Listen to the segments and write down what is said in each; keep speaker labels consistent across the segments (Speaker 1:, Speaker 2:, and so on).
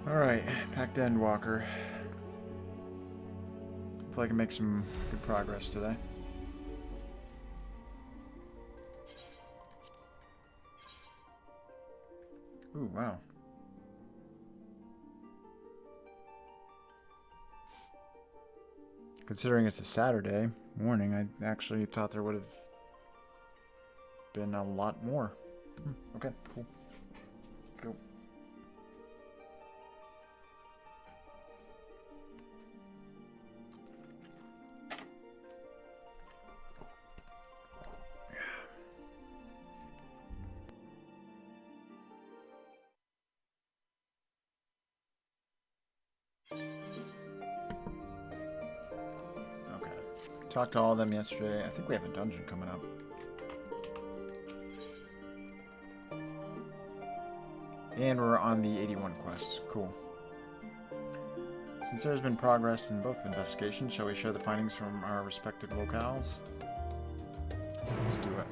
Speaker 1: Alright, back to Endwalker. Hopefully I can make some good progress today. Ooh, wow. Considering it's a Saturday morning, I actually thought there would have been a lot more. Okay, cool. Let's go. Okay. Talked to all of them yesterday. I think we have a dungeon coming up. And we're on the 81 quest. Cool. Since there's been progress in both investigations, shall we share the findings from our respective locales? Let's do it.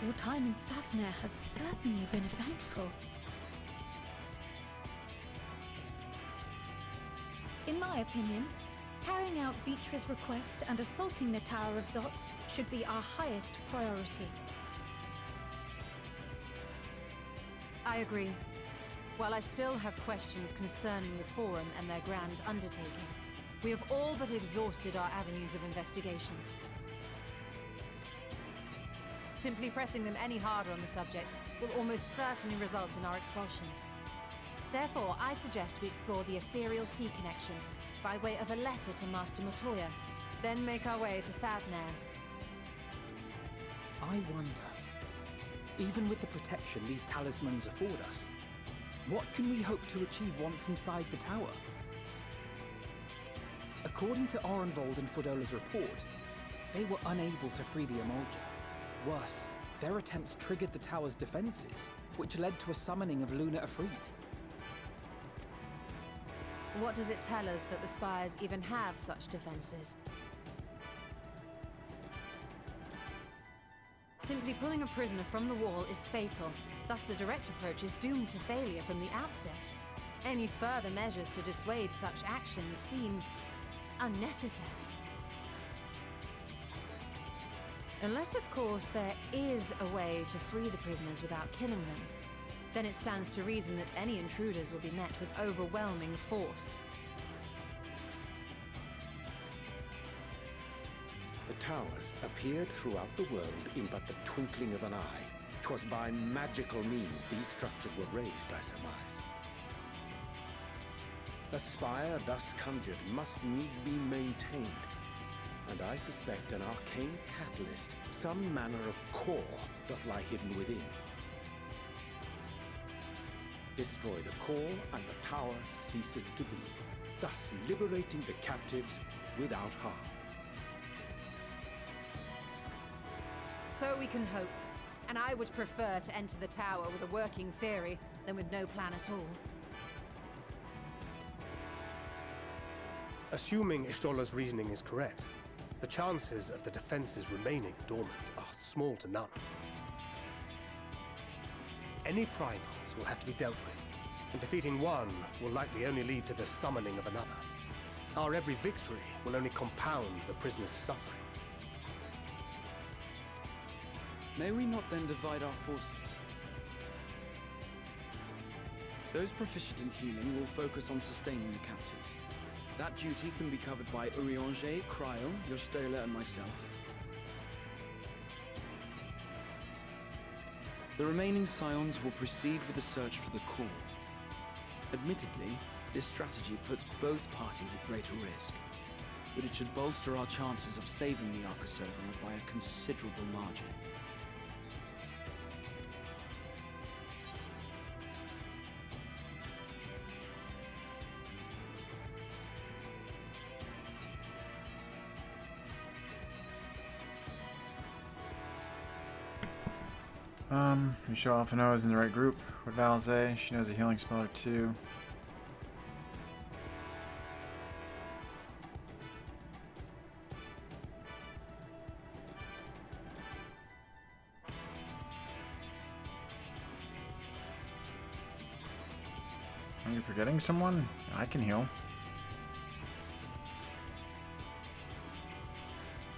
Speaker 2: Your time in Thafnir has certainly been eventful. In my opinion, carrying out Vitra's request and assaulting the Tower of Zot should be our highest priority.
Speaker 3: I agree. While I still have questions concerning the Forum and their grand undertaking, we have all but exhausted our avenues of investigation. Simply pressing them any harder on the subject will almost certainly result in our expulsion. Therefore, I suggest we explore the ethereal sea connection by way of a letter to Master Matoya, then make our way to Thafnir.
Speaker 4: I wonder, even with the protection these talismans afford us, what can we hope to achieve once inside the tower? According to Orenvold and Fodola's report, they were unable to free the Emolja. Worse, their attempts triggered the tower's defenses, which led to a summoning of Luna Ifrit.
Speaker 3: What does it tell us that the Spires even have such defenses? Simply pulling a prisoner from the wall is fatal, thus the direct approach is doomed to failure from the outset. Any further measures to dissuade such actions seem unnecessary. Unless, of course, there is a way to free the prisoners without killing them. Then it stands to reason that any intruders will be met with overwhelming force.
Speaker 5: The towers appeared throughout the world in but the twinkling of an eye. 'Twas by magical means these structures were raised, I surmise. A spire thus conjured must needs be maintained, and I suspect an arcane catalyst, some manner of core, doth lie hidden within. Destroy the core, and the tower ceaseth to be, thus liberating the captives without harm.
Speaker 3: So we can hope, and I would prefer to enter the tower with a working theory than with no plan at all.
Speaker 6: Assuming Ishtola's reasoning is correct, the chances of the defenses remaining dormant are small to none. Any primals will have to be dealt with, and defeating one will likely only lead to the summoning of another. Our every victory will only compound the prisoner's suffering.
Speaker 7: May we not then divide our forces? Those proficient in healing will focus on sustaining the captives. That duty can be covered by Urianger, Kryl, Yostola, and myself. The remaining scions will proceed with the search for the core. Admittedly, this strategy puts both parties at greater risk, but it should bolster our chances of saving the Archosaurus by a considerable margin.
Speaker 1: Michelle often knows in the right group. What Valze? She knows a healing spell or two. Are you forgetting someone? I can heal.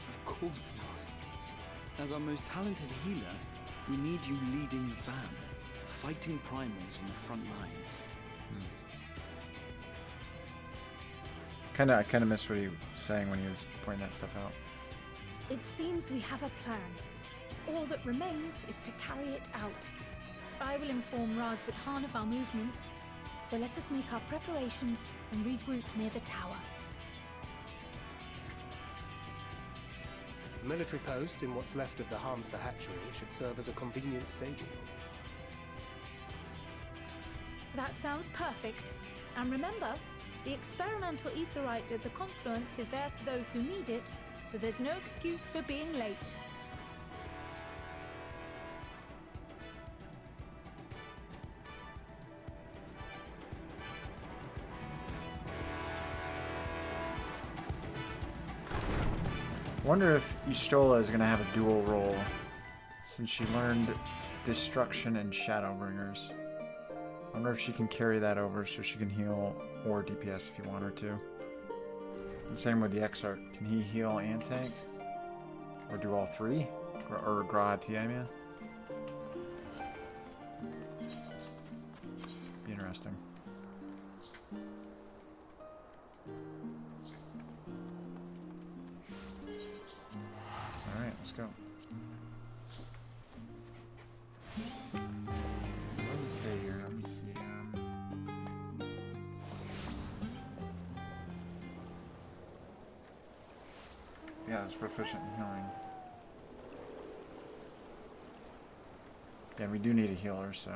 Speaker 7: Of course not. As our most talented healer, we need you leading the van, fighting primals on the front lines.
Speaker 1: I kind of missed what he was saying when he was pointing that stuff out.
Speaker 2: It seems we have a plan. All that remains is to carry it out. I will inform Rags at Han of our movements, so let us make our preparations and regroup near the tower.
Speaker 6: A military post in what's left of the Hamsa hatchery should serve as a convenient staging.
Speaker 2: That sounds perfect. And remember, the experimental etherite at the confluence is there for those who need it, so there's no excuse for being late.
Speaker 1: I wonder if Y'shtola is going to have a dual role, since she learned Destruction and Shadowbringers. I wonder if she can carry that over so she can heal or DPS if you want her to. And same with the Exarch. Can he heal and tank? Or do all three? Or Grahati, I mean? Be interesting. Alright, let's go. What does it say here? Let me see. Yeah, it's proficient in healing. Yeah, we do need a healer, so.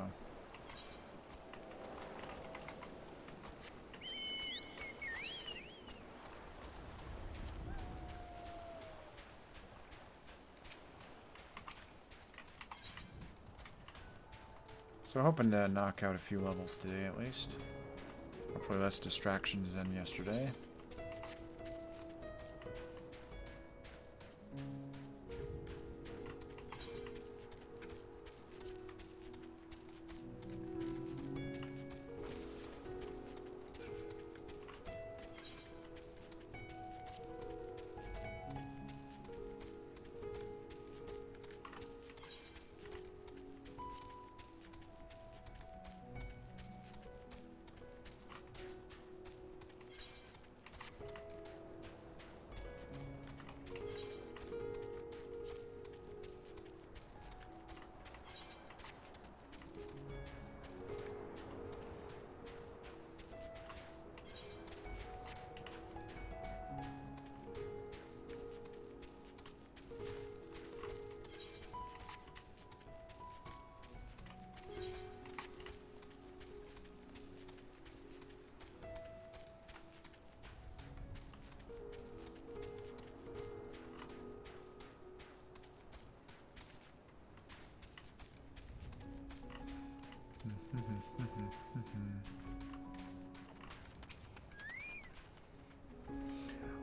Speaker 1: So hoping to knock out a few levels today at least. Hopefully less distractions than yesterday.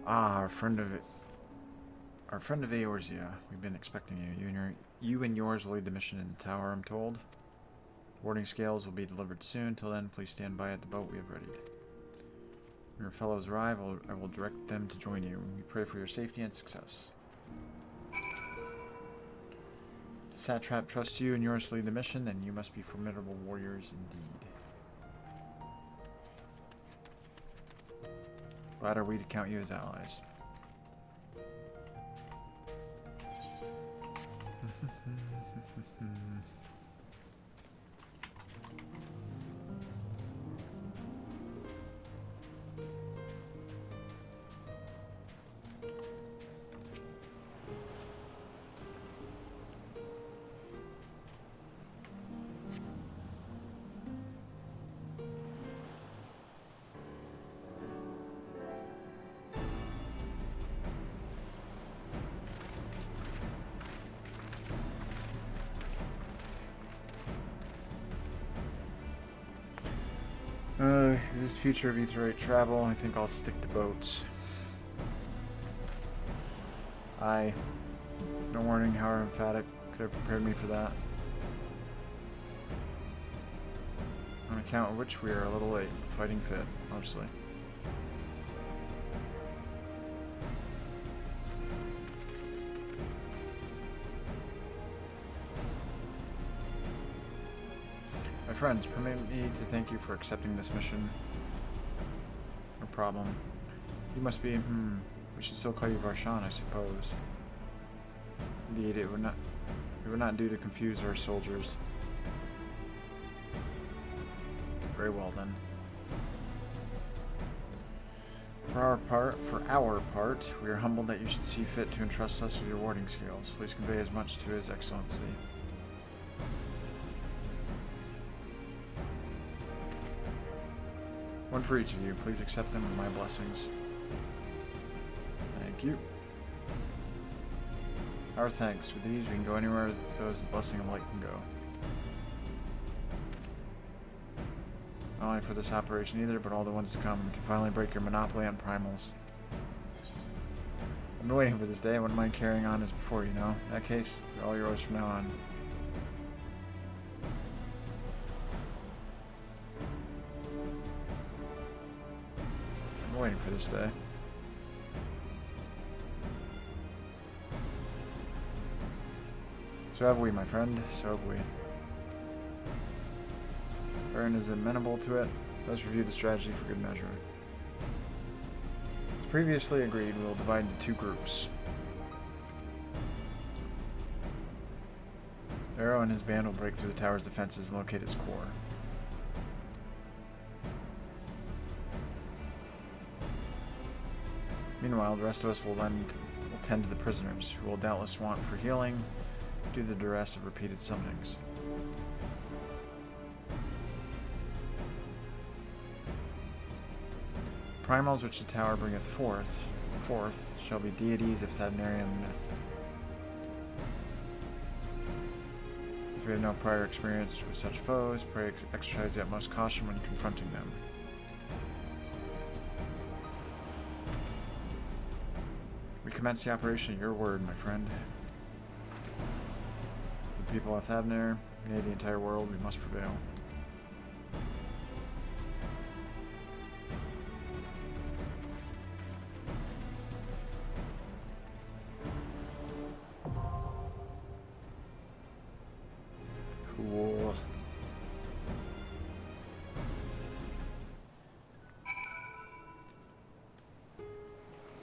Speaker 1: Ah, our friend of Eorzea. We've been expecting you. You and yours will lead the mission in the tower, I'm told. Boarding scales will be delivered soon. Till then, please stand by at the boat we have readied. When your fellows arrive, I will direct them to join you. We pray for your safety and success. The satrap trusts you and yours to lead the mission, and you must be formidable warriors indeed. Glad are we to count you as allies. This future of Etherite travel, I think I'll stick to boats. No warning how emphatic could have prepared me for that. On account of which we are a little late. Fighting fit, mostly. My friends, permit me to thank you for accepting this mission. No problem. You must be, we should still call you Varshan, I suppose. Indeed, it would not do to confuse our soldiers. Very well then. For our part, we are humbled that you should see fit to entrust us with your warding skills. Please convey as much to His Excellency. One for each of you. Please accept them with my blessings. Thank you. Our thanks. With these, we can go anywhere those the blessing of light can go. Not only for this operation either, but all the ones to come. We can finally break your monopoly on primals. I've been waiting for this day. I wouldn't mind carrying on as before, you know. In that case, they're all yours from now on. I've been waiting for this day. So have we, my friend. So have we. Baron is amenable to it. Let's review the strategy for good measure. As previously agreed, we will divide into two groups. Arrow and his band will break through the tower's defenses and locate its core. Meanwhile, the rest of us will tend to the prisoners, who will doubtless want for healing due to the duress of repeated summonings. Primals which the tower bringeth forth shall be deities of Thavnarian myth. As we have no prior experience with such foes, pray exercise the utmost caution when confronting them. We commence the operation at your word, my friend. The people of Thavnar, nay, the entire world, we must prevail. Cool.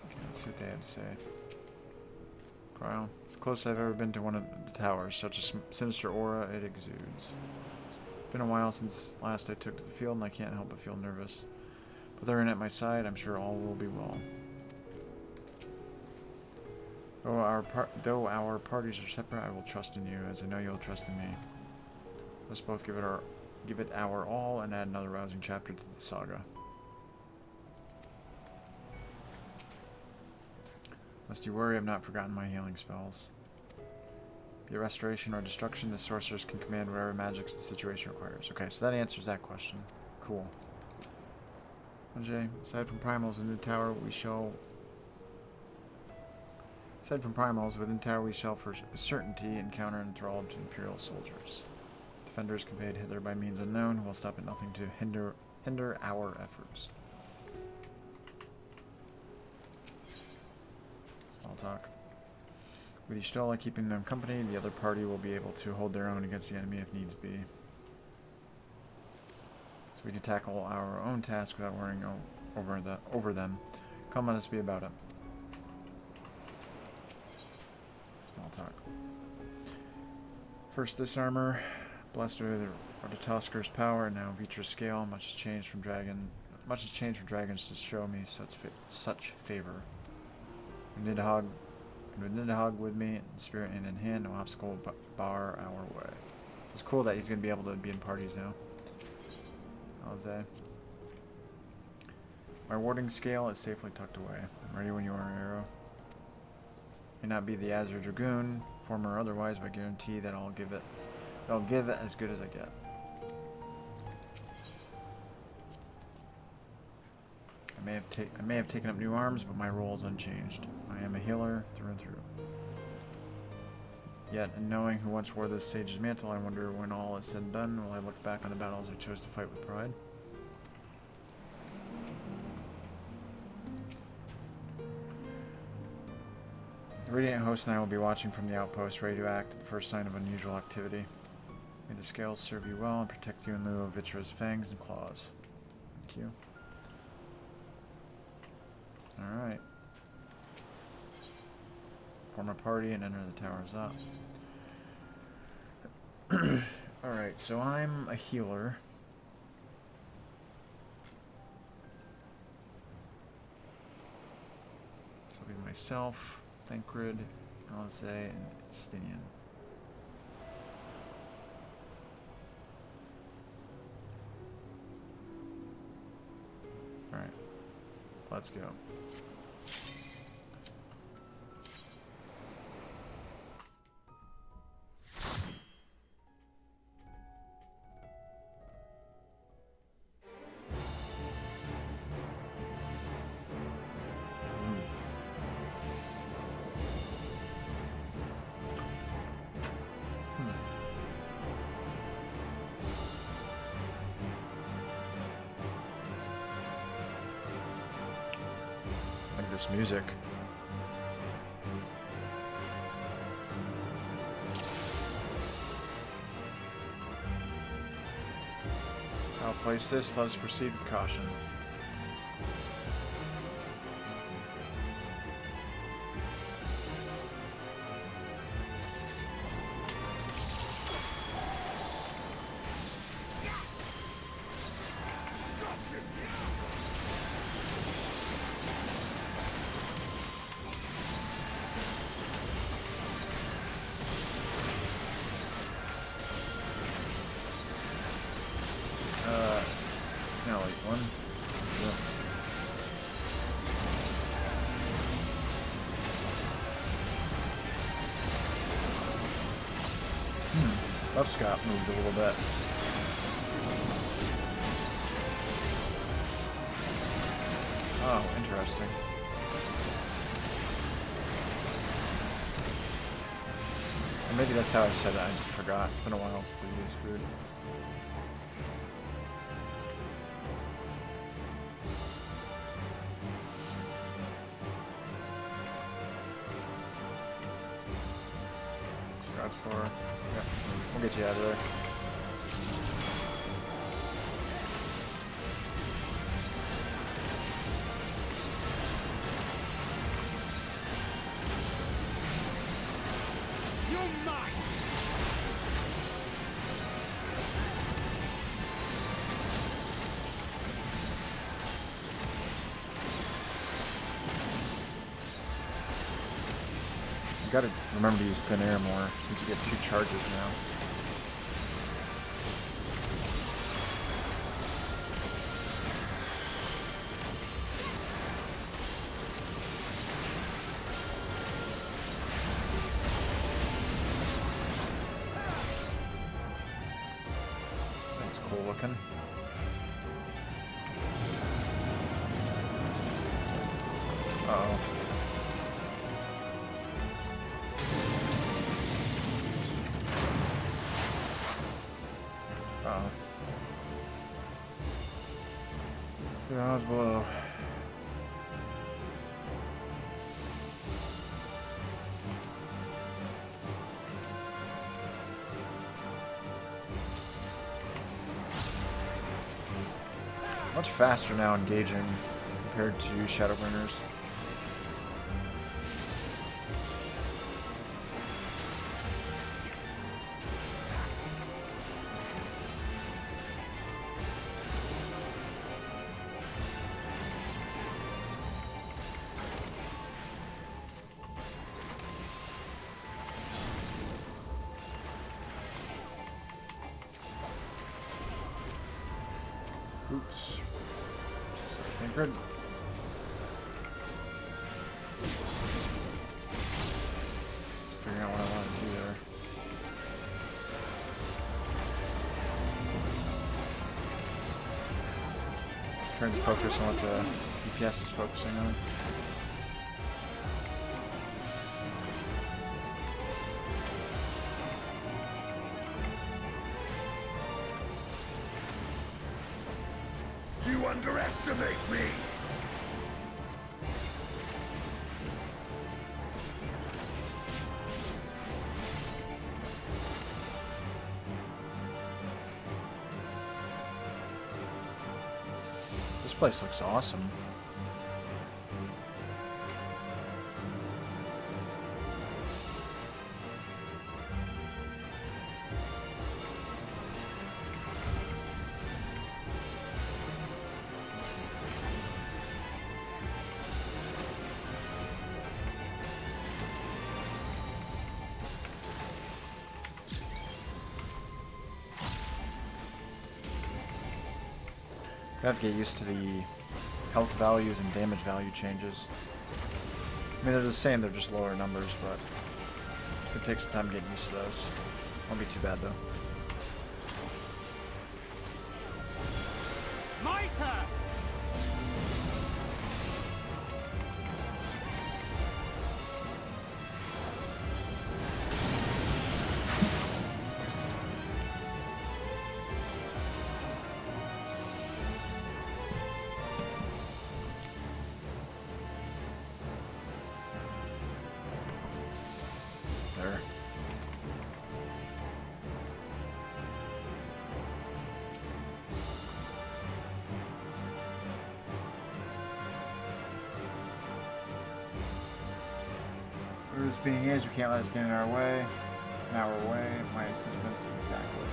Speaker 1: Okay, let's see what they had to say. Cryo. It's the closest I've ever been to one of the towers. Such a sinister aura it exudes. It's been a while since last I took to the field, and I can't help but feel nervous. But they're in at my side, I'm sure all will be well. Though our parties are separate, I will trust in you, as I know you'll trust in me. Let's both give it our all and add another rousing chapter to the saga. Lest you worry, I've not forgotten my healing spells. Be it restoration or destruction, the sorceress can command whatever magics the situation requires. Okay, so that answers that question. Cool. Ajay, aside from primals within the tower, we shall for certainty encounter enthralled Imperial soldiers. Defenders conveyed hither by means unknown who will stop at nothing to hinder our efforts. Small talk. With Y'shtola keeping them company, the other party will be able to hold their own against the enemy if needs be. So we can tackle our own task without worrying over them. Come, let us be about it. Small talk. First, this armor. Blessed with Artatosker's power, and now Vitra's scale. Much has changed for dragons to show me such favor. With Nidhogg with me, in spirit and in hand, no obstacle will bar our way. It's cool that he's going to be able to be in parties now. How's that? My warding scale is safely tucked away. I'm ready when you are, Arrow. May not be the Azure Dragoon, former or otherwise, but I guarantee that I'll give it as good as I get. I may have taken up new arms, but my role is unchanged. I am a healer through and through. Yet, in knowing who once wore this sage's mantle, I wonder when all is said and done, will I look back on the battles I chose to fight with pride? The Radiant Host and I will be watching from the outpost, ready to act at the first sign of unusual activity. May the scales serve you well and protect you in lieu of Vitra's fangs and claws. Thank you. Alright. Form a party and enter the towers up. Alright, so I'm a healer. So I'll be myself, Thancred, Alice, and Stinian. Alright. Let's go. This music. I'll place this. Let us proceed with caution. Buff Scott moved a little bit. Oh, interesting. Or maybe that's how I said it, I just forgot. It's been a while since I've used food. That's for... yeah, we'll get you out of there. Gotta remember to use thin air more, since you get 2 charges now. That's cool looking. Uh-oh. Below. Much faster now engaging compared to Shadowbringers. Oops. Okay, good. Figuring out what I want to do there. Trying to focus on what the DPS is focusing on.
Speaker 5: You underestimate me!
Speaker 1: This place looks awesome. I have to get used to the health values and damage value changes. I mean, they're the same, they're just lower numbers, but it takes some time getting used to those. Won't be too bad, though.
Speaker 6: My turn!
Speaker 1: There. Orders being is, we can't let it stand in our way. An hour away, my assistance exactly.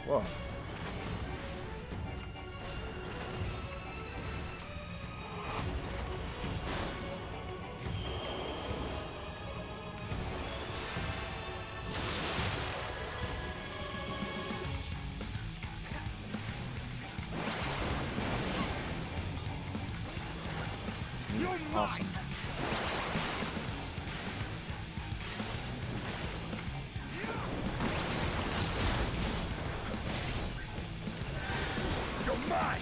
Speaker 1: Whoa. Awesome.
Speaker 5: You're mine!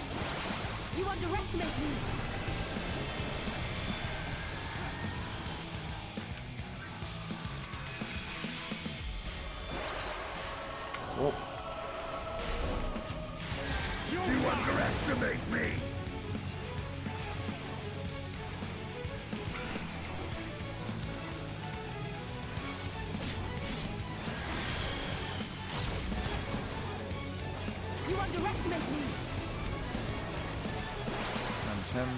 Speaker 3: You underestimate me!
Speaker 1: Whoa.
Speaker 5: You underestimate me!
Speaker 3: You underestimate me!
Speaker 1: That's him.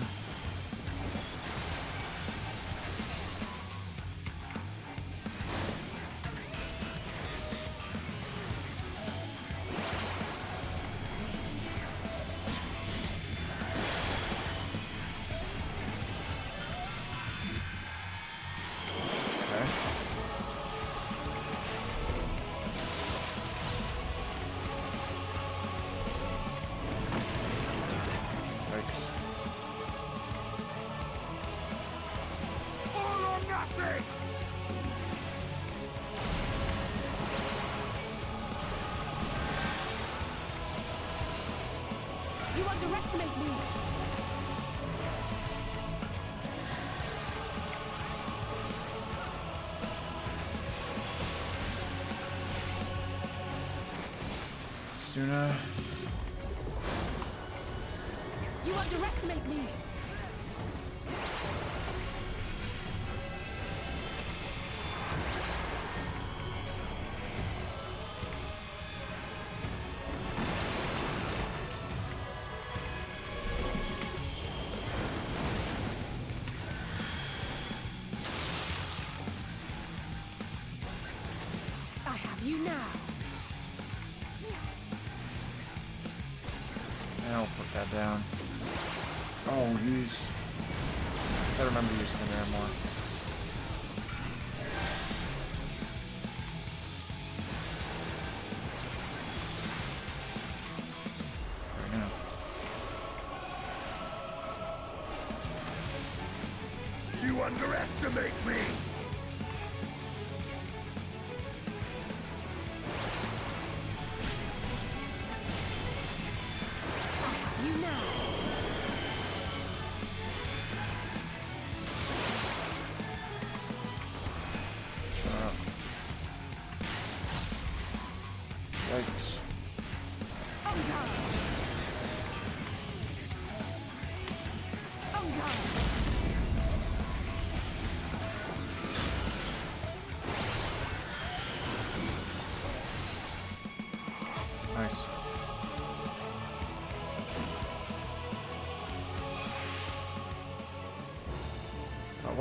Speaker 1: Okay. Yikes.
Speaker 5: All or nothing!
Speaker 3: You underestimate me!
Speaker 1: Suna.
Speaker 3: You underestimate me! I have you now!
Speaker 1: I'll put that down. Oh, use. Gotta remember to use the air more. There we go.
Speaker 5: You underestimate me!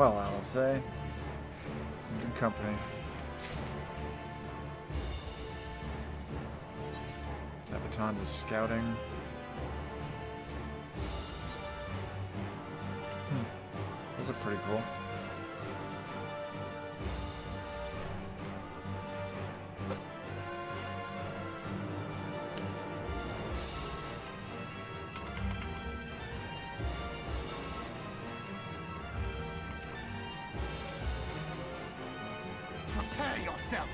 Speaker 1: Well, I will say. Good company. Sabatons is scouting. Those are pretty cool.
Speaker 6: Prepare yourself!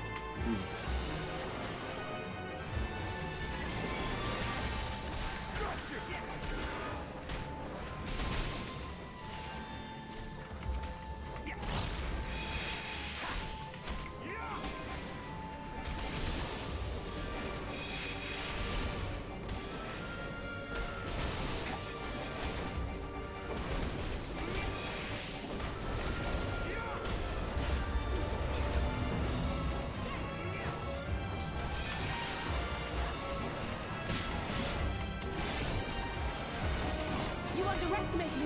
Speaker 3: You underestimate me!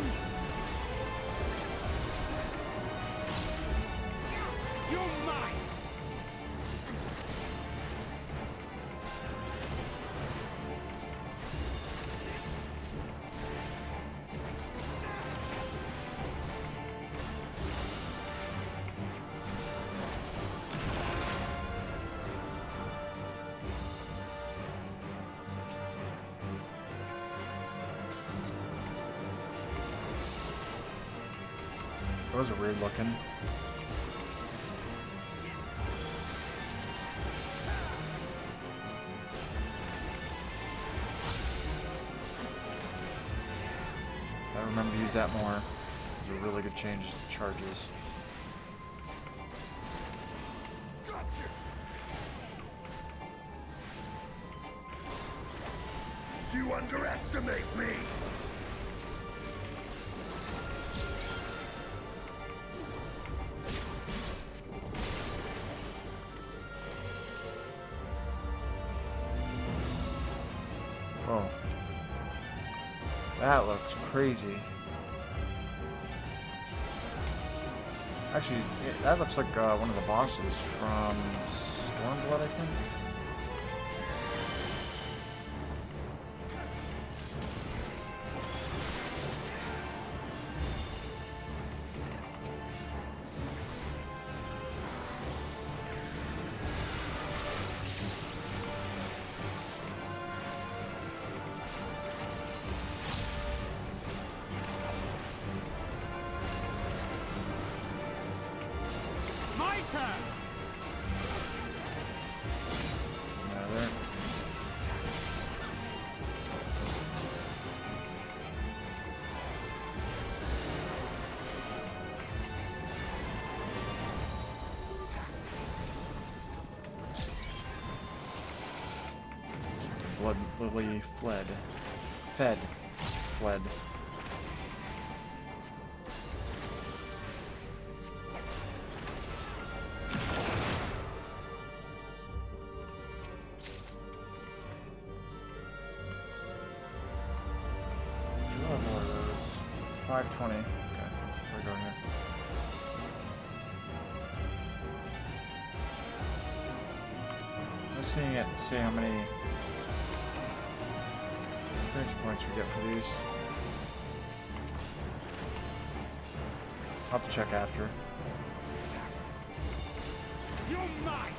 Speaker 6: You're mine!
Speaker 1: Those are weird looking. I remember to use that more. Those are really good changes to charges.
Speaker 5: You underestimate me!
Speaker 1: Oh. That looks crazy. Actually, that looks like one of the bosses from Stormblood, I think.
Speaker 6: My turn!
Speaker 1: There. Blood Lily fled. Fled. What are those? 520. Okay, we're going here. Let's see how many experience points we get for these. I'll have to check after.
Speaker 6: You're mine!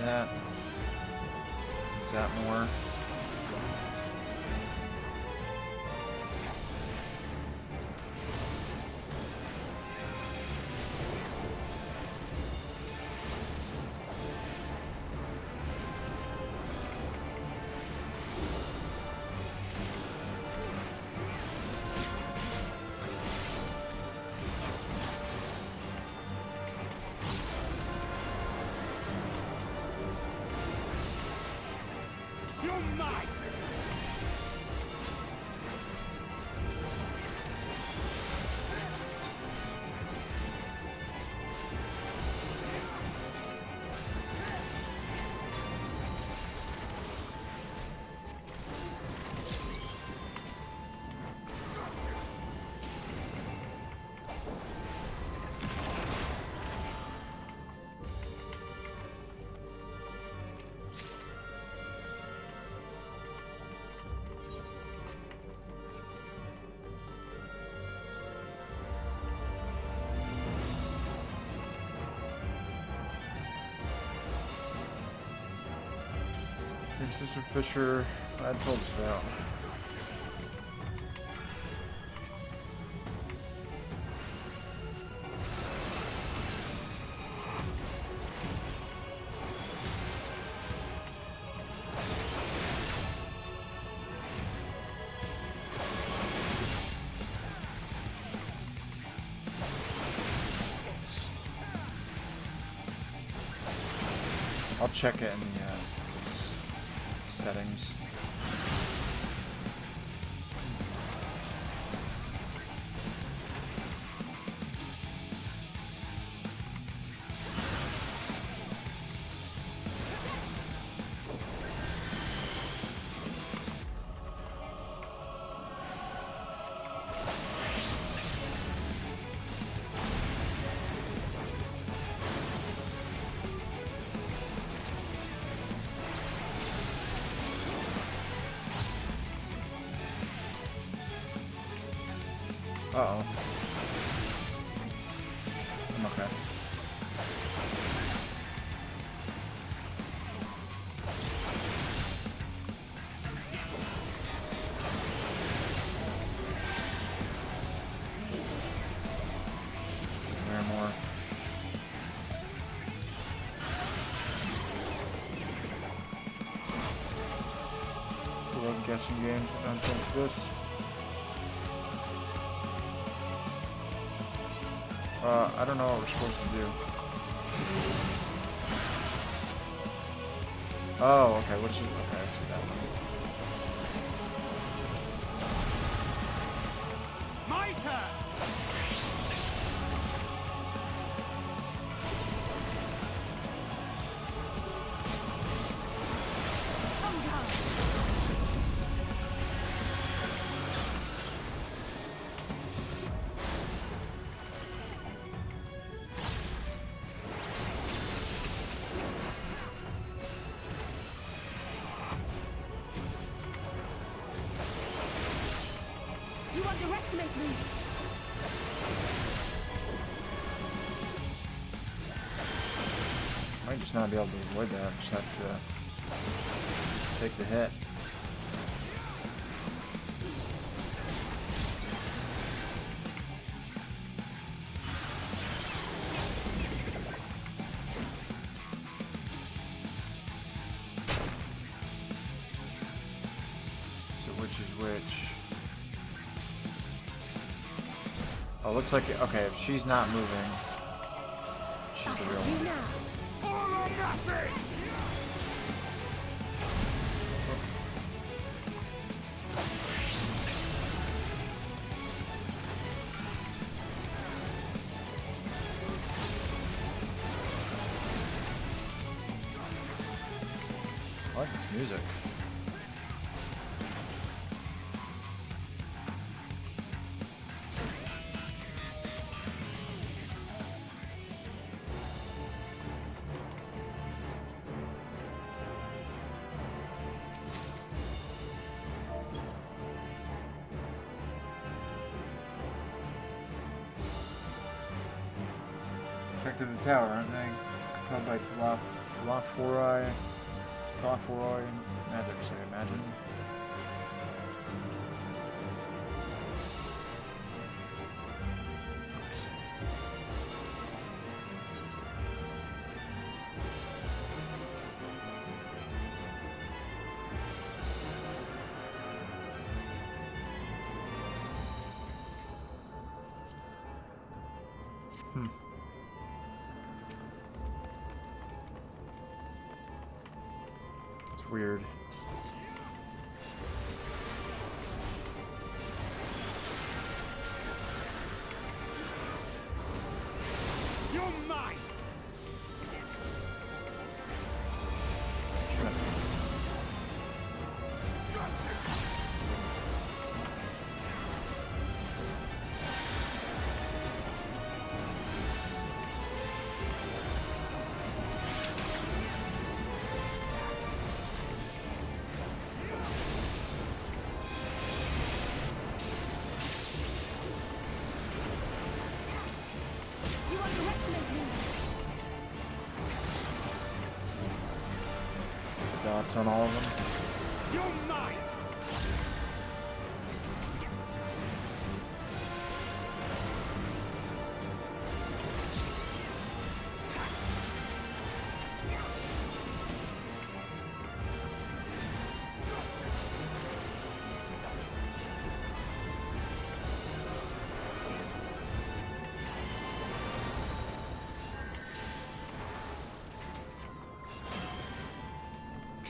Speaker 1: that. Is that more? Sister Fisher, I told us about. I'll check it in the settings. Uh-oh. I'm okay. There more. Cool guessing games. What nonsense is this? I don't know what we're supposed to do. Oh, okay, what's it? Okay, I see that one.
Speaker 6: My turn!
Speaker 2: You underestimate me!
Speaker 1: Might just not be able to avoid that. Just have to take the hit. So which is which? Oh, looks like, okay, if she's not moving, she's the real one.
Speaker 6: All or nothing!
Speaker 1: I like this music. Protected the tower, aren't they? Compelled by Tilaf Lafroy magics, I imagine. It's weird.
Speaker 5: You're mine!
Speaker 2: You underestimate me.
Speaker 1: Dots on all of them.
Speaker 5: You're mine!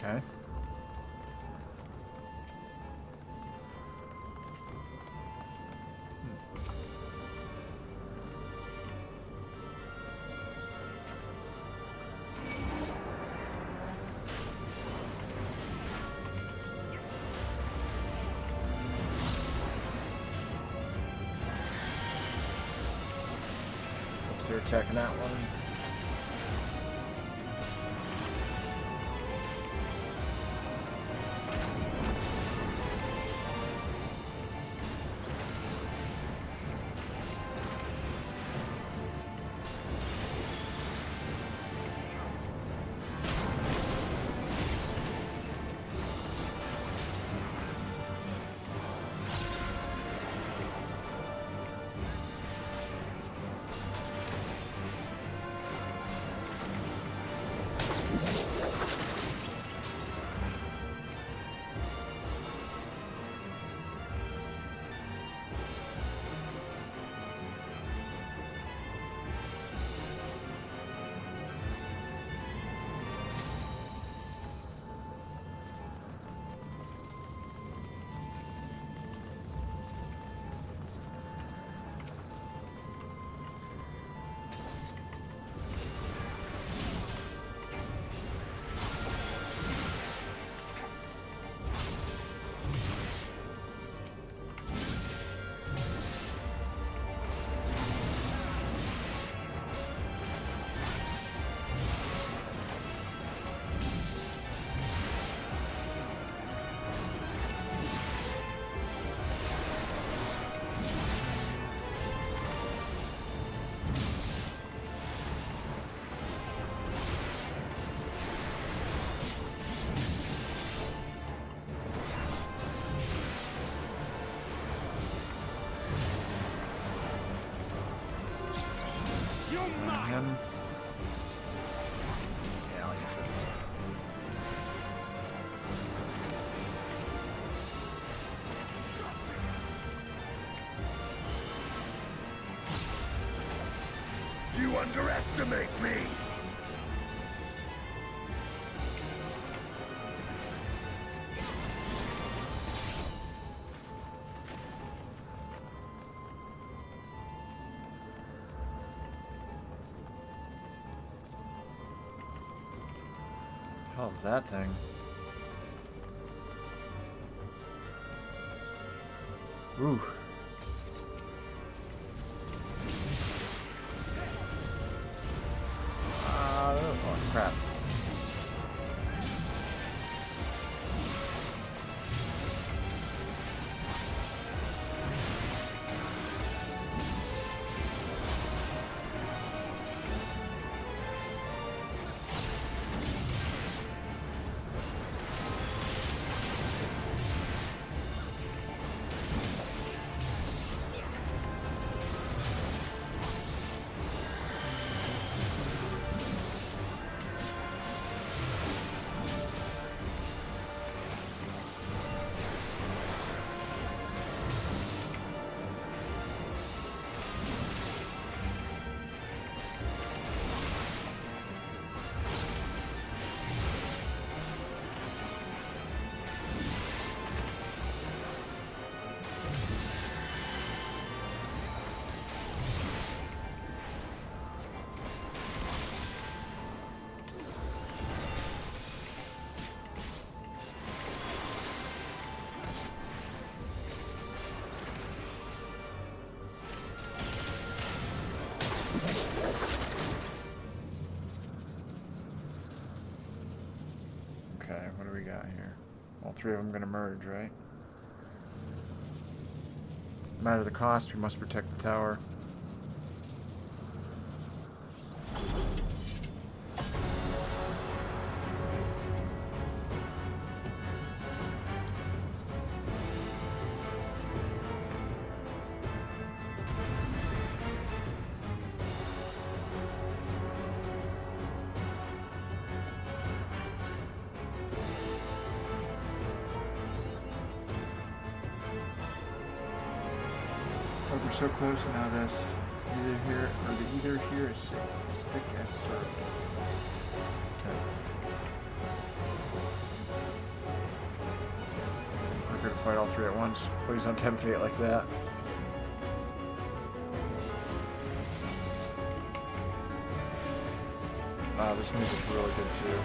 Speaker 1: Okay. Oops, they're attacking that one. Him.
Speaker 5: You underestimate me!
Speaker 1: How's that thing? Ooh. Oh crap. got here? All three of them gonna merge, right? No matter the cost, we must protect the tower. Oh, we're so close now. This either here or the either here is as thick as syrup. Okay. Quicker to fight all three at once. Please don't tempt fate like that. This music's really good too.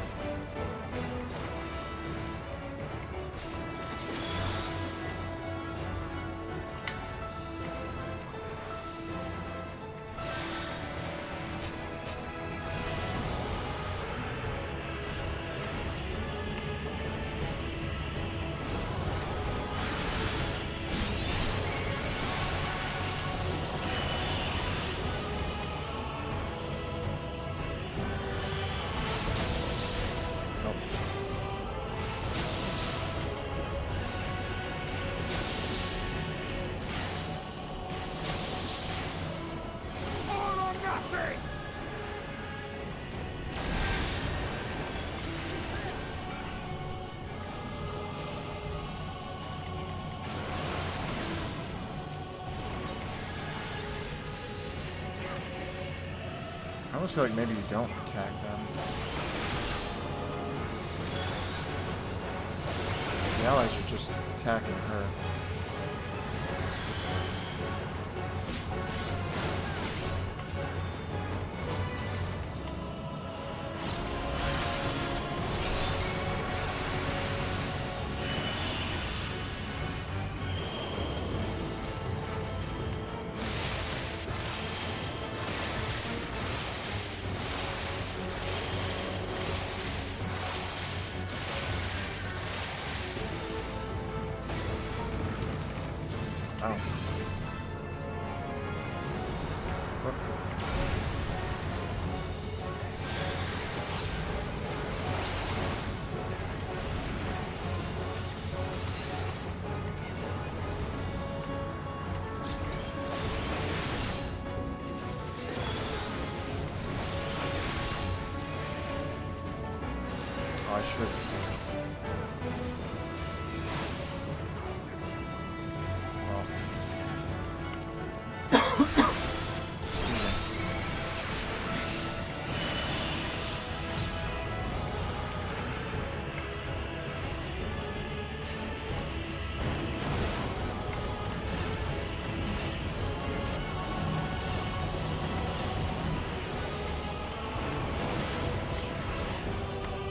Speaker 1: I almost feel like maybe you don't attack them. The allies are just attacking her. Oh. I should.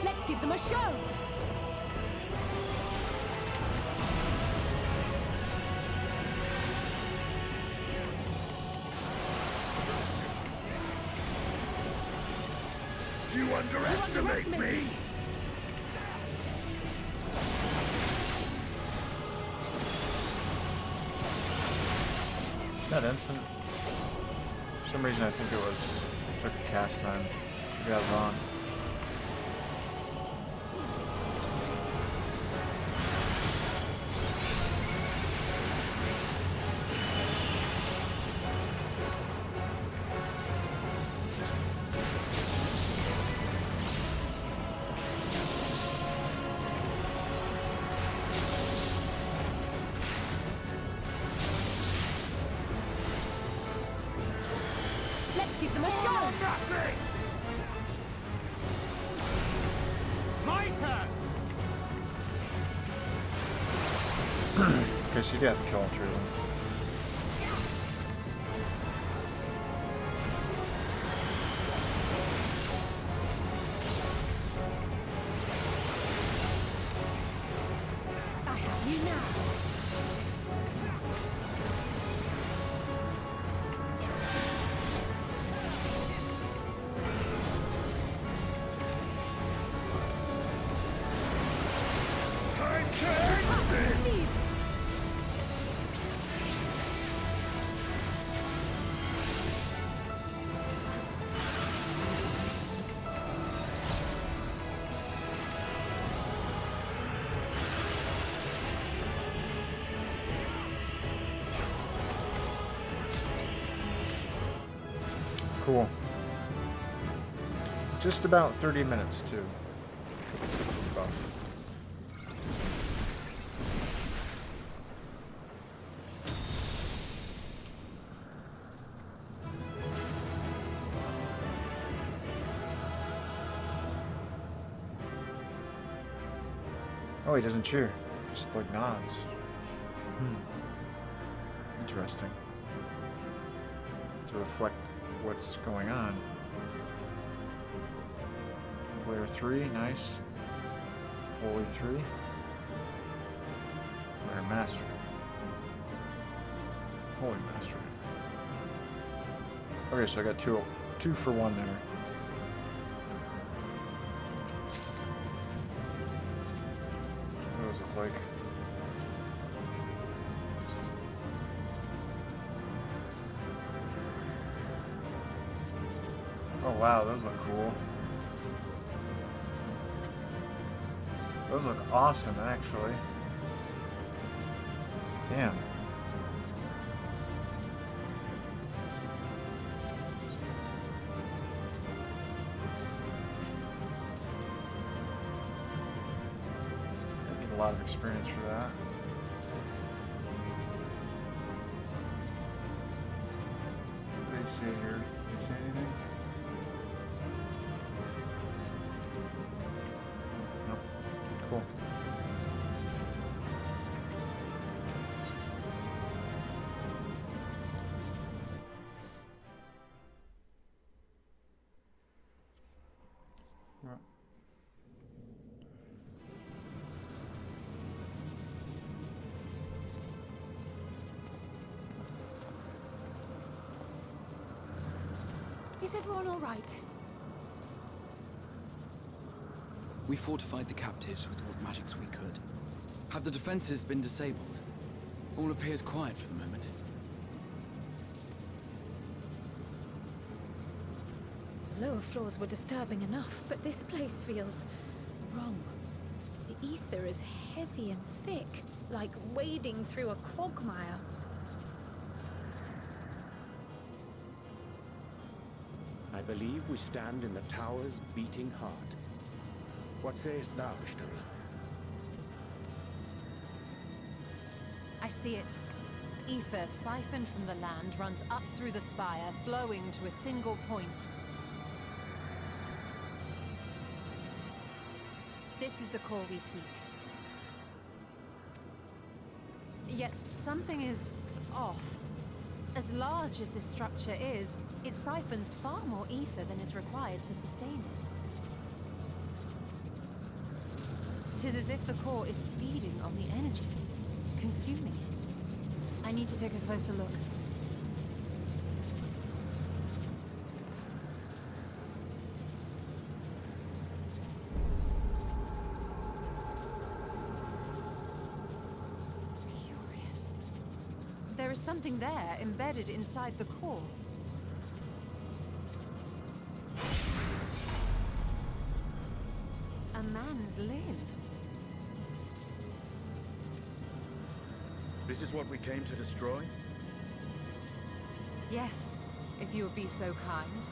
Speaker 2: Let's give them a show!
Speaker 5: You underestimate me!
Speaker 1: That instant. For some reason I think it was took a cast time. Maybe I was wrong.
Speaker 2: Let's give them a show!
Speaker 5: Nothing!
Speaker 6: My turn!
Speaker 1: Okay, so you have to kill all three of them.
Speaker 2: I have you now!
Speaker 1: Cool. Just about 30 minutes, too. Buff. Oh, he doesn't cheer. Just like nods. Interesting. To reflect what's going on. Player 3, nice. Holy 3. Player Master. Holy Master. Okay, so I got two for 1 there. What does it look like? Oh wow, those look cool. Those look awesome, actually. Damn. I need a lot of experience for that. What do they say here? Did they say anything? Nope. Cool. Right.
Speaker 2: Is everyone all right?
Speaker 7: We fortified the captives with what magics we could. Have the defenses been disabled? All appears quiet for the moment.
Speaker 2: Lower floors were disturbing enough, but this place feels wrong. The ether is heavy and thick, like wading through a quagmire.
Speaker 5: I believe we stand in the tower's beating heart. What sayest thou, Ishtar?
Speaker 3: I see it. Ether, siphoned from the land, runs up through the spire, flowing to a single point. This is the core we seek. Yet something is off. As large as this structure is, it siphons far more ether than is required to sustain it. 'Tis as if the core is feeding on the energy, consuming it. I need to take a closer look. Curious. There is something there embedded inside the core. A man's limb.
Speaker 8: This is what we came to destroy?
Speaker 3: Yes, if you would be so kind.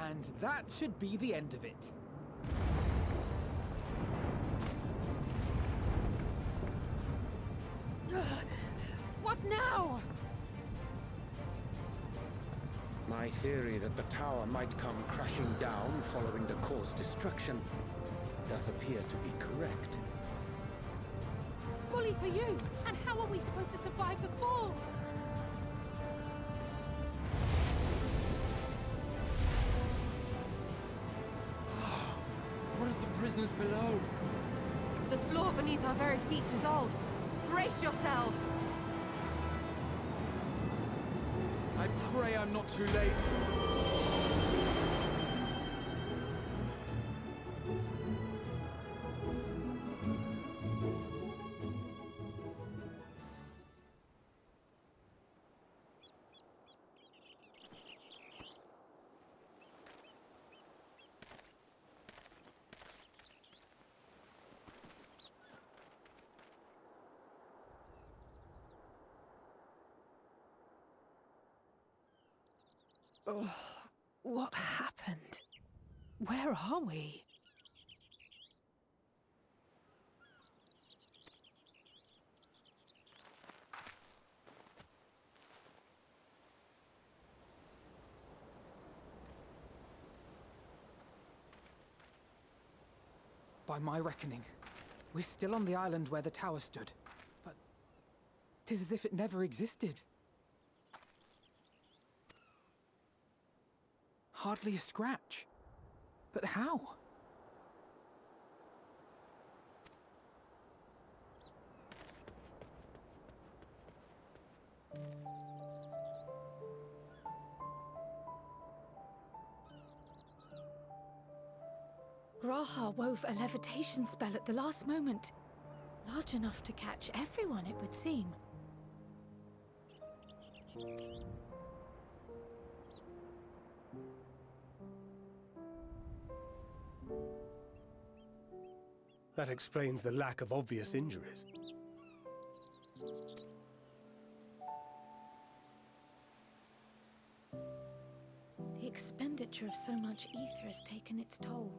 Speaker 4: And that should be the end of it.
Speaker 2: What now?
Speaker 5: My theory that the tower might come crashing down following the core's destruction doth appear to be correct.
Speaker 2: Bully for you! And how are we supposed to survive the fall?
Speaker 7: What of the prisoners below?
Speaker 3: The floor beneath our very feet dissolves. Brace yourselves!
Speaker 7: I pray I'm not too late.
Speaker 4: Oh, what happened? Where are we? By my reckoning, we're still on the island where the tower stood, but 'tis as if it never existed. Hardly a scratch. But how?
Speaker 2: Graha wove a levitation spell at the last moment. Large enough to catch everyone, it would seem.
Speaker 6: That explains the lack of obvious injuries.
Speaker 2: The expenditure of so much ether has taken its toll.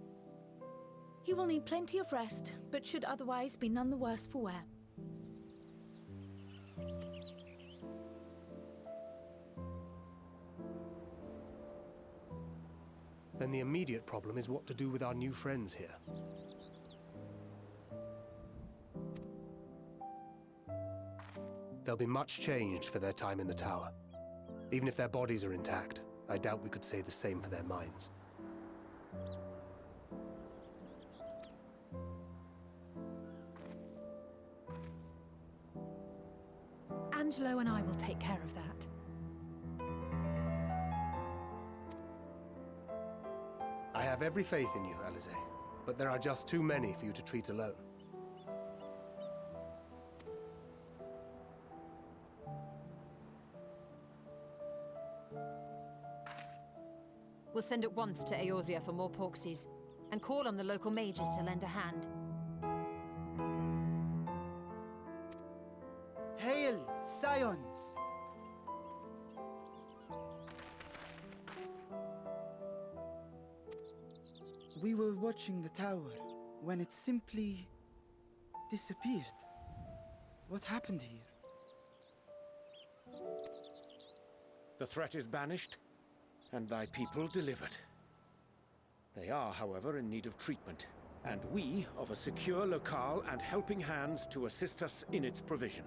Speaker 2: He will need plenty of rest, but should otherwise be none the worse for wear.
Speaker 6: Then the immediate problem is what to do with our new friends here. They'll be much changed for their time in the tower. Even if their bodies are intact, I doubt we could say the same for their minds.
Speaker 3: Angelo and I will take care of that.
Speaker 6: I have every faith in you, Alize, but there are just too many for you to treat alone.
Speaker 3: We'll send at once to Eorzea for more Porksies, and call on the local mages to lend a hand.
Speaker 9: Hail, Scions! We were watching the tower when it simply disappeared. What happened here?
Speaker 5: The threat is banished, and thy people delivered. They are, however, in need of treatment, and we of a secure locale and helping hands to assist us in its provision.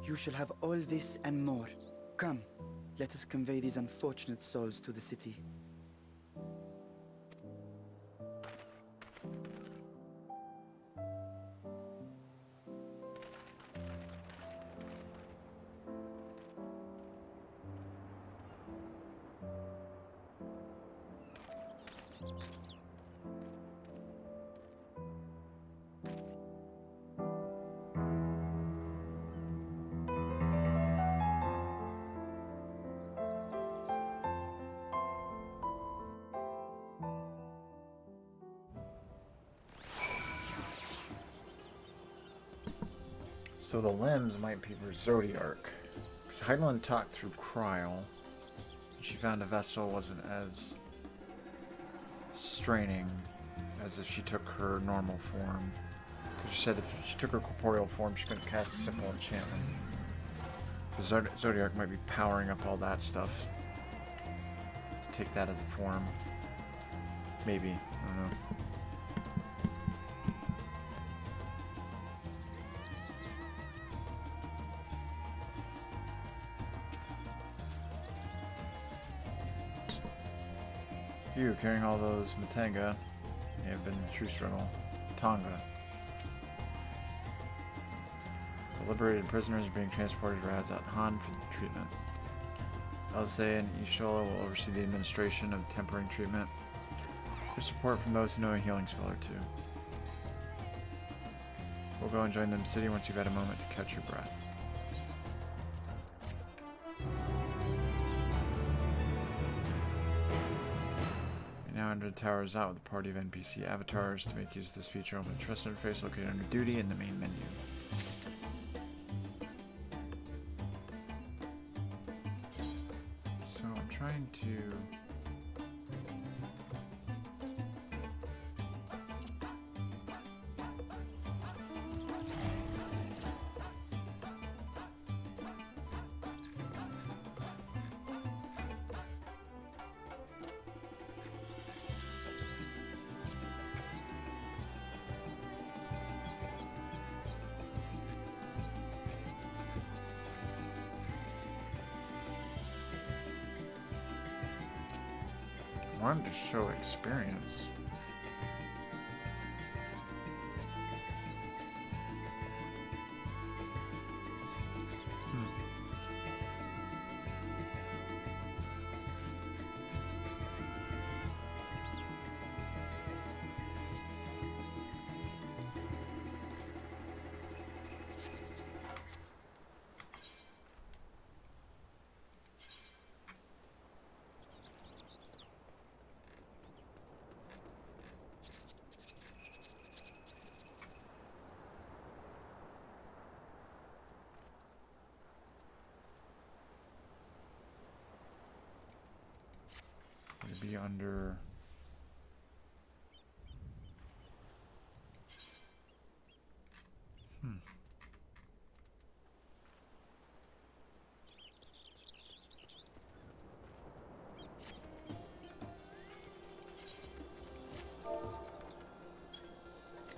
Speaker 9: You shall have all this and more. Come, let us convey these unfortunate souls to the city.
Speaker 1: So the limbs might be for Zodiark. Because Heidelin talked through Kryl. And she found a vessel wasn't as straining as if she took her normal form. Because she said if she took her corporeal form, she couldn't cast a simple enchantment. Because Zodiark might be powering up all that stuff. Take that as a form. Maybe. I don't know. You carrying all those Matenga may have been a true struggle. Tonga. The liberated prisoners are being transported to Radzat Han for treatment. Alize and Ishola will oversee the administration of tempering treatment. There's support from those who know a healing spell or two. We'll go and join them city once you've had a moment to catch your breath. Now in under the tower is out with a party of NPC avatars. To make use of this feature, open the trust interface located under duty in the main menu. So I'm trying to... I wanted to show experience. Be under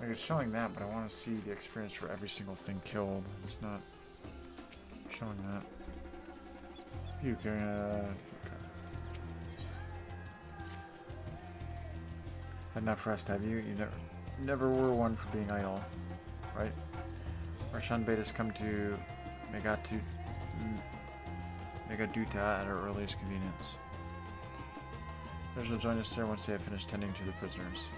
Speaker 1: like it's showing that, but I want to see the experience for every single thing killed. It's not showing that. You can Had enough rest, have you? You never were one for being idle, right? Marshan bade us come to Megaduta at our earliest convenience. Others will join us there once they have finished tending to the prisoners.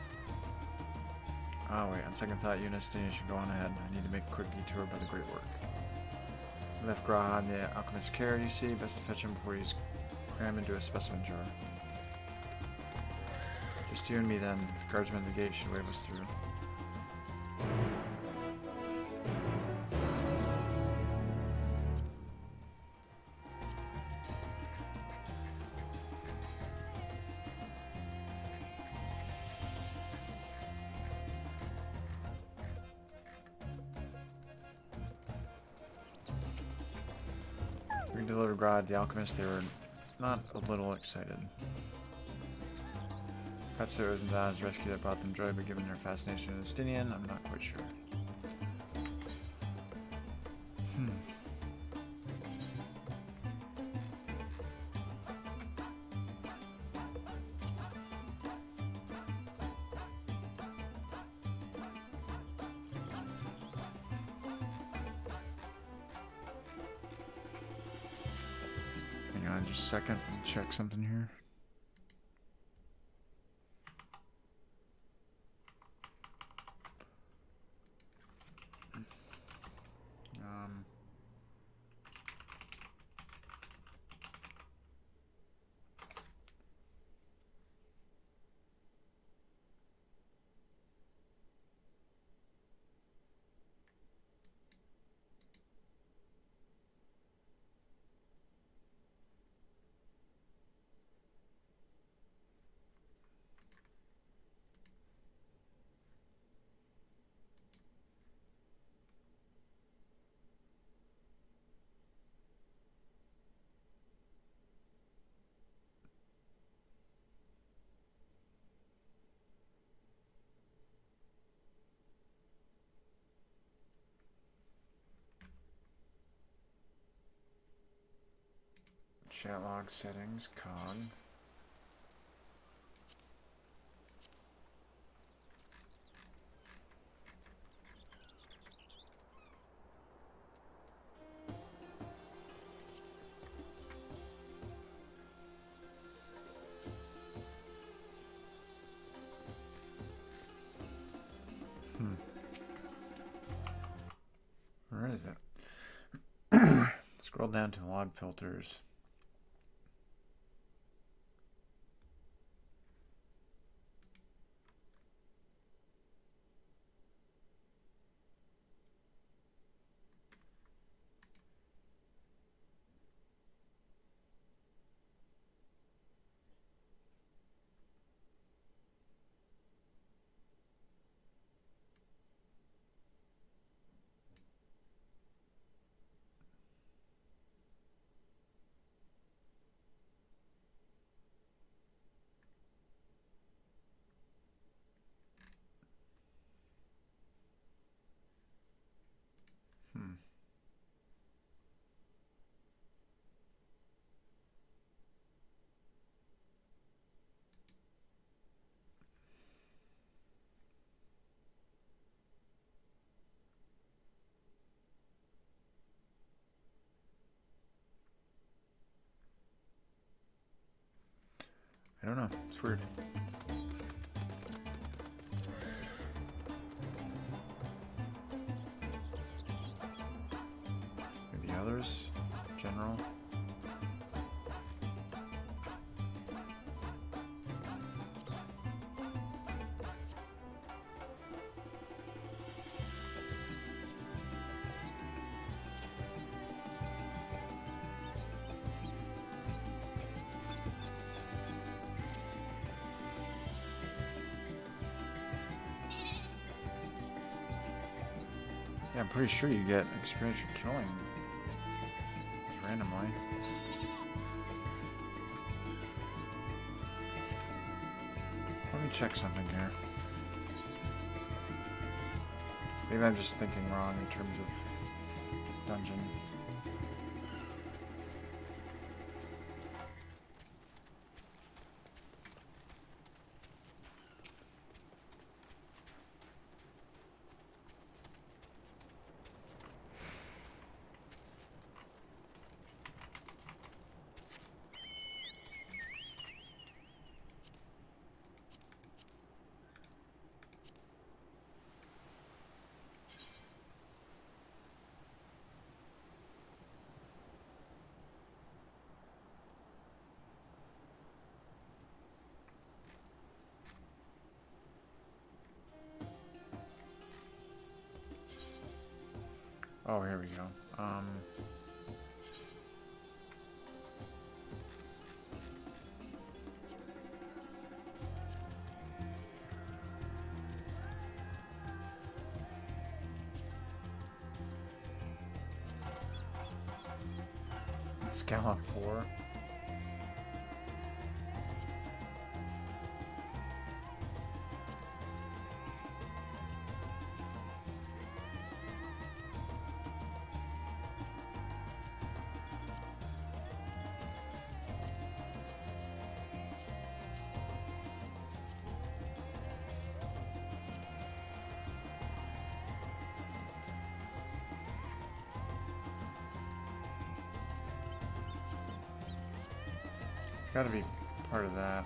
Speaker 1: Ah, wait, on second thought, you and Estinian should go on ahead. I need to make a quick detour by the Great Work. I left Graha in the alchemist's care, you see. Best to fetch him before he's crammed into a specimen jar. Just you and me then. Guardsmen at the gate should wave us through. We delivered Grod, the alchemist. They were not a little excited. Perhaps it was Ndana's rescue that brought them joy, but given their fascination with Estinian, I'm not quite sure. Hang on just a second, let me check something here. Chat log settings, cog. Where is it? Scroll down to the log filters. I don't know. It's weird. Maybe others? General? Yeah, I'm pretty sure you get experience for killing randomly. Let me check something here. Maybe I'm just thinking wrong in terms of dungeon. Oh, here we go. Scallop 4. Gotta be part of that.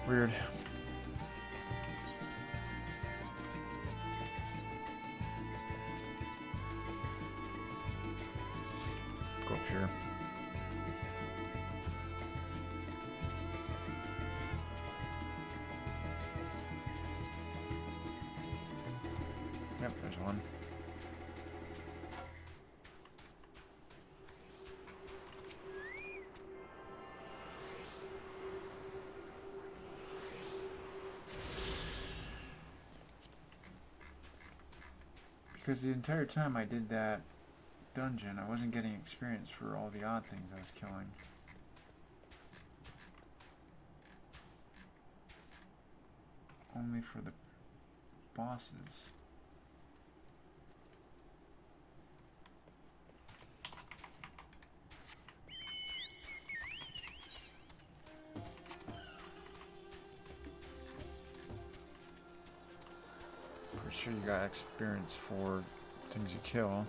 Speaker 1: Weird. Go up here. Yep, there's one. Because the entire time I did that dungeon, I wasn't getting experience for all the odd things I was killing. Only for the bosses. Pretty sure you got experience for things you kill.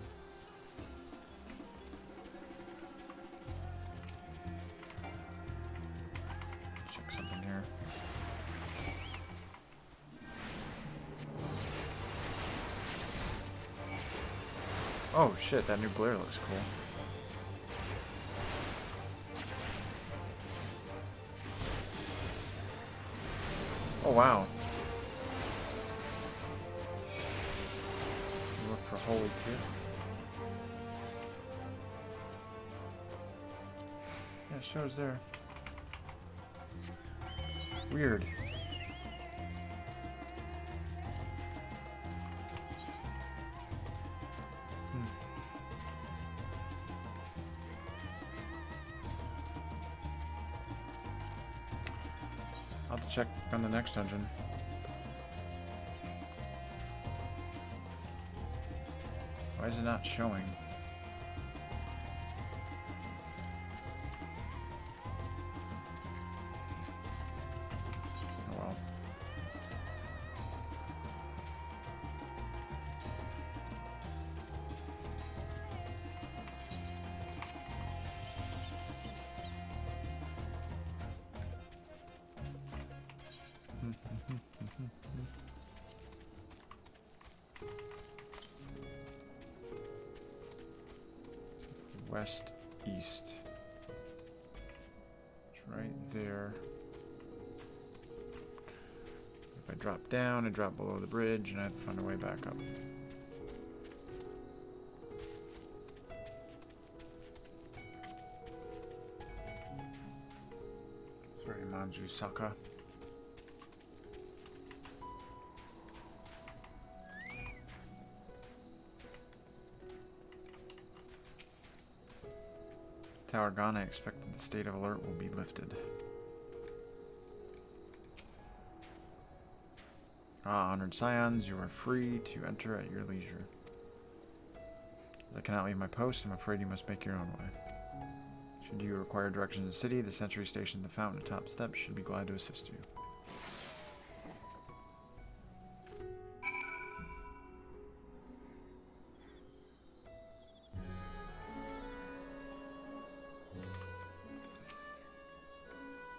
Speaker 1: Check something here. Oh shit, that new glare looks cool. Oh, wow. Look for holy too. Yeah, it shows there. Weird. I'll have to check on the next dungeon. Why is it not showing? Oh well. West, east. It's right there. If I drop down, I drop below the bridge, and I have to find a way back up. Sorry, Manju Saka. Tower gone, I expect that the state of alert will be lifted. Ah, honored scions, you are free to enter at your leisure. I cannot leave my post, I'm afraid you must make your own way. Should you require directions to the city, the sentry stationed at the fountain atop steps should be glad to assist you.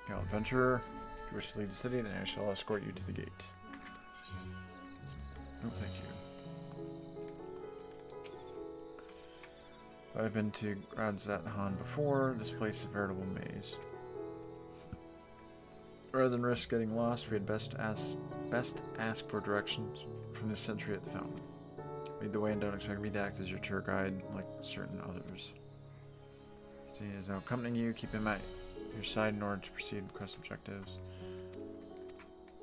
Speaker 1: Hail, adventurer. If you wish to leave the city, then I shall escort you to the gate. Oh, thank you. I've been to Gridanian before. This place is a veritable maze. Rather than risk getting lost, we had best ask for directions from the sentry at the fountain. Lead the way and don't expect me to act as your tour guide like certain others. Stay as though accompanying you, keep him at your side in order to proceed with quest objectives.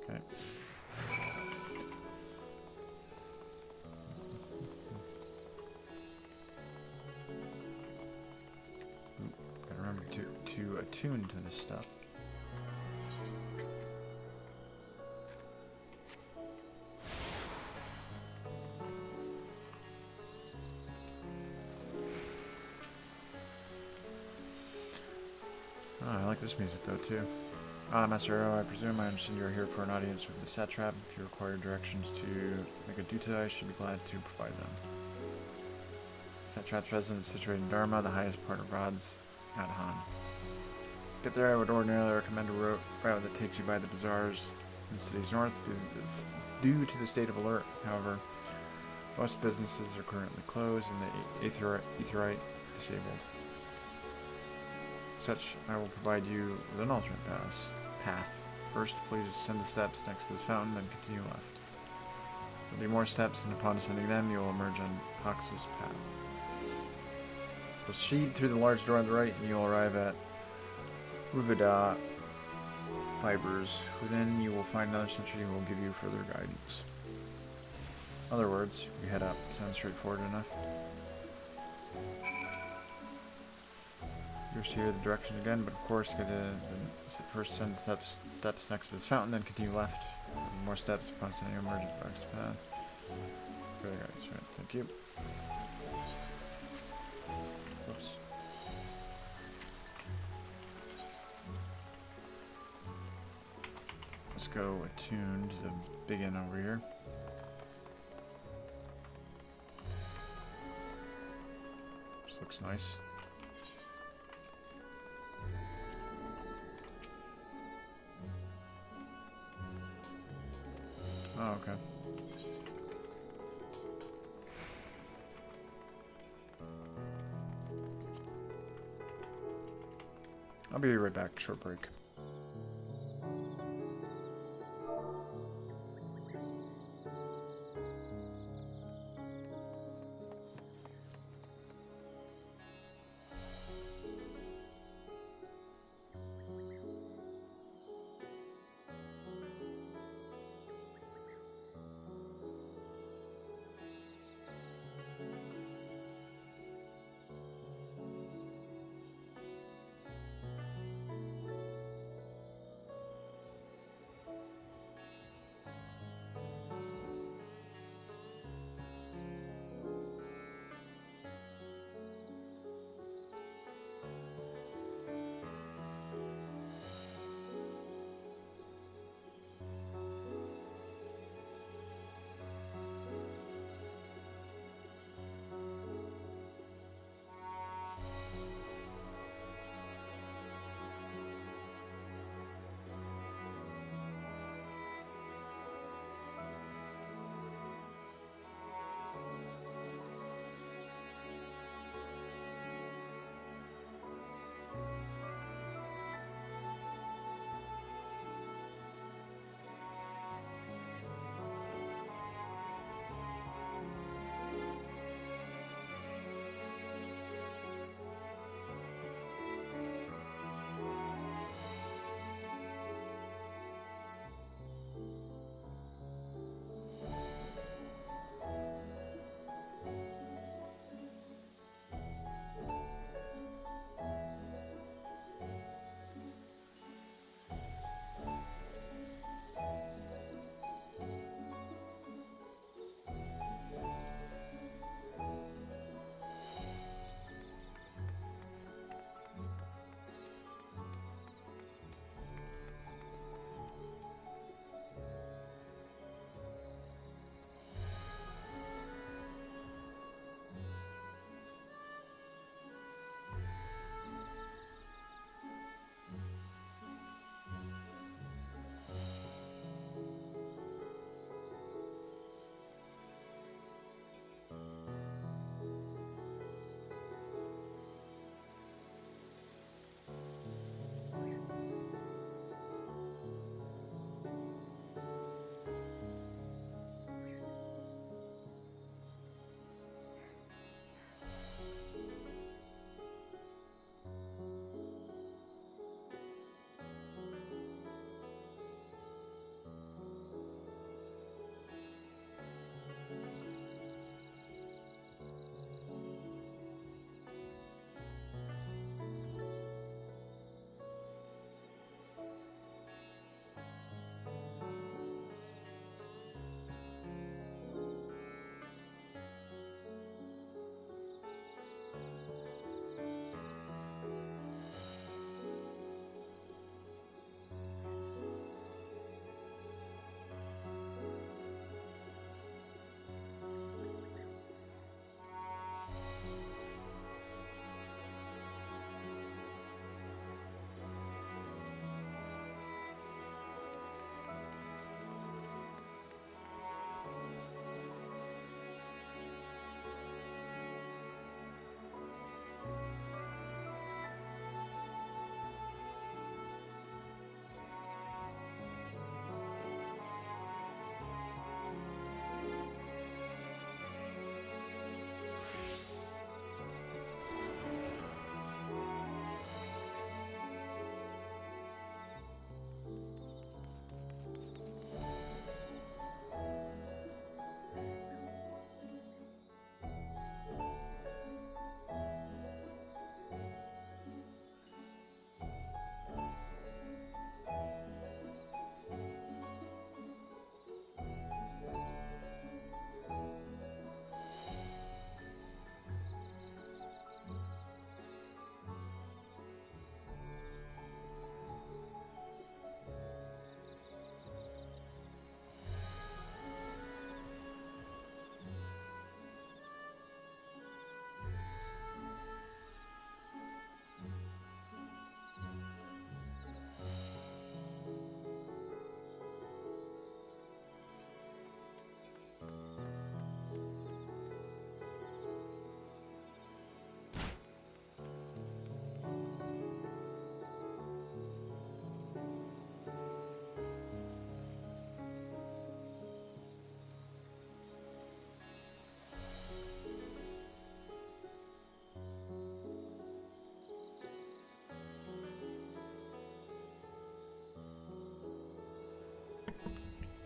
Speaker 1: Okay. Gotta remember to attune to this stuff. I like this music though too. Master Arrow, I presume I understand you are here for an audience with the satrap. If you require directions to make a duta, I should be glad to provide them. Satrap's residence is situated in Dharma, the highest part of Rod's at Han. To get there, I would ordinarily recommend a route that takes you by the bazaars in the city's north. Due to the state of alert, however, most businesses are currently closed and the Etherite disabled. Such, I will provide you with an alternate path. First, please ascend the steps next to this fountain, then continue left. There will be more steps, and upon ascending them, you will emerge on Pox's path. Proceed through the large door on the right, and you will arrive at Ruvida Fibers. Within, you will find another sentry who will give you further guidance. In other words, we head up. Sounds straightforward enough. You'll hear the directions again, but of course, get to first send steps next to this fountain, then continue left. More steps upon sending you emerge at the next path. Very guys, right? Thank you. Whoops. Let's go attune to the big inn over here. This looks nice. Oh, okay. I'll be right back. Short break.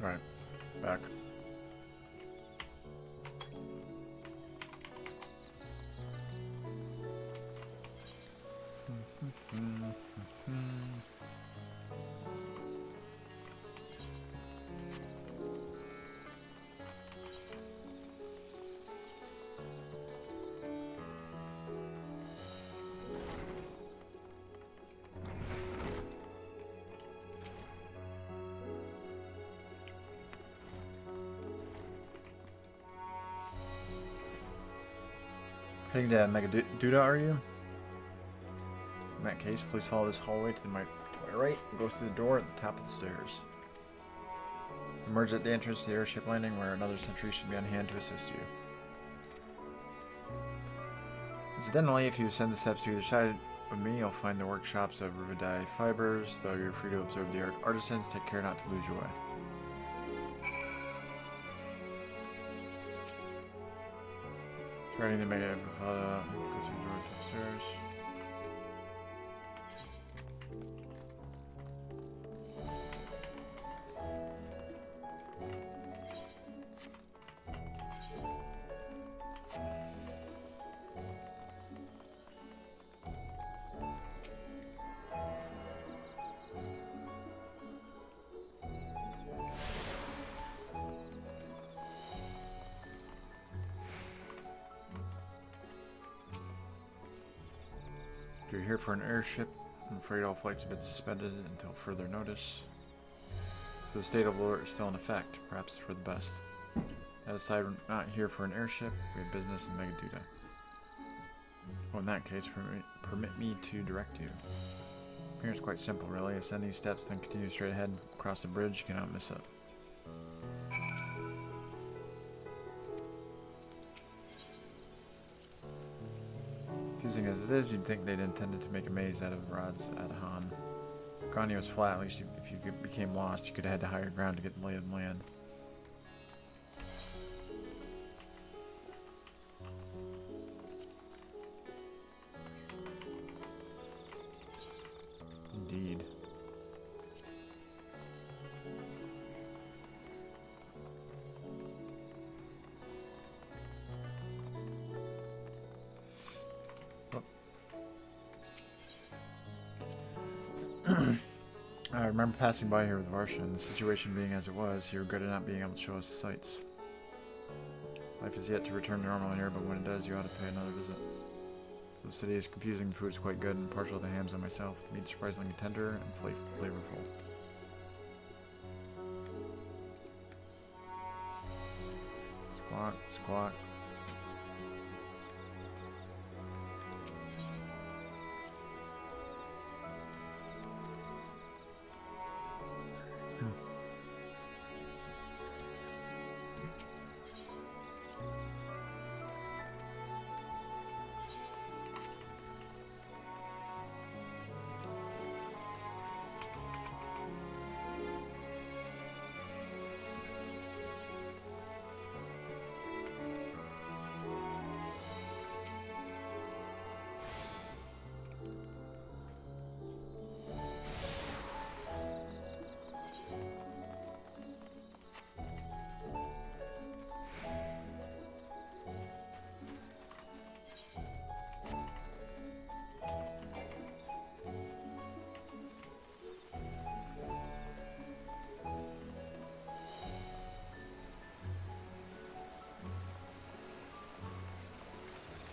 Speaker 1: Right. Back. Heading to Megaduda, are you? In that case, please follow this hallway to my right and go through the door at the top of the stairs. Emerge at the entrance to the airship landing where another sentry should be on hand to assist you. Incidentally, if you ascend the steps to either side of me, you'll find the workshops of Ruvidai fibers, though you're free to observe the artisans. Take care not to lose your way. Turning to make it go through the door upstairs. If you're here for an airship, I'm afraid all flights have been suspended until further notice. So the state of alert is still in effect, perhaps for the best. That aside, we're not here for an airship, we have business in Megaduda. Well, in that case, permit me to direct you. Here it's quite simple, really. Ascend these steps, then continue straight ahead, across the bridge, you cannot miss it. Confusing as it is, you'd think they'd intended to make a maze out of rods at Han. Grania was flat, at least if you became lost, you could head to higher ground to get the lay of the land. Indeed. I remember passing by here with Varsha, and the situation being as it was, he regretted not being able to show us the sights. Life is yet to return to normal here, but when it does, you ought to pay another visit. The city is confusing, the food is quite good, and partial to the hams on myself. The meat surprisingly tender and flavorful. Squawk, squawk.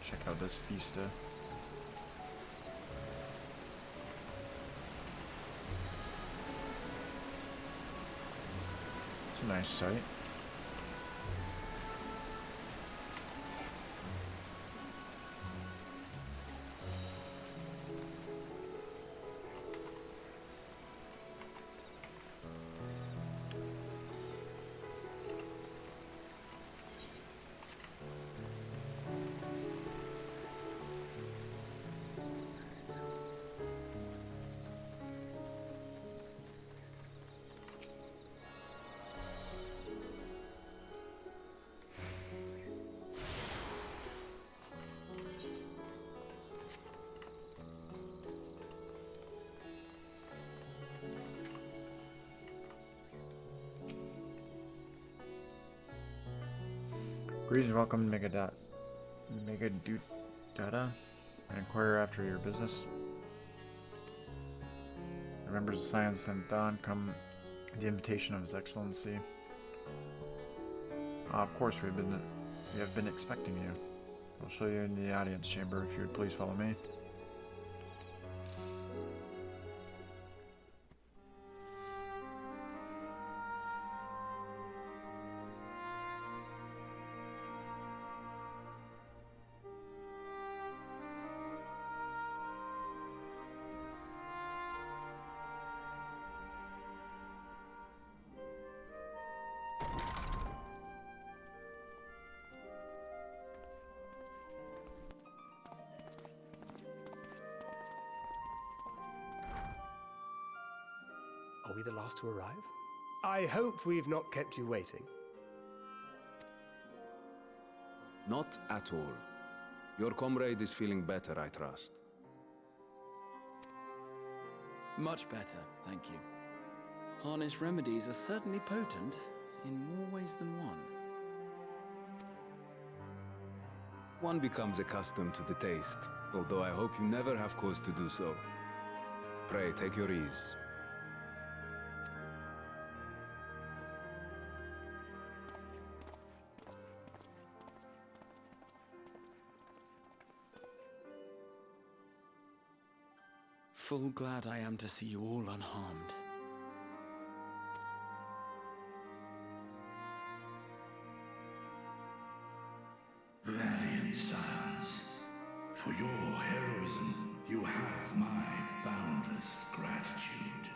Speaker 1: Check out this Vista. It's a nice sight. Greetings, welcome Megadata. I inquire after your business. The members of Science and Dawn come at the invitation of His Excellency. Of course, we have been expecting you. I'll show you in the audience chamber if you would please follow me.
Speaker 6: Are we the last to arrive? I hope we've not kept you waiting.
Speaker 10: Not at all. Your comrade is feeling better, I trust.
Speaker 7: Much better, thank you. Harness remedies are certainly potent, in more ways than one.
Speaker 10: One becomes accustomed to the taste, although I hope you never have cause to do so. Pray, take your ease.
Speaker 7: Full glad I am to see you all unharmed.
Speaker 11: Valiant scions, for your heroism, you have my boundless gratitude.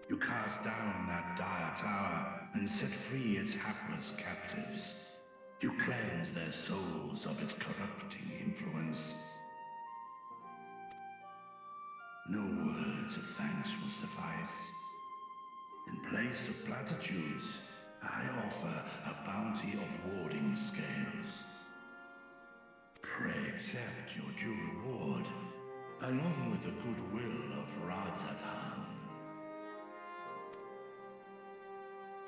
Speaker 11: You cast down that dire tower and set free its hapless captives. You cleanse their souls of its corrupting influence. No words of thanks will suffice. In place of platitudes, I offer a bounty of warding scales. Pray accept your due reward, along with the goodwill of Radzatan.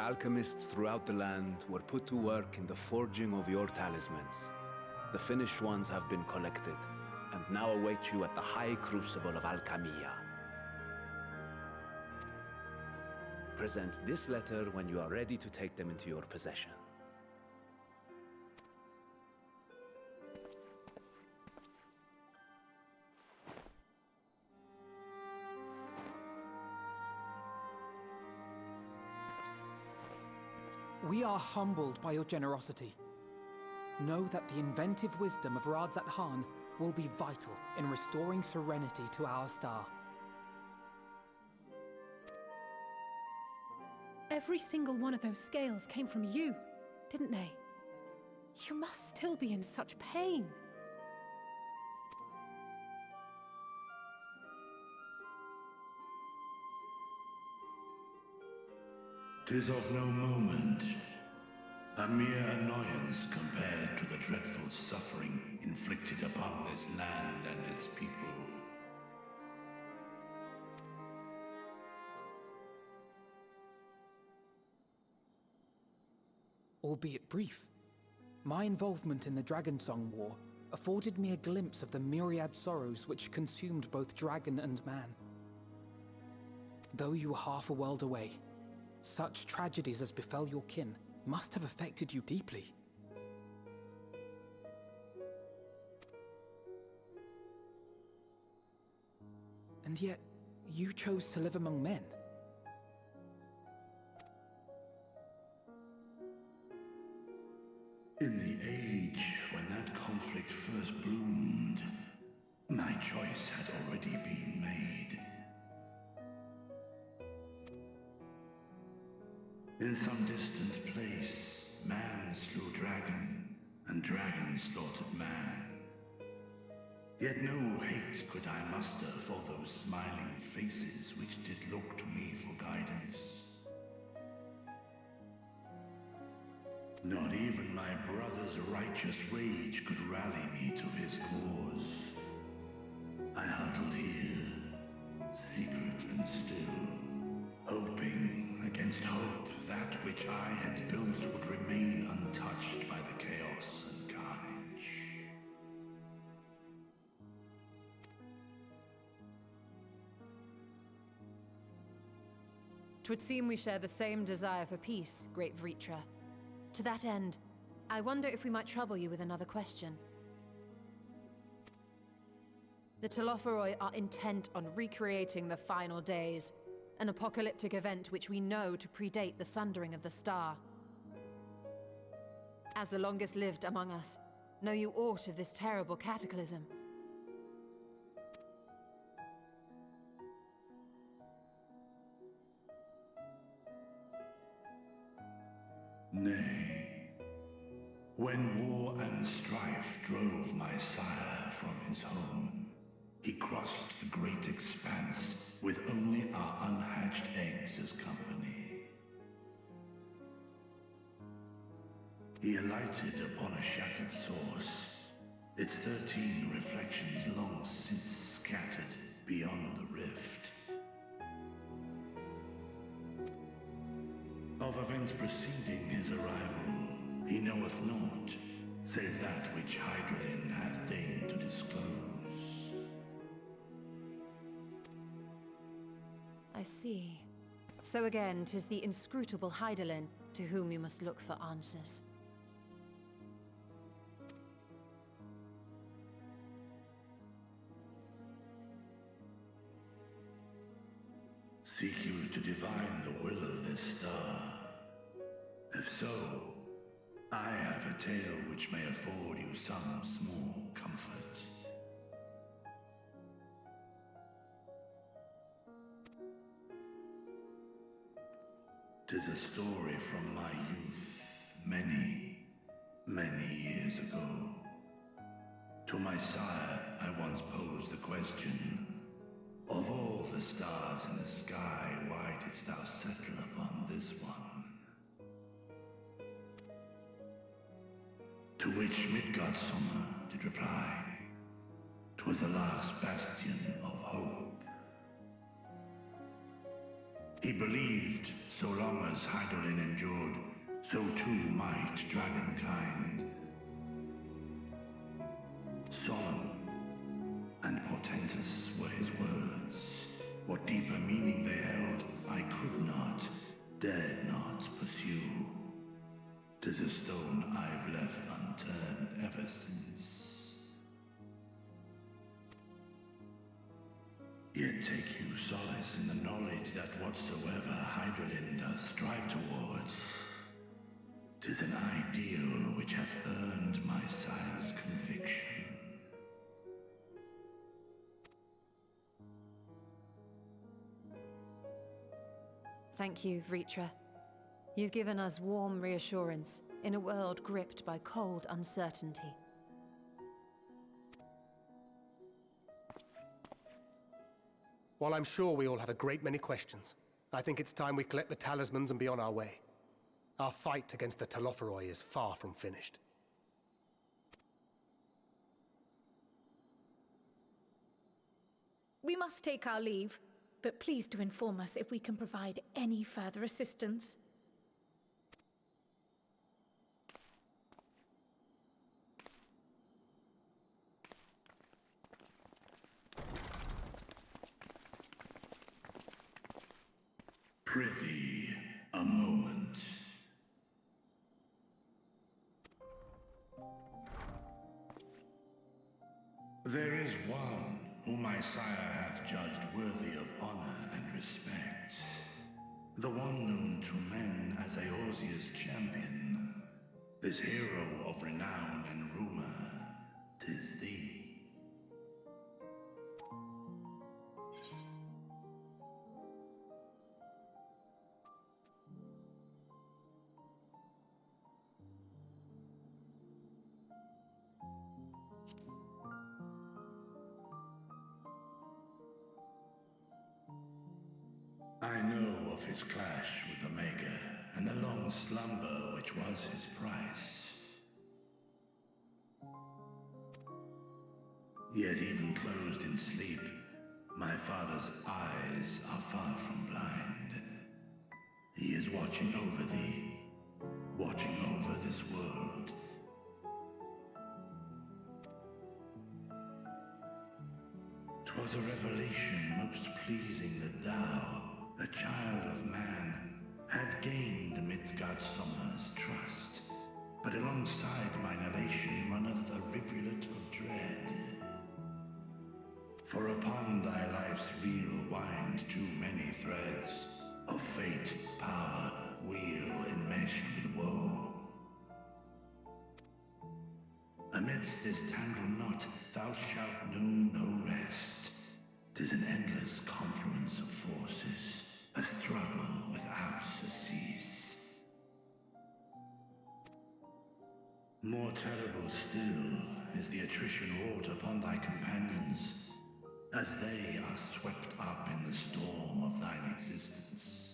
Speaker 10: Alchemists throughout the land were put to work in the forging of your talismans. The finished ones have been collected, and now await you at the High Crucible of Alchemia. Present this letter when you are ready to take them into your possession.
Speaker 4: We are humbled by your generosity. Know that the inventive wisdom of Radzatan will be vital in restoring serenity to our star.
Speaker 12: Every single one of those scales came from you, didn't they? You must still be in such pain.
Speaker 11: 'Tis of no moment, a mere annoyance compared to the dreadful suffering inflicted upon this land and its people.
Speaker 4: Albeit brief, my involvement in the Dragonsong War afforded me a glimpse of the myriad sorrows which consumed both dragon and man. Though you were half a world away, such tragedies as befell your kin must have affected you deeply. And yet, you chose to live among men.
Speaker 11: In the age when that conflict first bloomed, my choice had already been made. In some distant place, man slew dragon, and dragon slaughtered man. Yet no hate could I muster for those smiling faces which did look to me for guidance. Not even my brother's righteous rage could rally me to his cause. I huddled here, secret and still, hoping against hope that which I had built would remain untouched by the chaos and carnage.
Speaker 3: Twould seem we share the same desire for peace, great Vritra. To that end, I wonder if we might trouble you with another question. The Telophoroi are intent on recreating the final days, an apocalyptic event which we know to predate the sundering of the star. As the longest lived among us, know you aught of this terrible cataclysm?
Speaker 11: Nay. When war and strife drove my sire from his home, he crossed the great expanse with only our unhatched eggs as company. He alighted upon a shattered source, its 13 reflections long since scattered beyond the rift. Of events preceding his arrival, he knoweth naught, save that which Hydralin hath deigned to disclose.
Speaker 3: I see. So again, 'tis the inscrutable Hydaelyn to whom you must look for answers.
Speaker 11: Seek you to divine the will of this star? If so, I have a tale which may afford you some small comfort. Tis a story from my youth, many, many years ago. To my sire, I once posed the question, of all the stars in the sky, why didst thou settle upon this one? To which Midgardsormr did reply, 'twas the last bastion of hope. He believed, so long as Hydaelyn endured, so too might dragonkind. Solemn and portentous were his words. What deeper meaning they held, I could not, dared not pursue. 'Tis a stone I've left unturned ever since. Yet take you solace in the knowledge that whatsoever Hydaelyn does strive towards, 'tis an ideal which hath earned my sire's conviction.
Speaker 3: Thank you, Vritra. You've given us warm reassurance in a world gripped by cold uncertainty.
Speaker 6: While I'm sure we all have a great many questions, I think it's time we collect the talismans and be on our way. Our fight against the Telophoroi is far from finished.
Speaker 2: We must take our leave, but please do inform us if we can provide any further assistance.
Speaker 11: Prithee, a moment. There is one whom my sire hath judged worthy of honor and respect. The one known to men as Eorzea's champion. This hero of renown and rumor, 'tis thee. I know of his clash with Omega, and the long slumber which was his price. Yet even closed in sleep, my father's eyes are far from blind. He is watching over thee, watching over this world. 'Twas a revelation most pleasing that thou, a child of man, had gained Midgardsummer's trust. But alongside mine elation runneth a rivulet of dread. For upon thy life's reel wind too many threads of fate, power, wheel enmeshed with woe. Amidst this tangled knot thou shalt know no rest. 'Tis an endless confluence of forces, a struggle without surcease. More terrible still is the attrition wrought upon thy companions, as they are swept up in the storm of thine existence.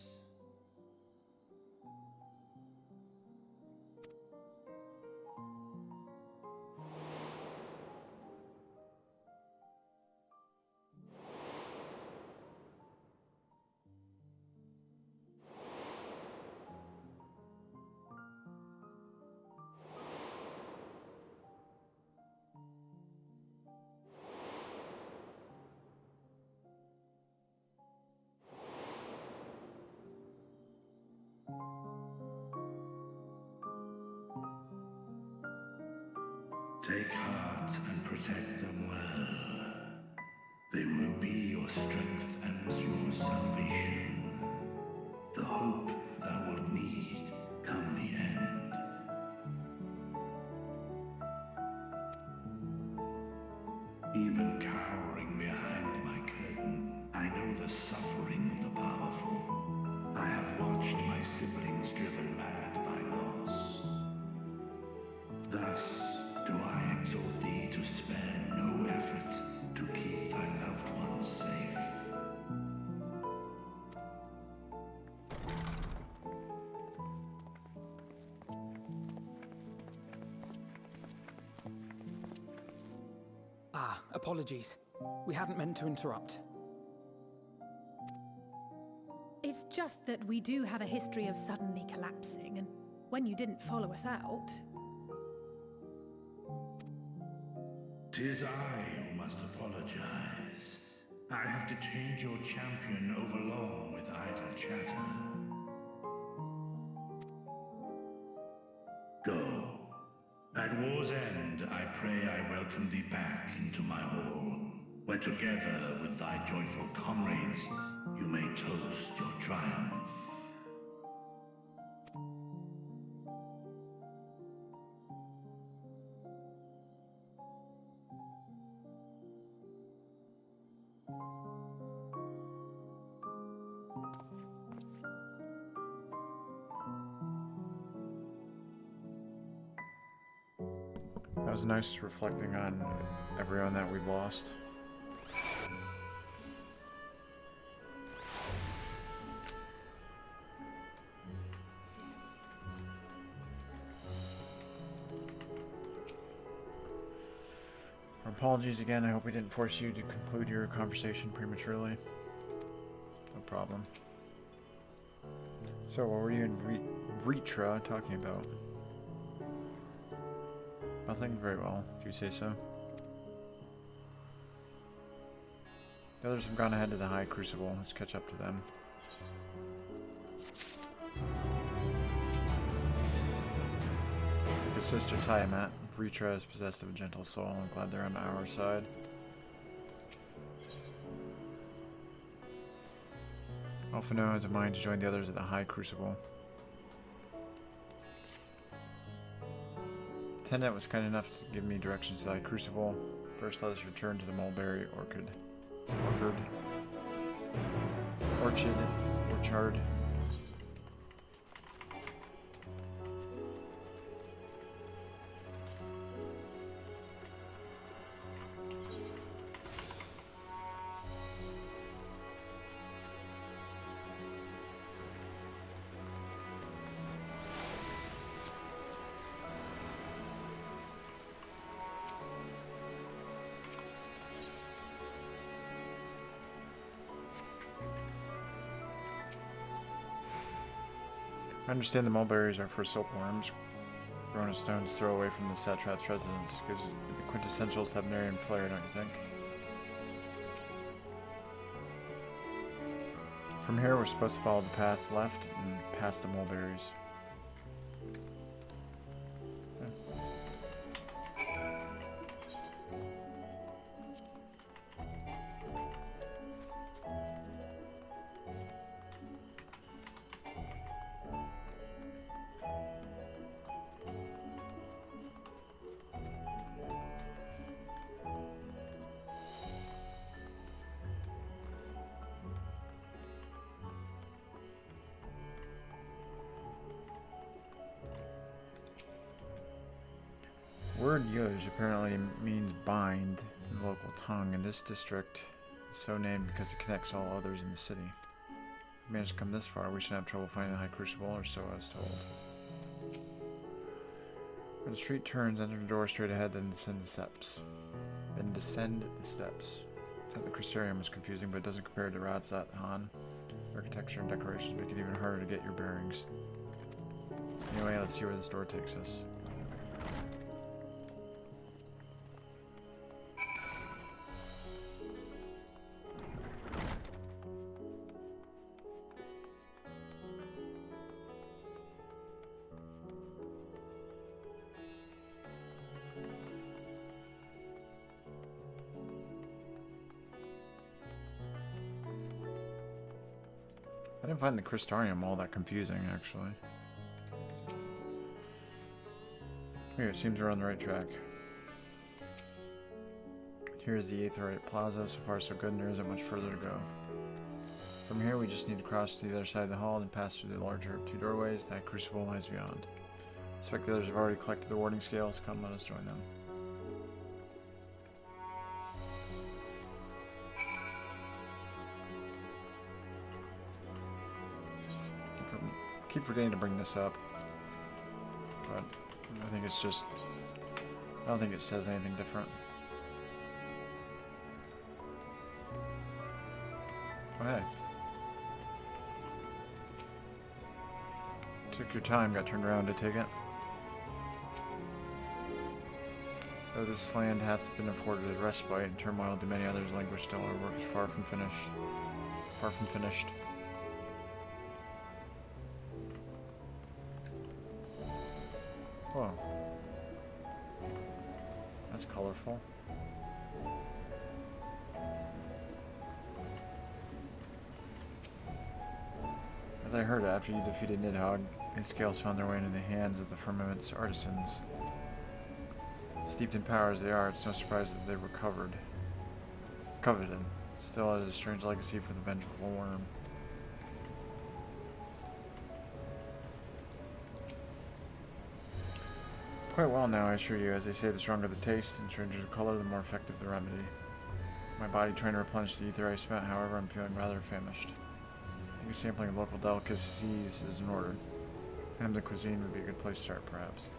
Speaker 11: Take heart and protect them well. They will be your strength and your salvation. The hope thou wilt need come the end. Even cowering behind my curtain, I know the suffering of the powerful. I have watched my siblings driven mad by loss. Thus do I exhort thee to spare no effort to keep thy loved ones safe.
Speaker 4: Ah, apologies. We hadn't meant to interrupt.
Speaker 12: It's just that we do have a history of suddenly collapsing, and when you didn't follow us out...
Speaker 11: 'Tis I who must apologize. I have detained your champion overlong with idle chatter. Go. At war's end, I pray I welcome thee back into my hall, where together with thy joyful comrades, you may toast your triumph.
Speaker 1: That was nice, reflecting on everyone that we lost. Our apologies again. I hope we didn't force you to conclude your conversation prematurely. No problem. So, what were you and Vritra talking about? Nothing? Very well, if you say so. The others have gone ahead to the High Crucible. Let's catch up to them. With his sister Tiamat, Vritra is possessed of a gentle soul. I'm glad they're on our side. Alphino has a mind to join the others at the High Crucible. Attendant was kind enough to give me directions to thy crucible. First, let us return to the Mulberry Orchard. I understand the mulberries are for silkworms, grown as stones throw away from the satrap's residence, because the quintessential Sabnarian flair, don't you think? From here, we're supposed to follow the path left and past the mulberries. Word Yuj apparently means bind in the local tongue, and this district is so named because it connects all others in the city. If we managed to come this far, we shouldn't have trouble finding the High Crucible, or so I was told. Where the street turns, enter the door straight ahead, then descend the steps. The Crystarium was confusing, but it doesn't compare to Radzat Han. Architecture and decorations make it even harder to get your bearings. Anyway, let's see where this door takes us. I didn't find the Crystarium all that confusing, actually. Here, it seems we're on the right track. Here's the Aetherite Plaza. So far, so good, and there isn't much further to go. From here, we just need to cross to the other side of the hall and pass through the larger of two doorways. That crucible lies beyond. I suspect the others have already collected the warding scales. Come, let us join them. Keep forgetting to bring this up, but I think it's just, I don't think it says anything different. Oh, hey. Took your time, got turned around to take it. Though this land hath been afforded a respite and turmoil to many others, language still our work is far from finished. Far from finished. Whoa. That's colorful. As I heard, after you defeated Nidhogg, his scales found their way into the hands of the firmament's artisans. Steeped in power as they are, it's no surprise that they were coveted. Still, it is a strange legacy for the vengeful worm. Quite well now, I assure you. As they say, the stronger the taste and stranger the color, the more effective the remedy. My body trying to replenish the ether I spent, however, I'm feeling rather famished. I think a sampling of local delicacies is in order. Hamza cuisine would be a good place to start, perhaps.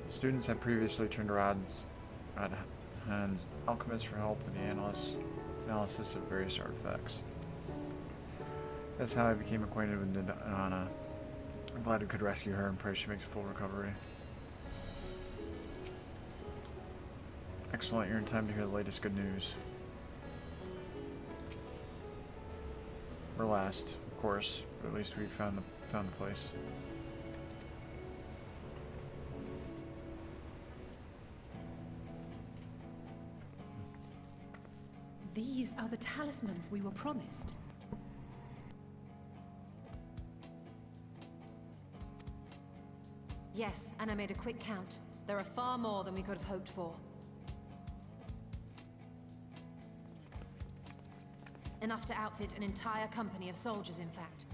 Speaker 1: The students had previously turned to Han's alchemist for help with the analysis of various artifacts. That's how I became acquainted with Nana. I'm glad we could rescue her and pray she makes full recovery. Excellent, you're in time to hear the latest good news. Or last, of course, but at least we found the place.
Speaker 12: These are the talismans we were promised.
Speaker 3: Yes, and I made a quick count. There are far more than we could have hoped for. Enough to outfit an entire company of soldiers, in fact.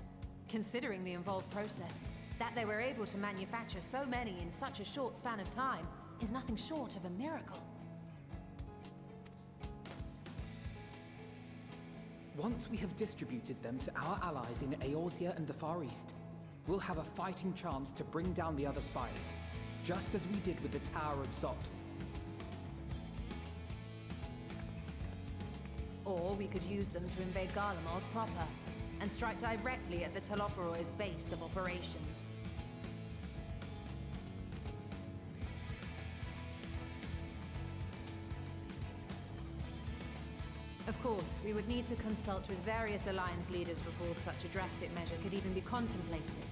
Speaker 3: Considering the involved process, that they were able to manufacture so many in such a short span of time is nothing short of a miracle.
Speaker 4: Once we have distributed them to our allies in Eorzea and the Far East, we'll have a fighting chance to bring down the other spires, just as we did with the Tower of Zot.
Speaker 3: Or we could use them to invade Garlemald proper. and strike directly at the Telophoroid's base of operations. Of course, we would need to consult with various Alliance leaders before such a drastic measure could even be contemplated.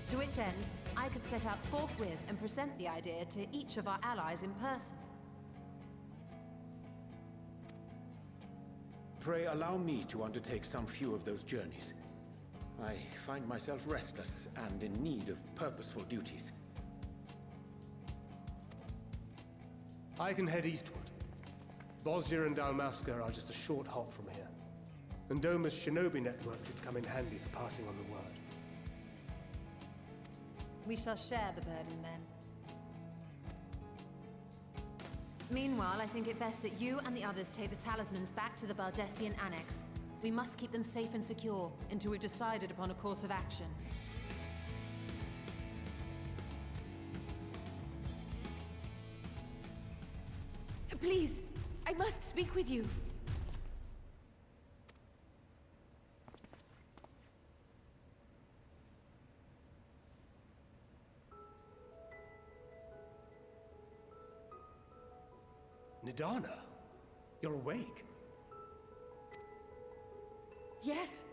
Speaker 3: To which end, I could set out forthwith and present the idea to each of our allies in person.
Speaker 5: Pray allow me to undertake some few of those journeys. I find myself restless and in need of purposeful duties.
Speaker 6: I can head eastward. Bosnia and Dalmasca are just a short hop from here. And Doma's shinobi network could come in handy for passing on the word.
Speaker 3: We shall share the burden then. Meanwhile, I think it best that you and the others take the talismans back to the Baldessian Annex. We must keep them safe and secure until we've decided upon a course of action.
Speaker 12: Please, I must speak with you.
Speaker 6: Nidana, you're awake.
Speaker 13: Yes.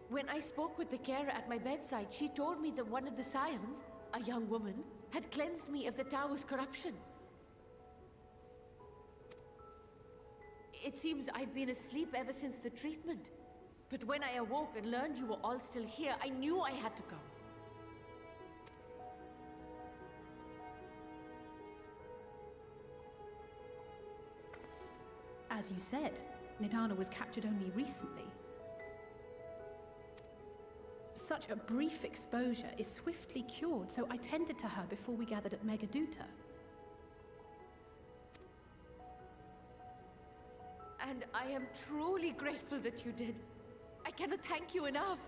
Speaker 13: When I spoke with the carer at my bedside, she told me that one of the scions, a young woman, had cleansed me of the tower's corruption. It seems I'd been asleep ever since the treatment. But when I awoke and learned you were all still here, I knew I had to come.
Speaker 12: As you said, Nidana was captured only recently. Such a brief exposure is swiftly cured, so I tended to her before we gathered at Megaduta.
Speaker 13: And I am truly grateful that you did. I cannot thank you enough.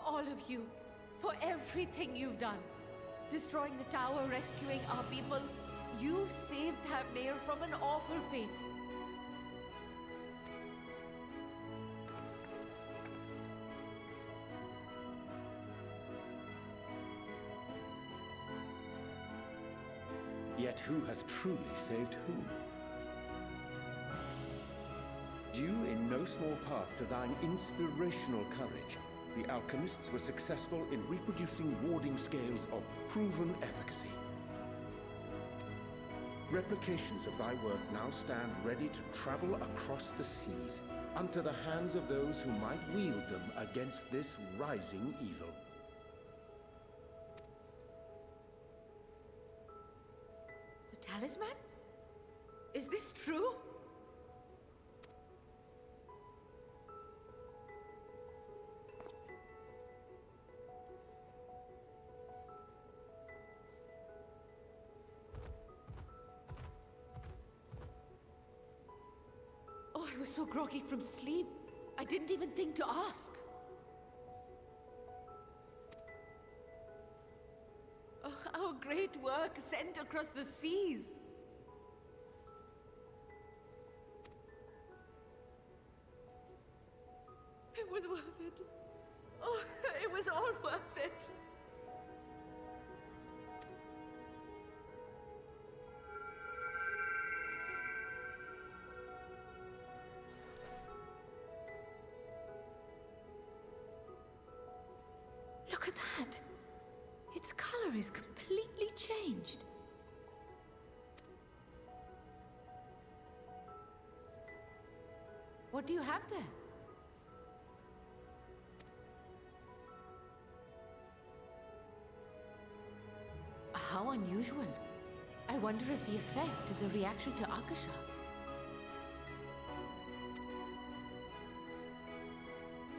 Speaker 13: All of you, for everything you've done. Destroying the tower, rescuing our people. You've saved Thavnair from an awful fate.
Speaker 5: Yet who hath truly saved whom? Due in no small part to thine inspirational courage, the alchemists were successful in reproducing warding scales of proven efficacy. Replications of thy work now stand ready to travel across the seas, unto the hands of those who might wield them against this rising evil.
Speaker 13: The talisman? Is this true? Oh, I was so groggy from sleep. I didn't even think to ask. Oh, our great work sent across the seas. It was worth it. Oh, it was all worth it.
Speaker 12: Look at that! Its color is completely changed.
Speaker 13: What do you have there? How unusual. I wonder if the effect is a reaction to Akasha.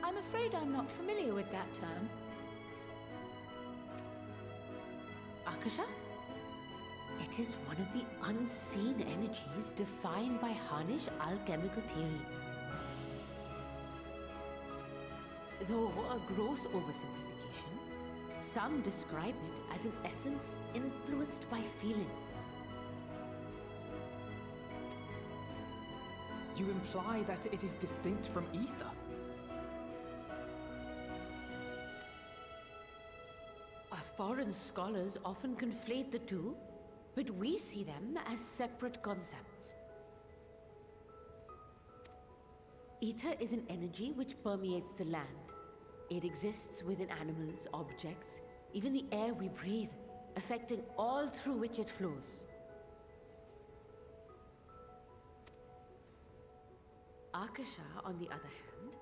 Speaker 2: I'm afraid I'm not familiar with that term.
Speaker 13: Akasha? It is one of the unseen energies defined by Harnish alchemical theory. Though a gross oversimplification, some describe it as an essence influenced by feelings.
Speaker 4: You imply that it is distinct from ether.
Speaker 13: Us foreign scholars often conflate the two, but we see them as separate concepts. Ether is an energy which permeates the land. It exists within animals, objects, even the air we breathe, affecting all through which it flows. Akasha, on the other hand,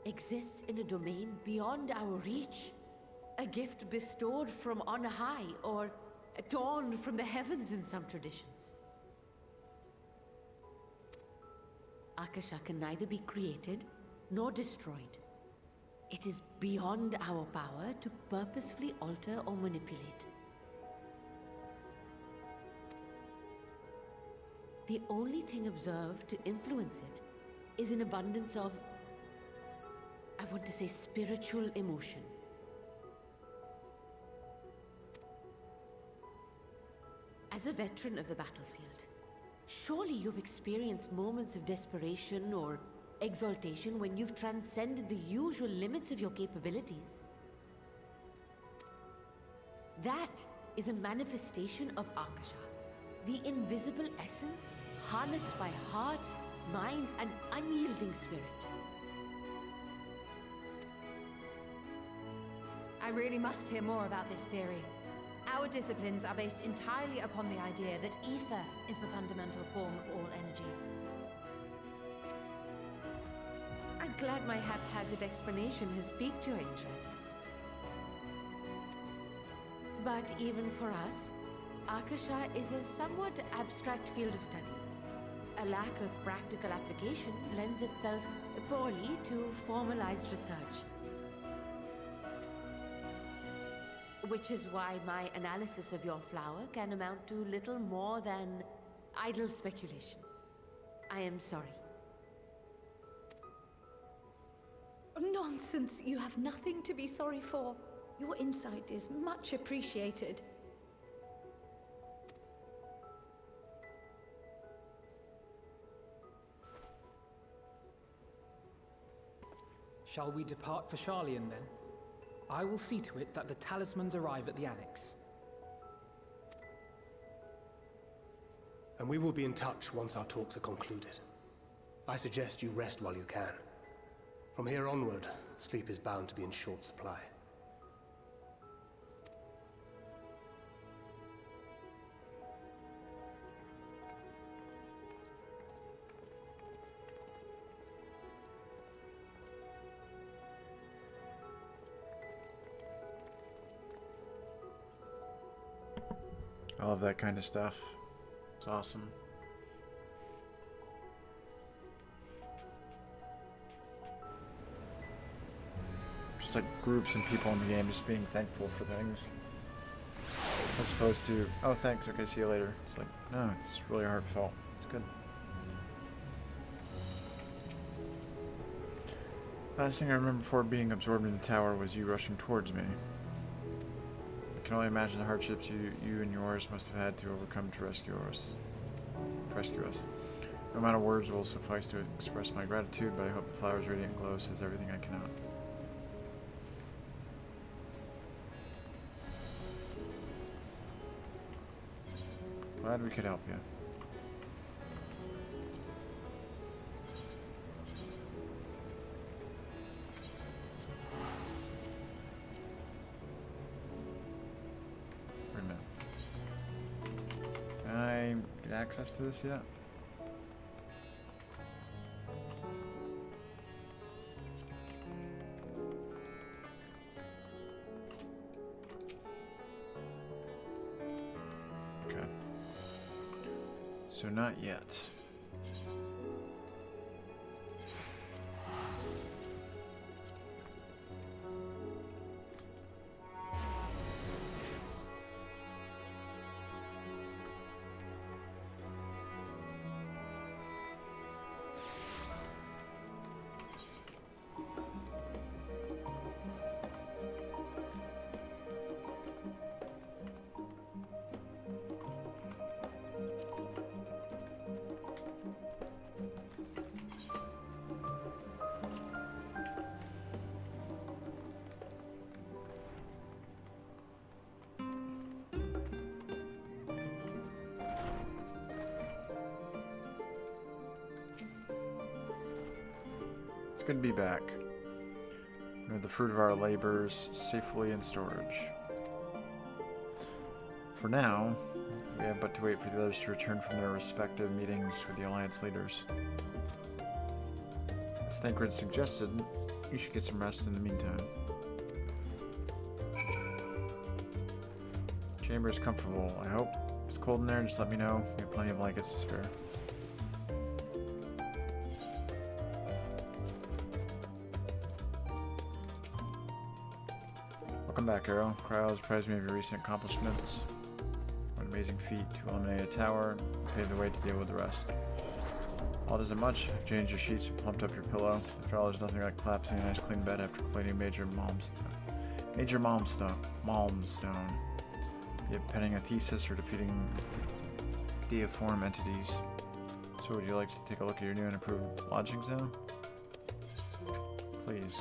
Speaker 13: exists in a domain beyond our reach. A gift bestowed from on high, or torn from the heavens in some traditions. Akasha can neither be created nor destroyed. It is beyond our power to purposefully alter or manipulate. The only thing observed to influence it is an abundance of, I want to say, spiritual emotion. As a veteran of the battlefield, surely you've experienced moments of desperation or exaltation when you've transcended the usual limits of your capabilities. That is a manifestation of Akasha, the invisible essence harnessed by heart, mind, and unyielding spirit.
Speaker 3: I really must hear more about this theory. Our disciplines are based entirely upon the idea that ether is the fundamental form of all energy.
Speaker 13: I'm glad my haphazard explanation has piqued your interest. But even for us, Akasha is a somewhat abstract field of study. A lack of practical application lends itself poorly to formalized research. Which is why my analysis of your flower can amount to little more than idle speculation. I am sorry.
Speaker 2: Nonsense! You have nothing to be sorry for. Your insight is much appreciated.
Speaker 4: Shall we depart for Charlian then? I will see to it that the talismans arrive at the Annex.
Speaker 6: And we will be in touch once our talks are concluded. I suggest you rest while you can. From here onward, sleep is bound to be in short supply.
Speaker 1: I love that kind of stuff. It's awesome. Just like groups and people in the game just being thankful for things. As opposed to, oh thanks, okay, see you later. It's like, no, it's really heartfelt. It's good. Last thing I remember before being absorbed in the tower was you rushing towards me. I can only imagine the hardships you and yours must have had to overcome to rescue us. No amount of words will suffice to express my gratitude, but I hope the flower's radiant glow says everything I cannot. Glad we could help you. Wait a minute. Can I get access to this yet? So not yet. good to be back. We have the fruit of our labors safely in storage. For now, we have but to wait for the others to return from their respective meetings with the Alliance leaders. As Thancred suggested, you should get some rest in the meantime. Chamber is comfortable, I hope. If it's cold in there, just let me know. We have plenty of blankets to spare. Welcome back, Arrow. Cryo has apprised me of your recent accomplishments. What an amazing feat to eliminate a tower and pave the way to deal with the rest. While it isn't much, I've changed your sheets and plumped up your pillow. After all, there's nothing like collapsing a nice clean bed after completing a major malmstone. Be it penning a thesis or defeating deiform entities. So would you like to take a look at your new and improved lodgings now? Please.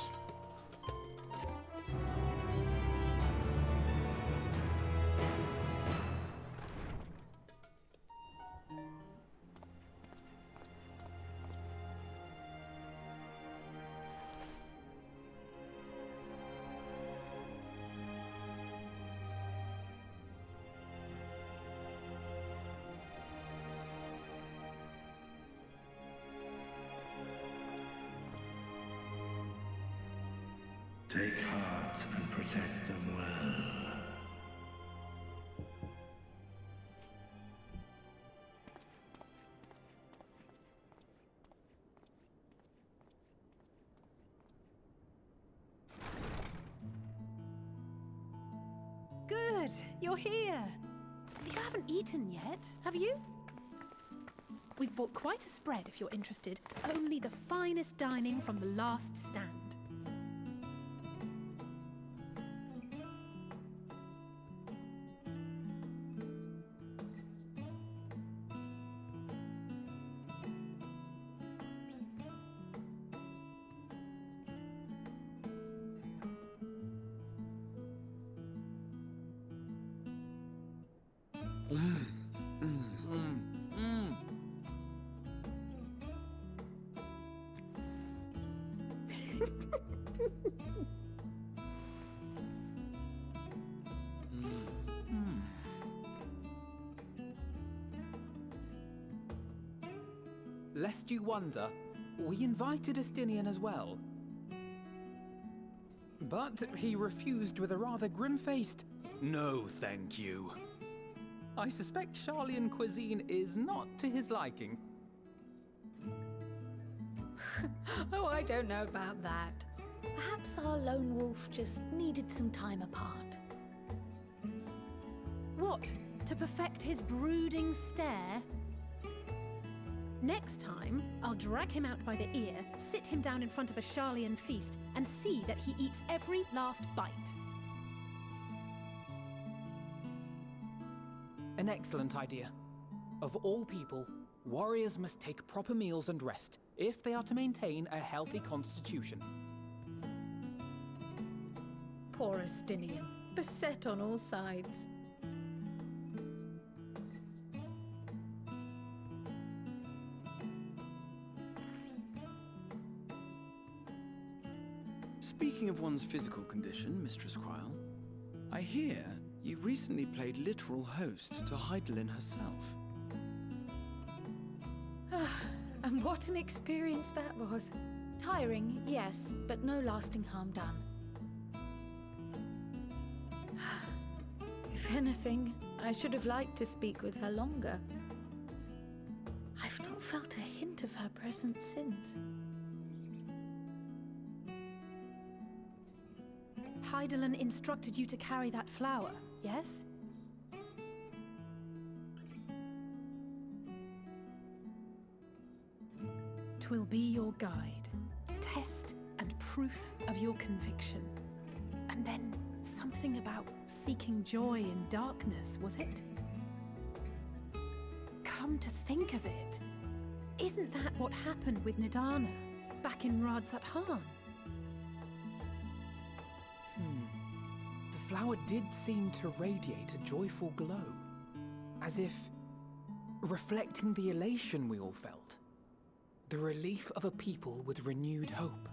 Speaker 11: Take heart and protect them well.
Speaker 12: Good, you're here. You haven't eaten yet, have you? We've bought quite a spread if you're interested. Only the finest dining from the last stand.
Speaker 4: Lest you wonder, we invited Estinian as well. But he refused with a rather grim-faced, "No, thank you." I suspect Charlian cuisine is not to his liking.
Speaker 2: Oh, I don't know about that. Perhaps our lone wolf just needed some time apart.
Speaker 12: What? To perfect his brooding stare? Next time, I'll drag him out by the ear, sit him down in front of a Charlian feast, and see that he eats every last bite.
Speaker 4: An excellent idea. Of all people, warriors must take proper meals and rest if they are to maintain a healthy constitution.
Speaker 2: Poor Estinian, beset on all sides.
Speaker 7: Speaking of one's physical condition, Mistress Cryle, I hear you recently played literal host to Heidelin herself.
Speaker 2: And what an experience that was. Tiring, yes, but no lasting harm done. If anything, I should have liked to speak with her longer. I've not felt a hint of her presence since.
Speaker 12: Heidelin instructed you to carry that flower, yes? 'Twill be your guide, test and proof of your conviction. And then something about seeking joy in darkness, was it? Come to think of it, isn't that what happened with Nidana back in Radzat Han?
Speaker 4: The flower did seem to radiate a joyful glow, as if reflecting the elation we all felt. The relief of a people with renewed hope.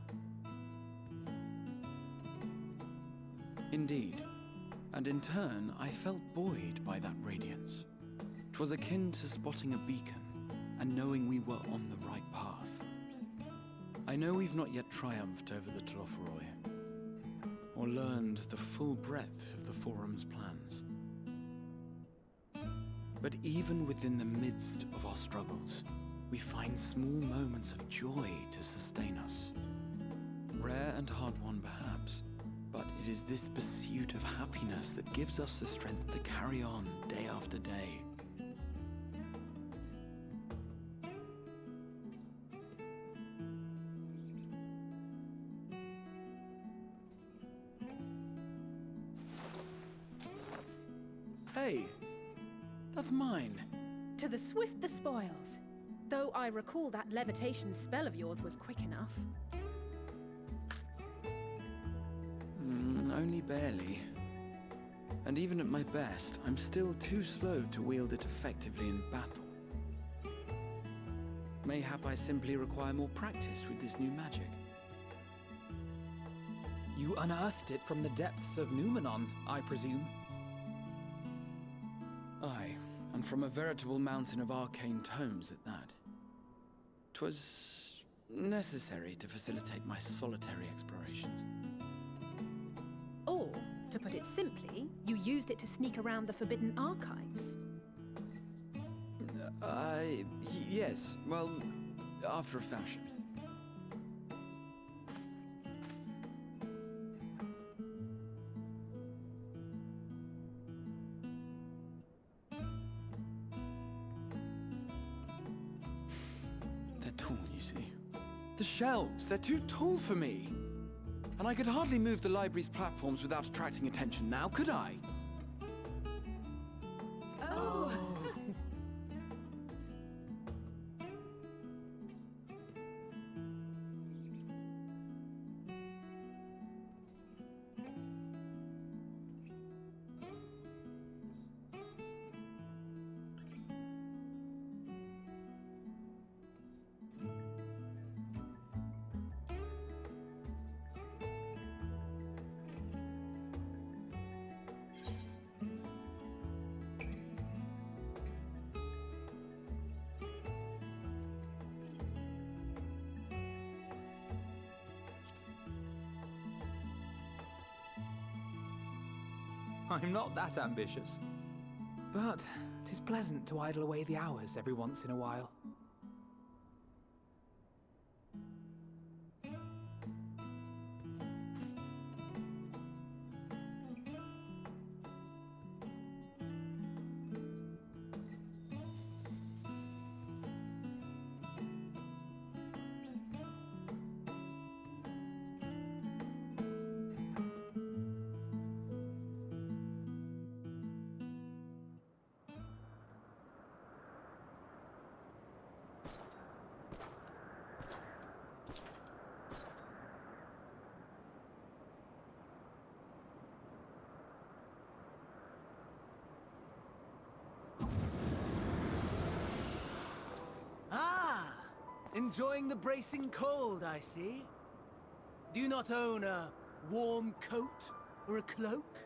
Speaker 7: Indeed. And in turn, I felt buoyed by that radiance. 'Twas akin to spotting a beacon, and knowing we were on the right path. I know we've not yet triumphed over the Telophoroi, or learned the full breadth of the Forum's plans. But even within the midst of our struggles, we find small moments of joy to sustain us. Rare and hard-won perhaps, but it is this pursuit of happiness that gives us the strength to carry on day after day. Hey, that's mine.
Speaker 12: To the swift the spoils. Though I recall that levitation spell of yours was quick enough.
Speaker 7: Only barely. And even at my best, I'm still too slow to wield it effectively in battle. Mayhap I simply require more practice with this new magic.
Speaker 4: You unearthed it from the depths of Numenon, I presume?
Speaker 7: Aye, and from a veritable mountain of arcane tomes at that. 'Twas necessary to facilitate my solitary explorations.
Speaker 12: Or, to put it simply, you used it to sneak around the Forbidden Archives.
Speaker 7: Yes, well, after a fashion. They're tall, you see. The shelves, they're too tall for me. And I could hardly move the library's platforms without attracting attention now, could I?
Speaker 12: Oh!
Speaker 4: I'm not that ambitious. But 'tis pleasant to idle away the hours every once in a while.
Speaker 14: Enjoying the bracing cold, I see. Do you not own a warm coat or a cloak?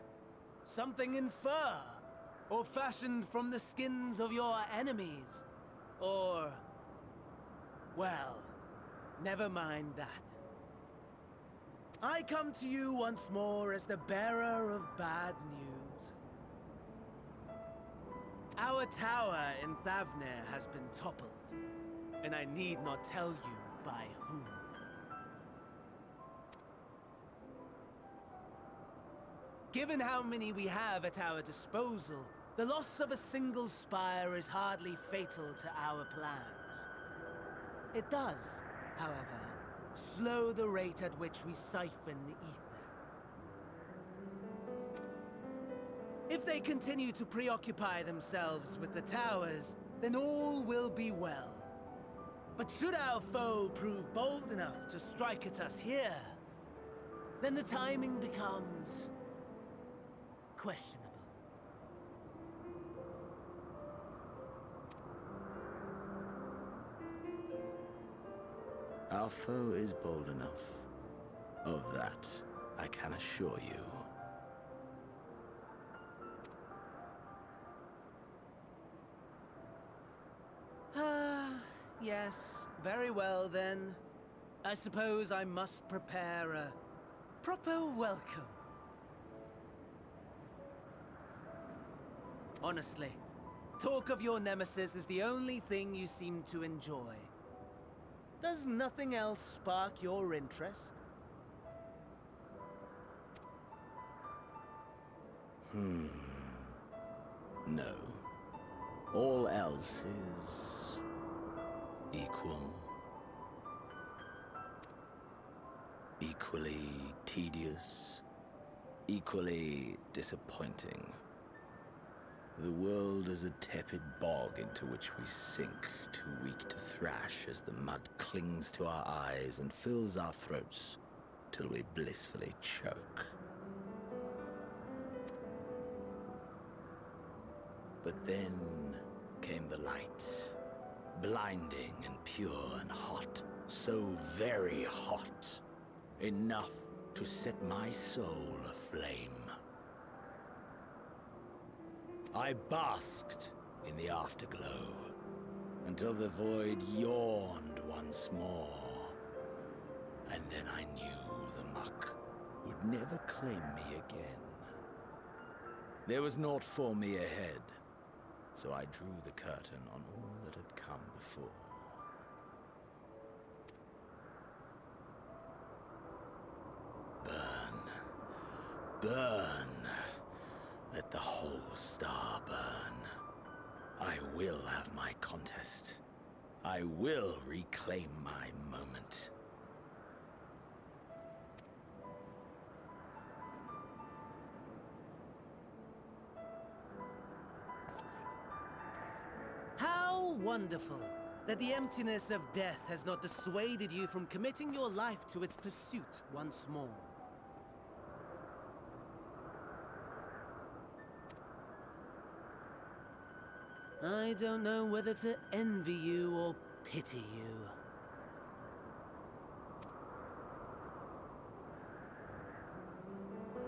Speaker 14: Something in fur? Or fashioned from the skins of your enemies? Or... well, never mind that. I come to you once more as the bearer of bad news. Our tower in Thavnir has been toppled. And I need not tell you by whom. Given how many we have at our disposal, the loss of a single spire is hardly fatal to our plans. It does, however, slow the rate at which we siphon the ether. If they continue to preoccupy themselves with the towers, then all will be well. But should our foe prove bold enough to strike at us here, then the timing becomes questionable.
Speaker 10: Our foe is bold enough. Of that, I can assure you.
Speaker 14: Yes, very well then. I suppose I must prepare a proper welcome. Honestly, talk of your nemesis is the only thing you seem to enjoy. Does nothing else spark your interest?
Speaker 10: No. All else is equal. Equally tedious. Equally disappointing. The world is a tepid bog into which we sink, too weak to thrash as the mud clings to our eyes and fills our throats till we blissfully choke. But then came the light, blinding and pure and hot, so very hot, enough to set my soul aflame. I basked in the afterglow until the void yawned once more, and then I knew the muck would never claim me again. There was naught for me ahead, so I drew the curtain on all that had come before. Burn. Burn. Let the whole star burn. I will have my contest. I will reclaim my moment.
Speaker 14: How wonderful that the emptiness of death has not dissuaded you from committing your life to its pursuit once more. I don't know whether to envy you or pity you.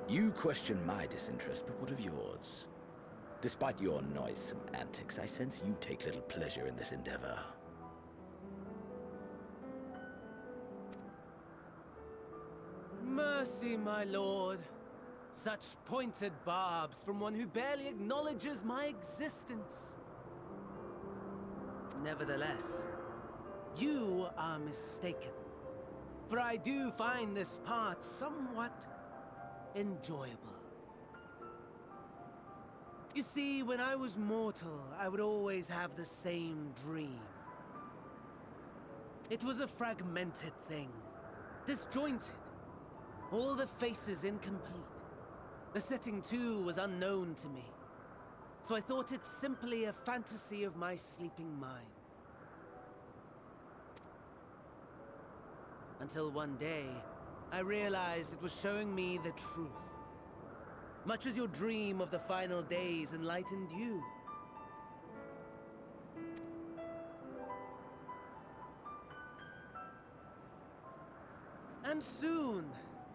Speaker 10: You question my disinterest, but what of yours? Despite your noisome antics, I sense you take little pleasure in this endeavor.
Speaker 14: Mercy, my lord. Such pointed barbs from one who barely acknowledges my existence. Nevertheless, you are mistaken. For I do find this part somewhat enjoyable. You see, when I was mortal, I would always have the same dream. It was a fragmented thing, disjointed, all the faces incomplete. The setting, too, was unknown to me, so I thought it simply a fantasy of my sleeping mind. Until one day, I realized it was showing me the truth. Much as your dream of the final days enlightened you. And soon,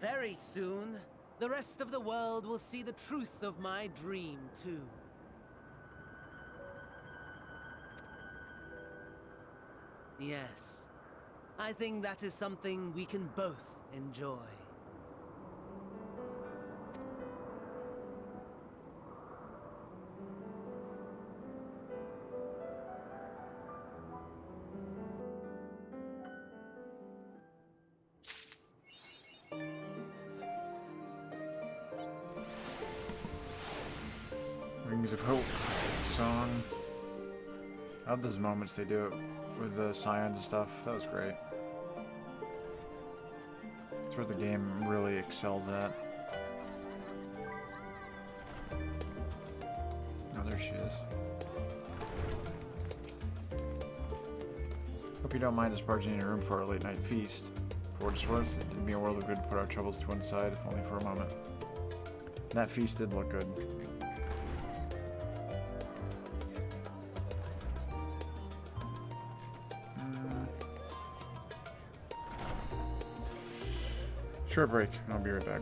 Speaker 14: very soon, the rest of the world will see the truth of my dream, too. Yes, I think that is something we can both enjoy.
Speaker 1: Rings of Hope song. I love those moments they do it with the scions and stuff. That was great. That's where the game really excels at. Oh, there she is. Hope you don't mind us barging in your room for our late night feast. For what it's worth, it'd be a world of good to put our troubles to one side, if only for a moment. That feast did look good. Short break, and I'll be right back.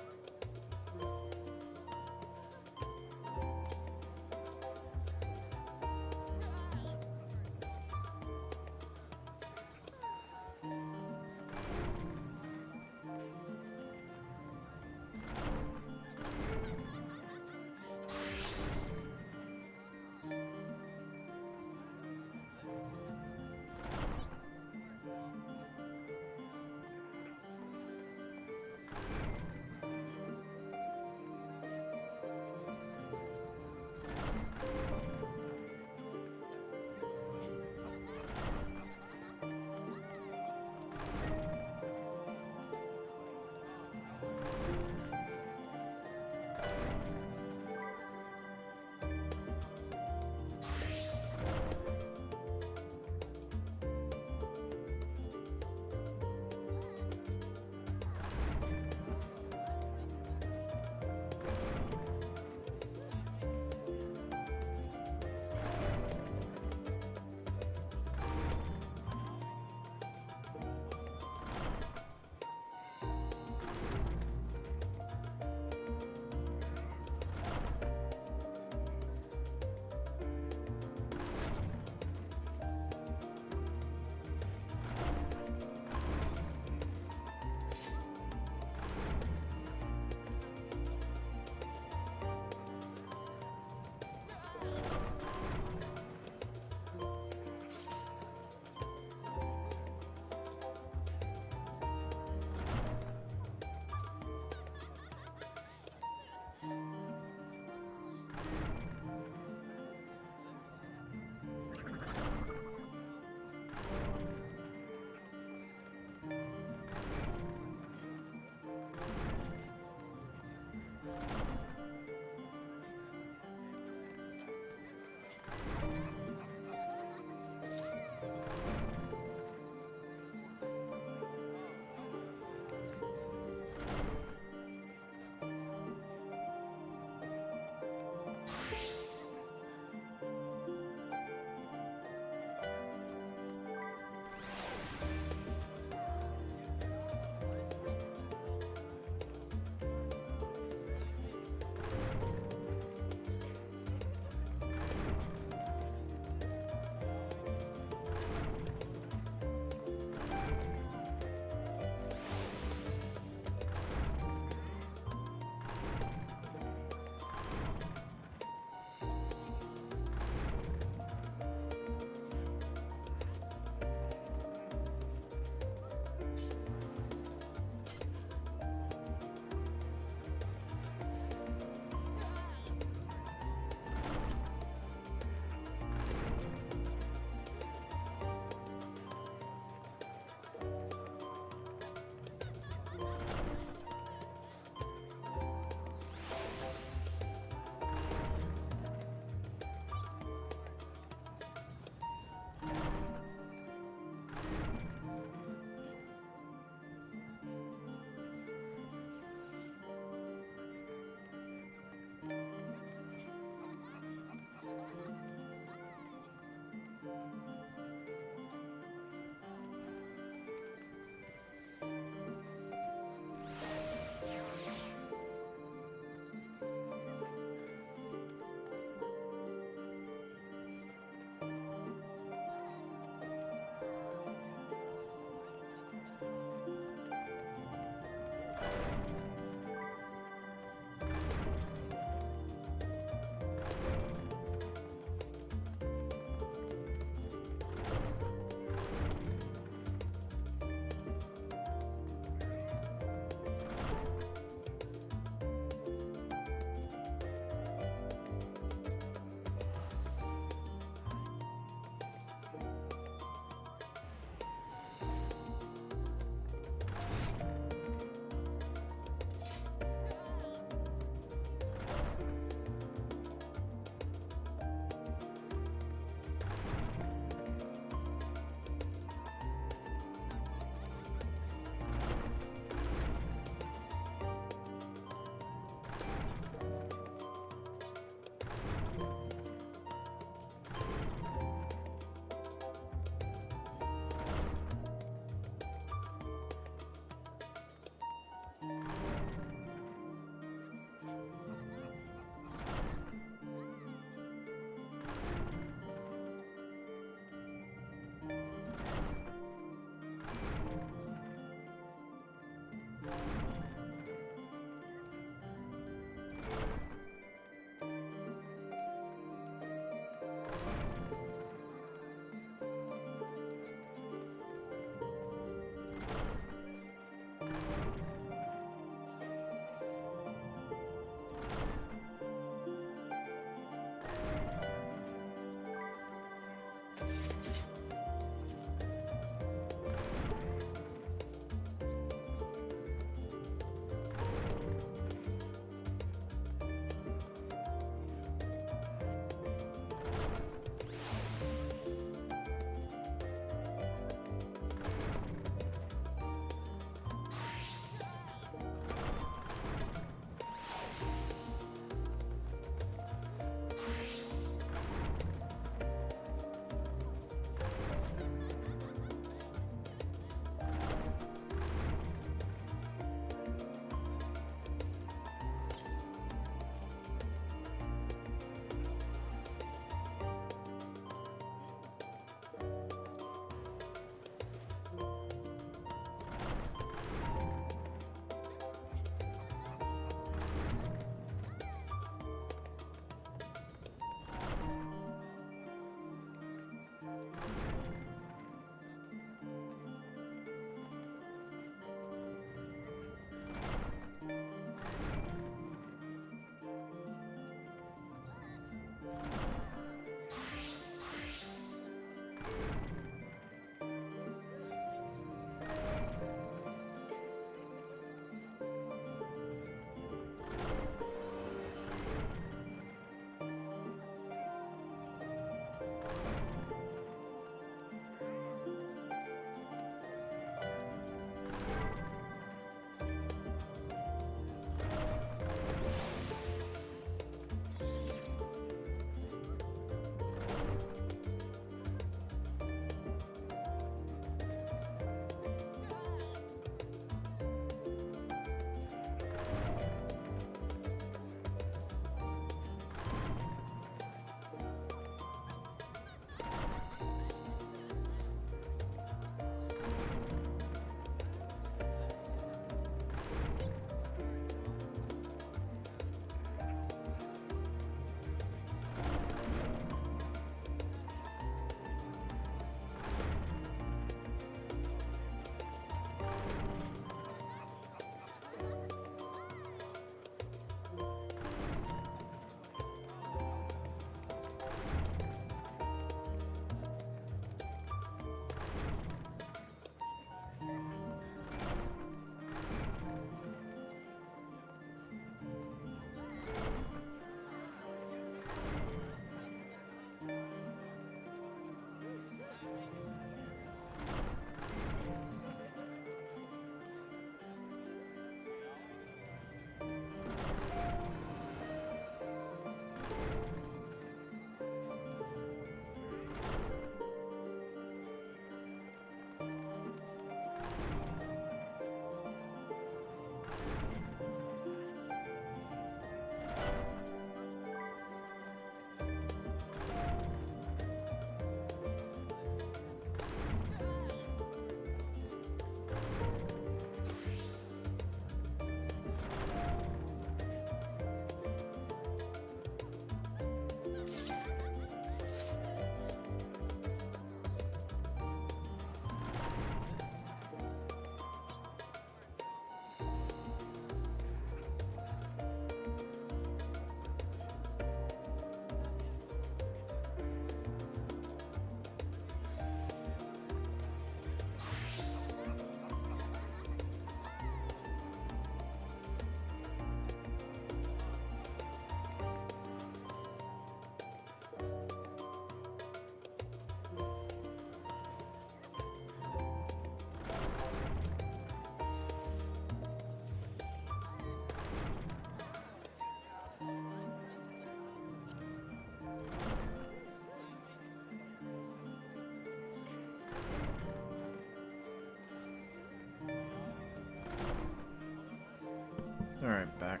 Speaker 1: Alright, back.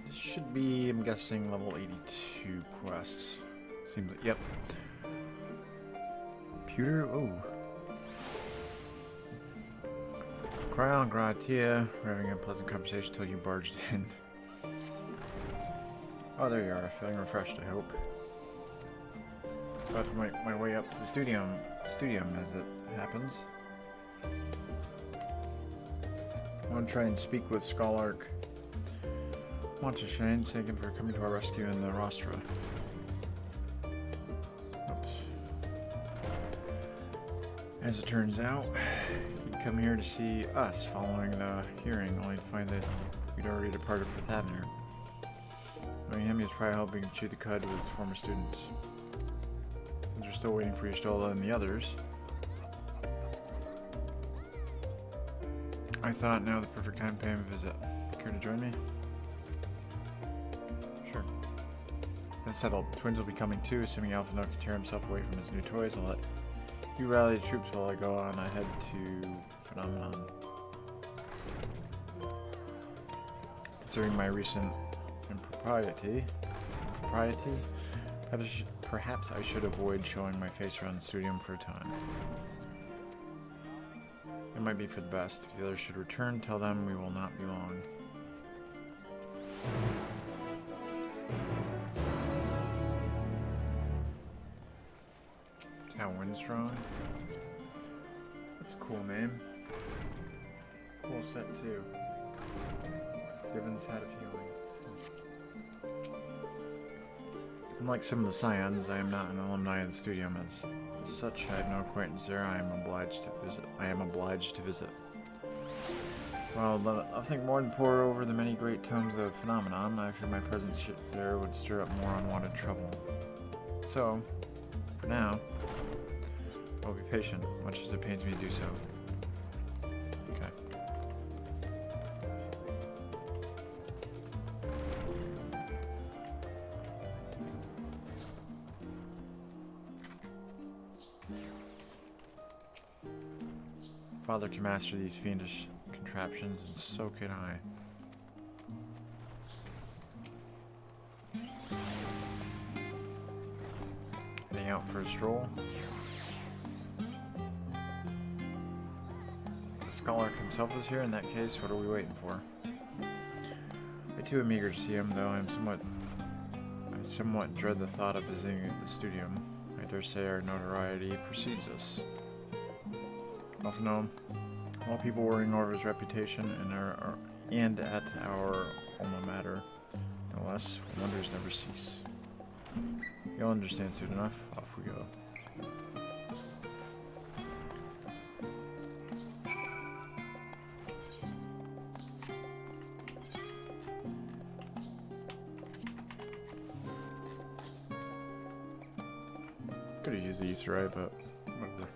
Speaker 1: This should be, I'm guessing, level 82 quests. Seems like, yep. Computer, oh. Cryon Gratia, we're having a pleasant conversation until you barged in. Oh, there you are, feeling refreshed, I hope. About to make my way up to the studium as it happens. I want to try and speak with Scholark Monteshane, thank him for coming to our rescue in the Rostra. Oops. As it turns out, he'd come here to see us following the hearing, only to find that we'd already departed for Thavnir. Knowing him, he was probably hoping to chew the cud with his former students. Since we're still waiting for Y'shtola and the others, I thought now the perfect time to pay him a visit. Care to join me? Sure. That's settled. Twins will be coming too, assuming Alpha Note can tear himself away from his new toys. I'll let you rally the troops while I go on ahead to Phenomenon. Considering my recent impropriety, perhaps I should avoid showing my face around the studium for a time. It might be for the best. If the others should return, tell them we will not be long. Town Windstrong. That's a cool name. Cool set too. Given's Hat of Healing. Unlike some of the Scions, I am not an alumni of the studium. As such, I have no acquaintance there. I am obliged to visit. Well, nothing more than pour over the many great tomes of Phenomenon. I fear my presence there would stir up more unwanted trouble. So, for now, I'll be patient, much as it pains me to do so. Okay. Father can master these fiendish contraptions, and so can I. Heading out for a stroll. The Scholark himself is here. In that case, what are we waiting for? I too am eager to see him, though I somewhat dread the thought of visiting the studium. I dare say our notoriety precedes us. Often know all people worrying over his reputation and at our alma mater. No less, wonders never cease. You'll understand soon enough. Off we go. Could have used the Etherology, but whatever.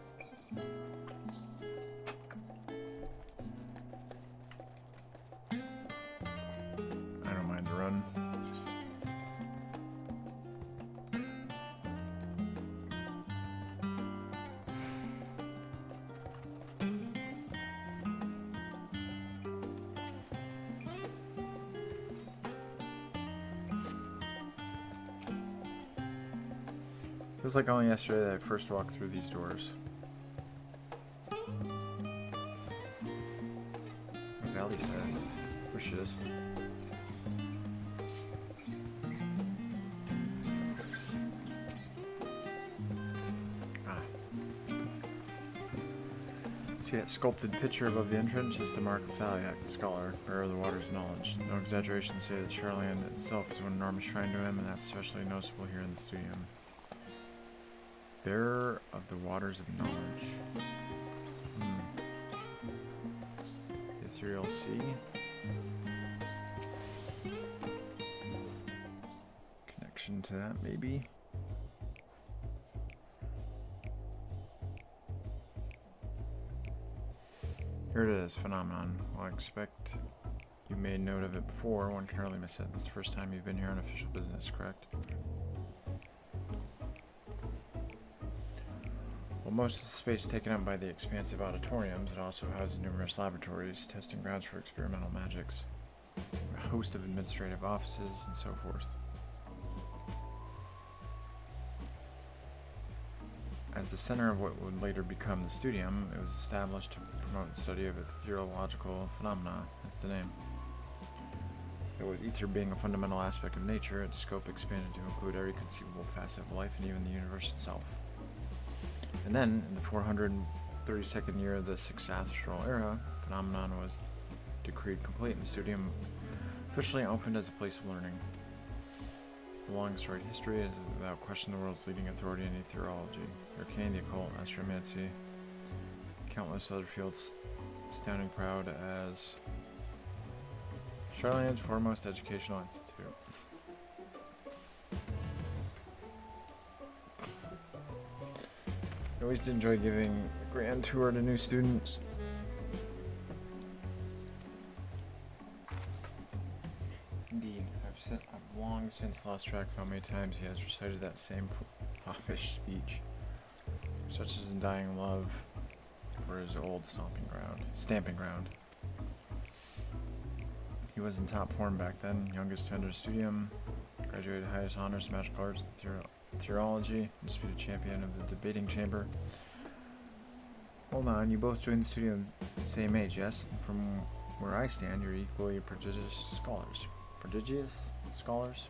Speaker 1: It was like only yesterday that I first walked through these doors. Where's Alice at? Where she is? Ah. See that sculpted picture above the entrance? It's the mark of Thaliak, the scholar, bearer of the waters of knowledge. No exaggeration to say that Charlian itself is one enormous shrine to him, and that's especially noticeable here in the studium. Bearer of the waters of knowledge. Ethereal Sea. Connection to that, maybe. Here it is, Phenomenon. Well, I expect you made note of it before. One can hardly miss it. It's the first time you've been here on official business, correct? Well, most of the space taken up by the expansive auditoriums, it also houses numerous laboratories, testing grounds for experimental magics. a host of administrative offices, and so forth. As the center of what would later become the studium, it was established to promote the study of etherological phenomena, hence the name. Though with ether being a fundamental aspect of nature, its scope expanded to include every conceivable facet of life and even the universe itself. And then, in the 432nd year of the Sixth Astral Era, phenomenon was decreed complete and the studium officially opened as a place of learning. The long storied history is without question the world's leading authority in etherology, arcane, the occult, astromancy, countless other fields standing proud as Charlemagn's foremost educational institute. I always did enjoy giving a grand tour to new students. Indeed, I've long since lost track of how many times he has recited that same foppish speech, such as in dying love for his old stamping ground. He was in top form back then, youngest to enter the studium, graduated highest honors in magical arts and Etherology, disputed champion of the debating chamber. Hold on, you both joined the studium the same age, yes? From where I stand, you're equally prodigious scholars. Prodigious scholars?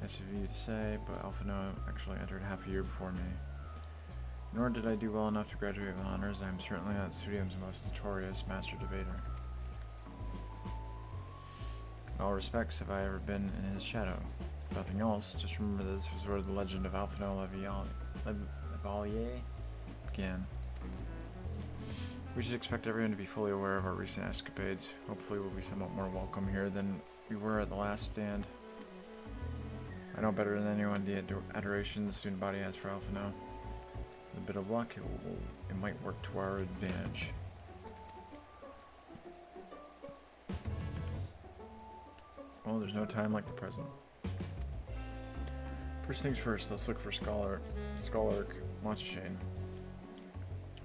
Speaker 1: Nice of you to say, but Alphino actually entered half a year before me. Nor did I do well enough to graduate with honors, I am certainly not the studium's most notorious master debater. In all respects have I ever been in his shadow. If nothing else, just remember that this was where the legend of Alphino Lavalier began. We should expect everyone to be fully aware of our recent escapades. Hopefully we'll be somewhat more welcome here than we were at the last stand. I know better than anyone the adoration the student body has for Alphino. With a bit of luck, it might work to our advantage. Well, there's no time like the present. First things first, let's look for Scholark Monstashane.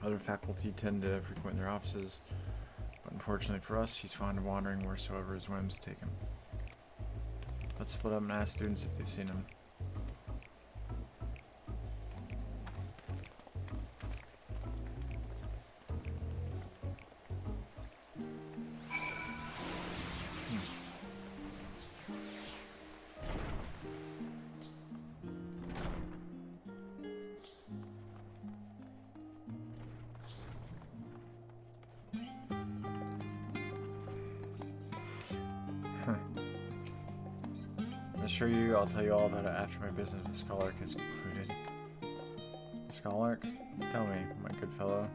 Speaker 1: Other faculty tend to frequent their offices, but unfortunately for us, he's fond of wandering wheresoever his whims take him. Let's split up and ask students if they've seen him. I'll tell you all about it after my business with Scholark is concluded. Scholark? Tell me, my good fellow.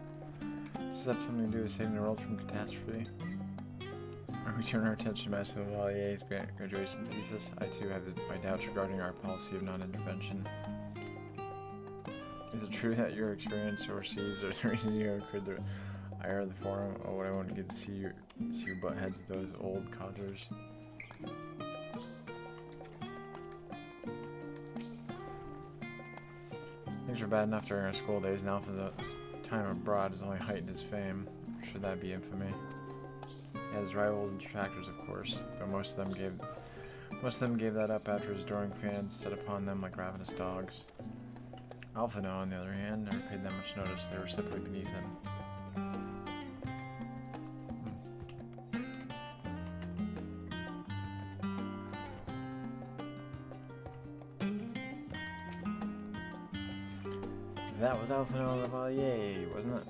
Speaker 1: Does this have something to do with saving the world from catastrophe? We turn our attention to Master Lavalier's graduation thesis. I too have my doubts regarding our policy of non-intervention. Is it true that your experience overseas or the reason you incurred the ire of the forum? Oh, what I wouldn't get to see you butt heads with those old codgers. Things were bad enough during our school days, and Alpha's time abroad has only heightened his fame. Should that be infamy? He had his rivals and detractors, of course, but most of them gave that up after his adoring fans set upon them like ravenous dogs. Alphino, on the other hand, never paid them much notice. They were simply beneath him. That was Alphino Lavalier, wasn't it?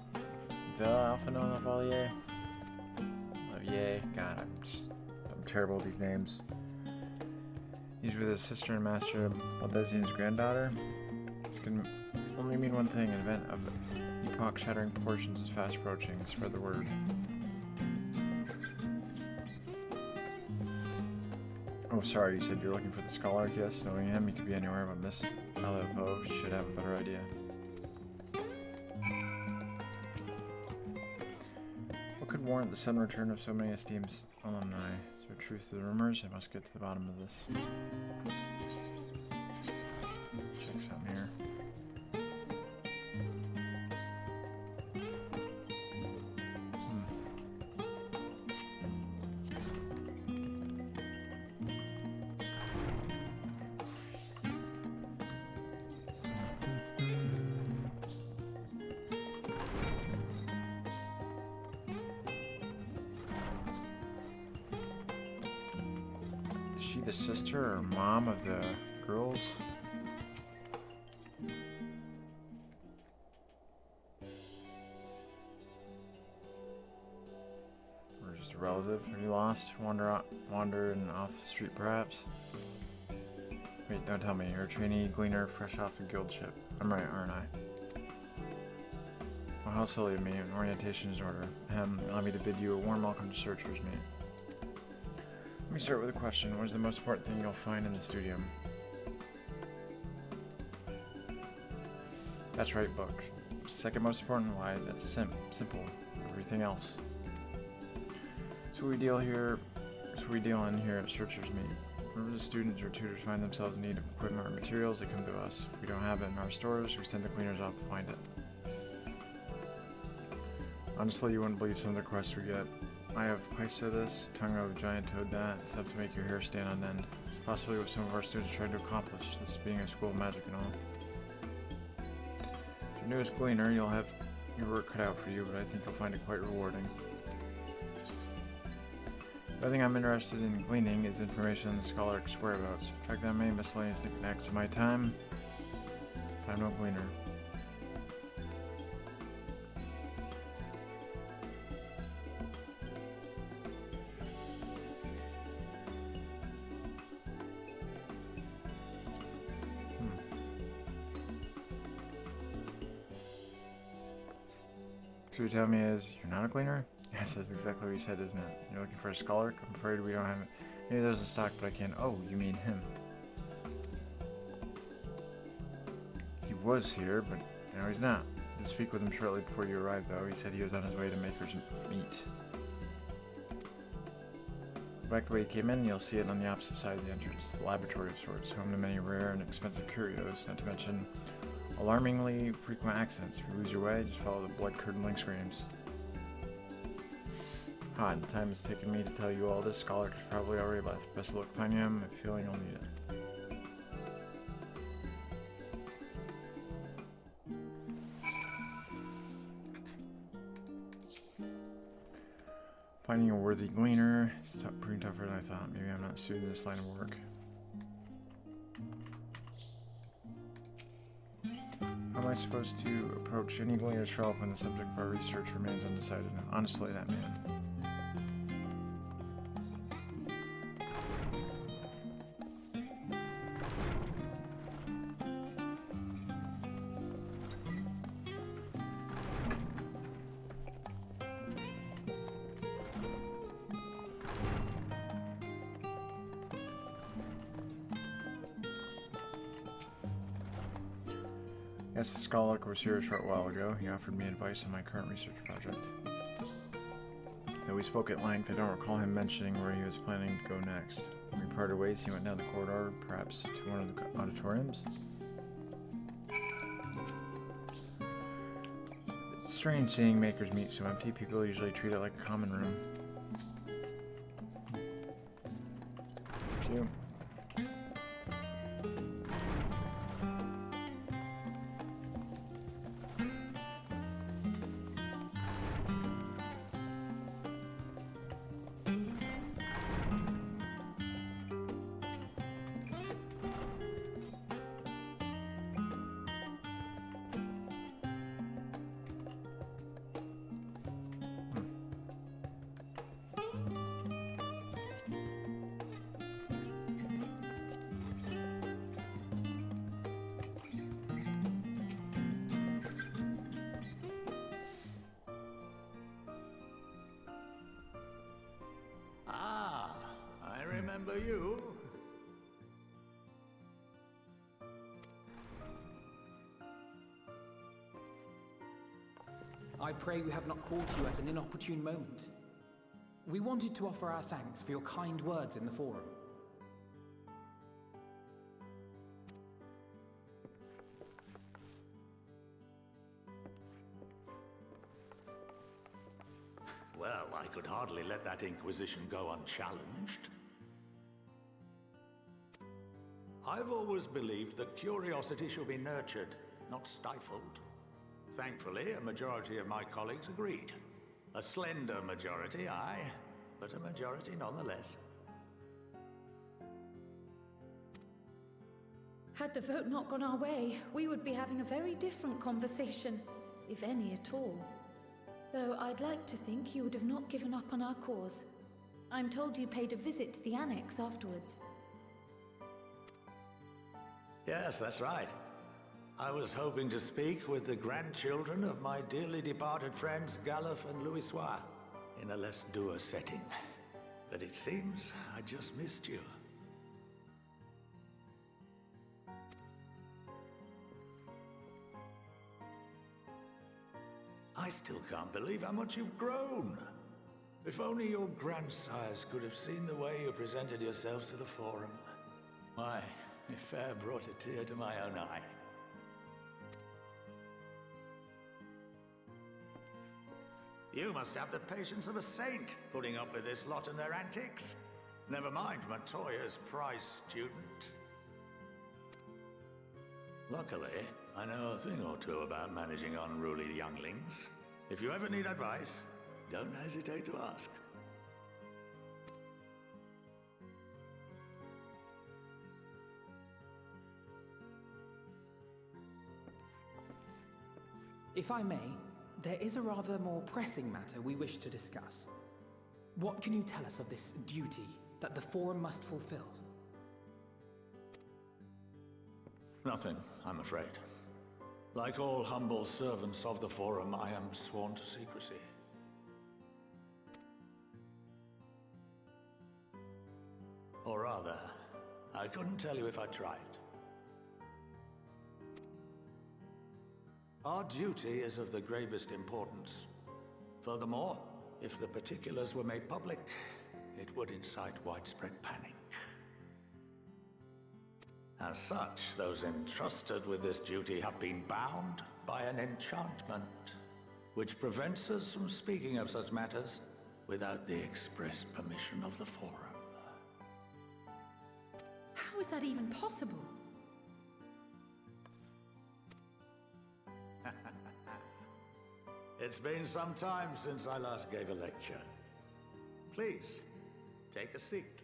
Speaker 1: The Alphino Lavalier? Lavalier. God, I'm terrible with these names. He's with his sister and Master Baldezian's granddaughter. This can only mean one thing: an event of epoch-shattering proportions is fast approaching. Spread the word. Oh, sorry, you said you're looking for the Scholark? Yes, knowing him, he could be anywhere, but Miss Alepo should have a better idea. What could warrant the sudden return of so many esteemed alumni? Is there truth to the rumors? I must get to the bottom of this. Check something here. she the sister or mom of the girls? Or just a relative? Are you lost? Wandering off the street, perhaps? Wait, don't tell me. You're a trainee gleaner fresh off the guild ship. I'm right, aren't I? Well, how silly of me. An orientation is in order. Allow me to bid you a warm welcome to Searchers, mate. Let me start with a question. What is the most important thing you'll find in the studio? That's right, books. Second most important, why? That's simple. Everything else. So we deal in here at Searchers Meet. Whenever the students or tutors find themselves in need of equipment or materials, they come to us. If we don't have it in our stores, we send the cleaners off to find it. Honestly, you wouldn't believe some of the requests we get. I have Paisa this, tongue of giant toad that, stuff to make your hair stand on end. It's possibly what some of our students tried to accomplish, this being a school of magic and all. If you're newest gleaner, you'll have your work cut out for you, but I think you'll find it quite rewarding. The other thing I'm interested in gleaning is information on the scholar's whereabouts. Track down many miscellaneous knickknacks of my time, but I'm no gleaner. So what you tell me is, you're not a gleaner? Yes, that's exactly what you said, isn't it? You're looking for a scholar? I'm afraid we don't have any of those in stock, but I can. Oh, you mean him. He was here, but now he's not. I did speak with him shortly before you arrived, though. He said he was on his way to Maker's Meet. Go back the way you came in, you'll see it on the opposite side of the entrance. It's a laboratory of sorts, home to many rare and expensive curios, not to mention alarmingly frequent accidents. If you lose your way, just follow the blood-curdling screams. The time it's taken me to tell you all this. Scholar's probably already left. Best of luck finding him. I have a feeling you'll need it. Finding a worthy gleaner is proving tougher than I thought. Maybe I'm not suited to this line of work. How am I supposed to approach any gleaner's help when the subject of our research remains undecided? Honestly, that man. Yes, the scholar was here a short while ago. He offered me advice on my current research project. Though we spoke at length, I don't recall him mentioning where he was planning to go next. When we parted ways, he went down the corridor, perhaps to one of the auditoriums. It's strange seeing Maker's Meet so empty. People usually treat it like a common room. Thank you.
Speaker 11: Remember you?
Speaker 4: I pray we have not called you at an inopportune moment. We wanted to offer our thanks for your kind words in the forum.
Speaker 11: Well, I could hardly let that Inquisition go unchallenged. I've always believed that curiosity should be nurtured, not stifled. Thankfully, a majority of my colleagues agreed. A slender majority, aye, but a majority nonetheless.
Speaker 2: Had the vote not gone our way, we would be having a very different conversation, if any at all. Though I'd like to think you would have not given up on our cause. I'm told you paid a visit to the Annex afterwards.
Speaker 10: Yes, that's right. I was hoping to speak with the grandchildren of my dearly departed friends Galuf and Louisoix in a less dour setting. But it seems I just missed you. I still can't believe how much you've grown. If only your grandsires could have seen the way you presented yourselves to the Forum. Why, it fair brought a tear to my own eye. You must have the patience of a saint, putting up with this lot and their antics. Never mind Matoya's prize student. Luckily, I know a thing or two about managing unruly younglings. If you ever need advice, don't hesitate to ask.
Speaker 4: If I may, there is a rather more pressing matter we wish to discuss. What can you tell us of this duty that the Forum must fulfill?
Speaker 10: Nothing, I'm afraid. Like all humble servants of the Forum, I am sworn to secrecy. Or rather, I couldn't tell you if I tried. Our duty is of the gravest importance. Furthermore, if the particulars were made public, it would incite widespread panic. As such, those entrusted with this duty have been bound by an enchantment, which prevents us from speaking of such matters without the express permission of the Forum.
Speaker 12: How is that even possible?
Speaker 10: It's been some time since I last gave a lecture. Please, take a seat.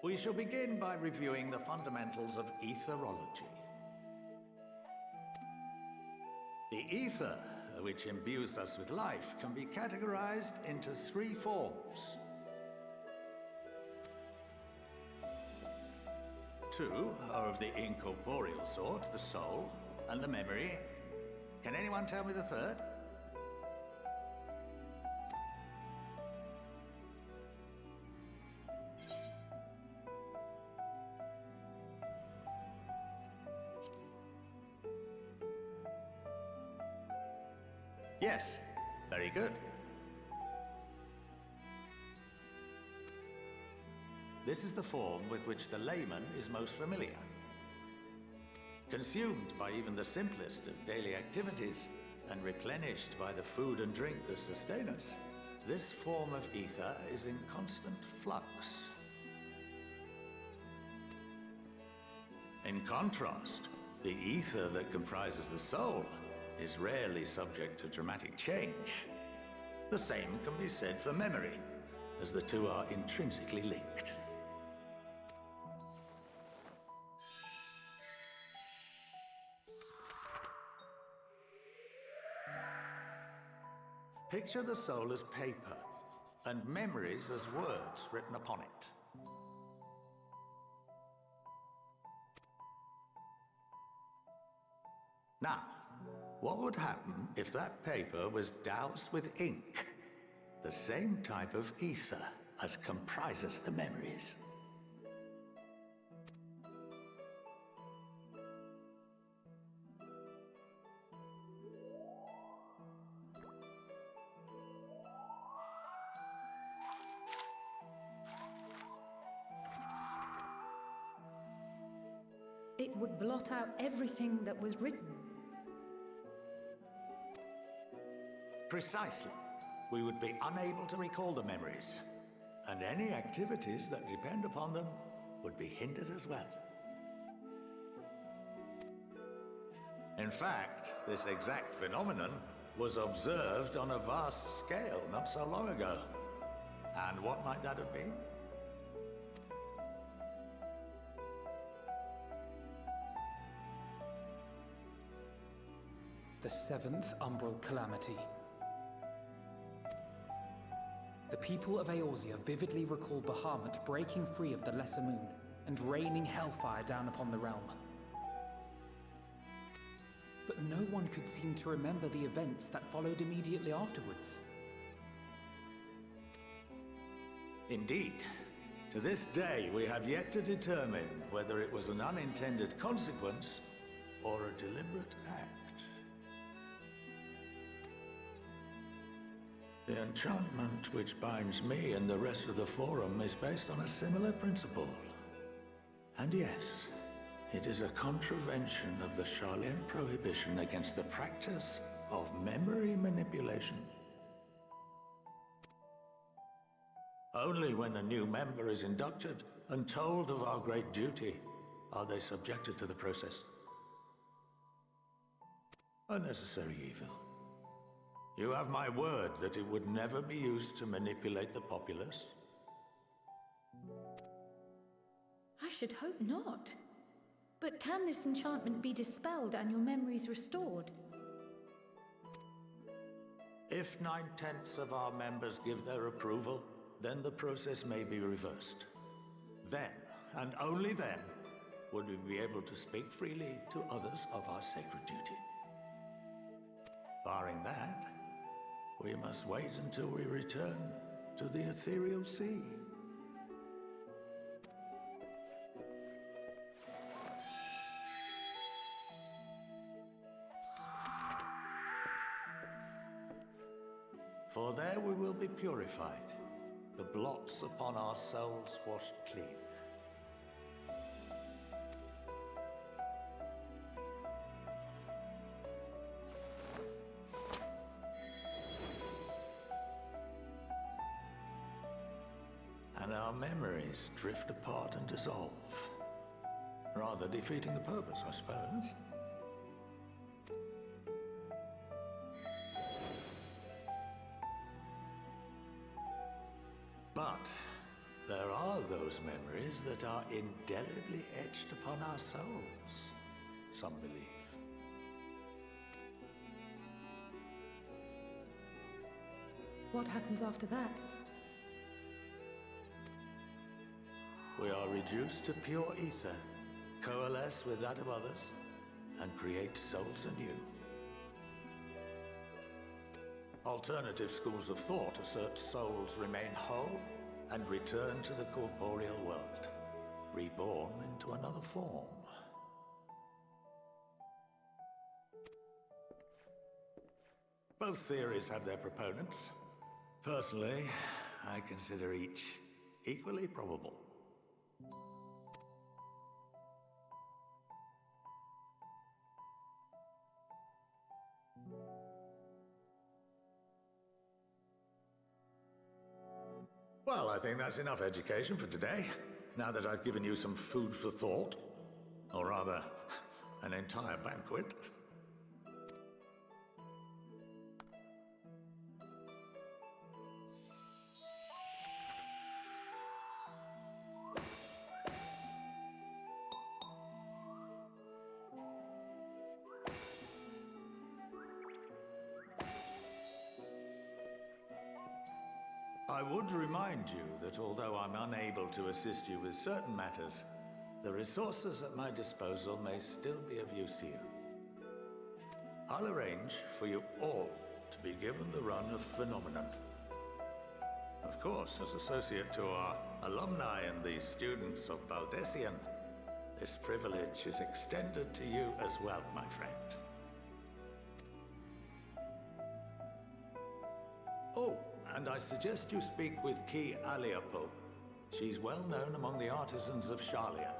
Speaker 10: We shall begin by reviewing the fundamentals of Etherology. The ether, which imbues us with life, can be categorized into three forms. Two are of the incorporeal sort, the soul and the memory. Can anyone tell me the third? Yes, very good. This is the form with which the layman is most familiar. Consumed by even the simplest of daily activities, and replenished by the food and drink that sustain us, this form of ether is in constant flux. In contrast, the ether that comprises the soul is rarely subject to dramatic change. The same can be said for memory, as the two are intrinsically linked. Picture the soul as paper, and memories as words written upon it. Now, what would happen if that paper was doused with ink? The same type of ether as comprises the memories.
Speaker 12: it would blot out everything that was written.
Speaker 15: Precisely. We would be unable to recall the memories, and any activities that depend upon them would be hindered as well. In fact, this exact phenomenon was observed on a vast scale not so long ago. And what might that have been?
Speaker 4: The 7th Umbral Calamity. The people of Eorzea vividly recall Bahamut breaking free of the Lesser Moon and raining hellfire down upon the realm. But no one could seem to remember the events that followed immediately afterwards.
Speaker 15: Indeed. To this day, we have yet to determine whether it was an unintended consequence or a deliberate act. The enchantment which binds me and the rest of the Forum is based on a similar principle. And yes, it is a contravention of the Sharlayan prohibition against the practice of memory manipulation. Only when a new member is inducted and told of our great duty are they subjected to the process. A necessary evil. You have my word that it would never be used to manipulate the populace?
Speaker 2: I should hope not. But can this enchantment be dispelled and your memories restored?
Speaker 15: If 9/10 of our members give their approval, then the process may be reversed. Then, and only then, would we be able to speak freely to others of our sacred duty. Barring that, we must wait until we return to the Ethereal Sea. For there we will be purified, the blots upon our souls washed clean. And our memories drift apart and dissolve, rather defeating the purpose, I suppose. But there are those memories that are indelibly etched upon our souls, some believe.
Speaker 12: What happens after that?
Speaker 15: We are reduced to pure ether, coalesce with that of others, and create souls anew. Alternative schools of thought assert souls remain whole and return to the corporeal world, reborn into another form. Both theories have their proponents. Personally, I consider each equally probable. Well, I think that's enough education for today, now that I've given you some food for thought. Or rather, an entire banquet. I would remind you that although I'm unable to assist you with certain matters, the resources at my disposal may still be of use to you. I'll arrange for you all to be given the run of Phenomenon. Of course, as associate to our alumni and the students of Baldessian, this privilege is extended to you as well, my friend. Oh, and I suggest you speak with Ki Aliapo. She's well known among the artisans of Sharlayan,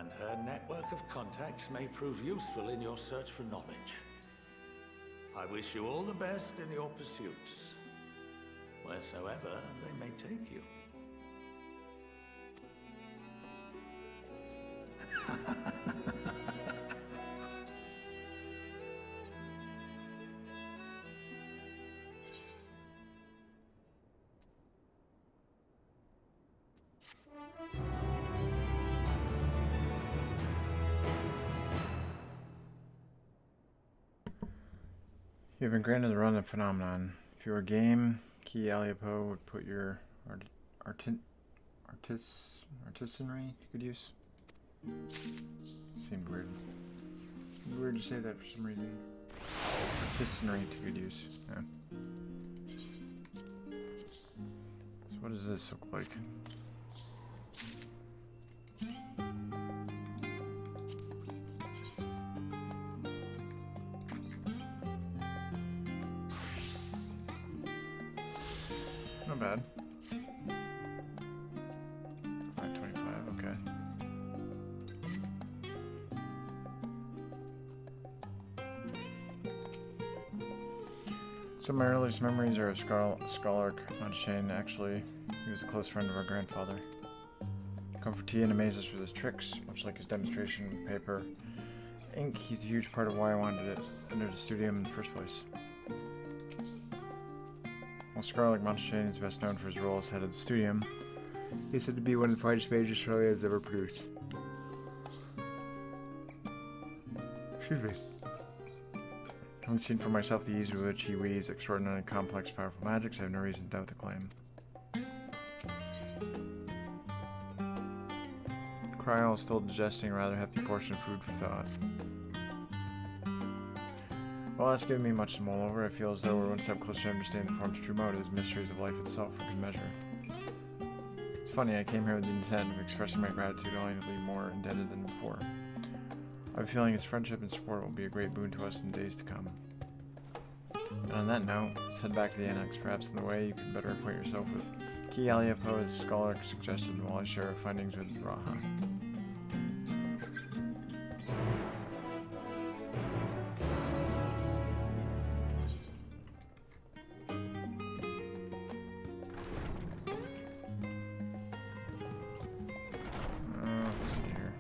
Speaker 15: and her network of contacts may prove useful in your search for knowledge. I wish you all the best in your pursuits, wheresoever they may take you.
Speaker 1: You have been granted the run of Phenomenon. If you were game, Key Aliapo would put your artisanry you could use. Seemed weird. Weird to say that for some reason. Artisanry to good use. Yeah. So what does this look like? Not bad. 525, okay. Some of my earliest memories are of Scarlet Monster. Actually, he was a close friend of our grandfather. Comfort tea and amaze us with his tricks, much like his demonstration with paper. Ink, he's a huge part of why I wanted it under the studio in the first place. While Scarlet Monster is best known for his role as head of the studio, he's said to be one of the finest mages Charlie has ever produced. Excuse me. Having seen for myself the ease with which he weaves extraordinarily complex, powerful magics, I have no reason to doubt the claim. Cryo is still digesting a rather hefty portion of food for thought. Well, that's given me much to mull over. I feel as though we're one step closer to understanding the form's true motives, mysteries of life itself for good measure. It's funny, I came here with the intent of expressing my gratitude, only to be more indebted than before. I have a feeling his friendship and support will be a great boon to us in days to come. And on that note, let's head back to the annex. Perhaps in the way you can better acquaint yourself with Key Aliapo, as Scholar suggested, while I share our findings with Raha. Let's see here.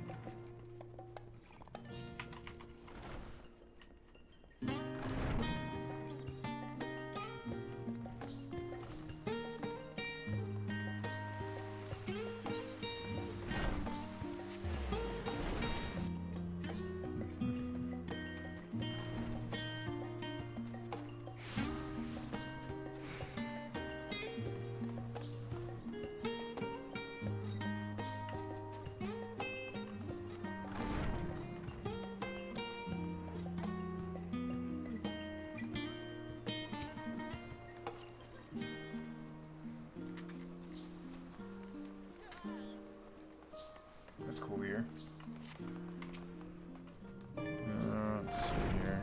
Speaker 1: That's cool here. Let's see here.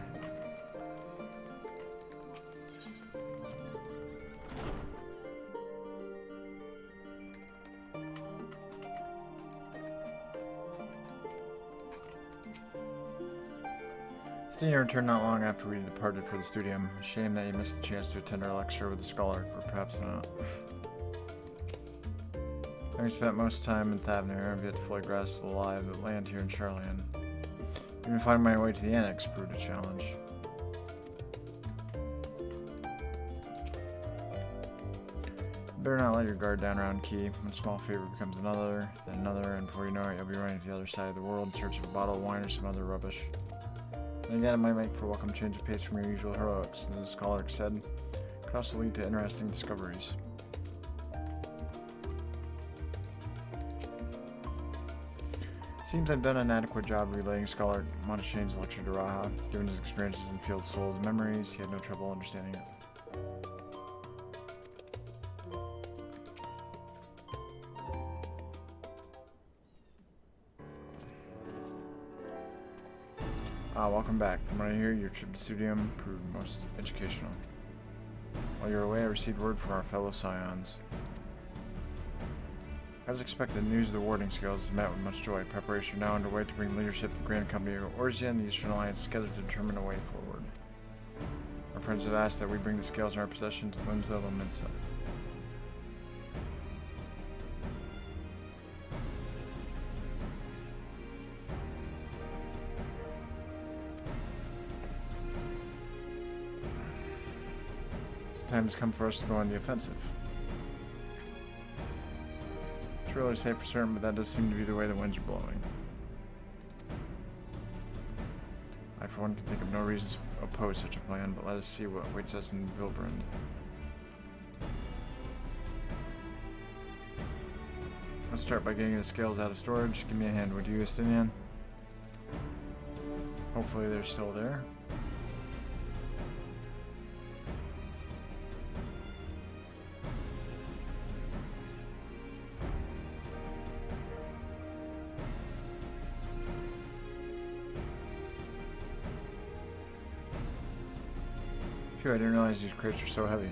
Speaker 1: Senior returned not long after we departed for the studio. A shame that you missed the chance to attend our lecture with the scholar, or perhaps not. Having spent most time in Thavner, I've yet to fully grasp the lie of the land here in Charlian. Even finding my way to the annex proved a challenge. Better not let your guard down around Key. One small favor becomes another, then another, and before you know it, you'll be running to the other side of the world in search of a bottle of wine or some other rubbish. And again, it might make for a welcome change of pace from your usual heroics, and as the scholar said, it could also lead to interesting discoveries. Seems I've done an adequate job relaying Scholar Montechain's lecture to Raha. Given his experiences in Field Souls and Memories, he had no trouble understanding it. Welcome back. From what I hear, your trip to Studium proved most educational. While you were away, I received word from our fellow Scions. As expected, news of the warding scales is met with much joy. Preparation now underway to bring leadership of the Grand Company of Orzia and the Eastern Alliance together to determine a way forward. Our friends have asked that we bring the scales in our possession to Limsa Lominsa. The time has come for us to go on the offensive. It's really safe for certain, but that does seem to be the way the winds are blowing. I, for one, can think of no reason to oppose such a plan, but let us see what awaits us in Vilbrand. Let's start by getting the scales out of storage. Give me a hand, would you, Estinian? Hopefully they're still there. Phew, I didn't realize these crates were so heavy.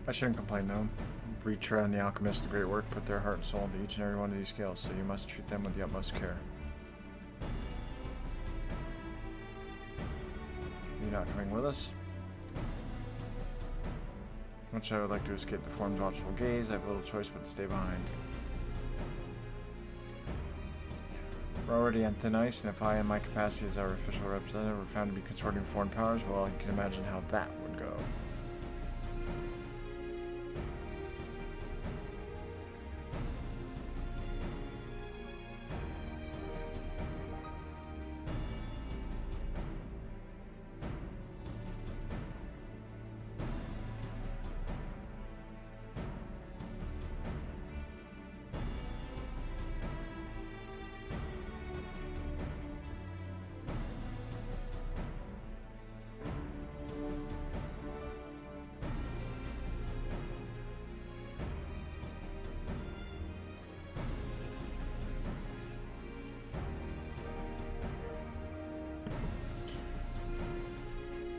Speaker 1: I shouldn't complain though. Reacher and the alchemists did great work, put their heart and soul into each and every one of these scales, so you must treat them with the utmost care. You're not coming with us? Much I would like to escape the form's watchful gaze, I have little choice but to stay behind. We're already on thin ice, and if I, in my capacity as our official representative, were found to be consorting with foreign powers, well, you can imagine how that would go.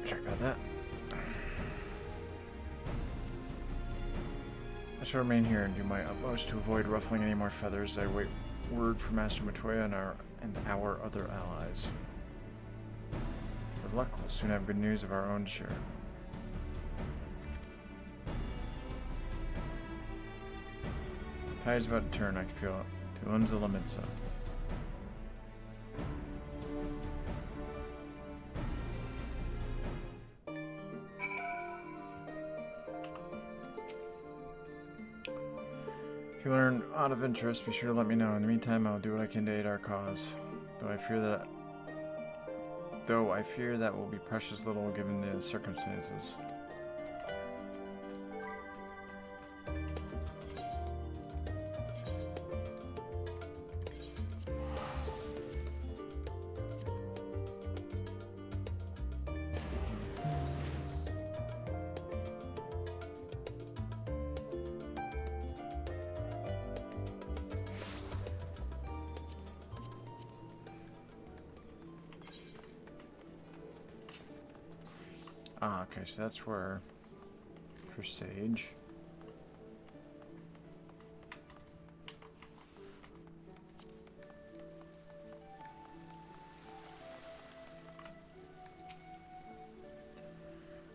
Speaker 1: Check out that. I shall remain here and do my utmost to avoid ruffling any more feathers as I wait word from Master Matoya and our other allies. With luck, we'll soon have good news of our own share. Tide's about to turn, I can feel it. To Limsa Lominsa. If you learn aught of interest, be sure to let me know. In the meantime, I'll do what I can to aid our cause. Though I fear that will be precious little given the circumstances. Ah, okay, so that's where for Sage.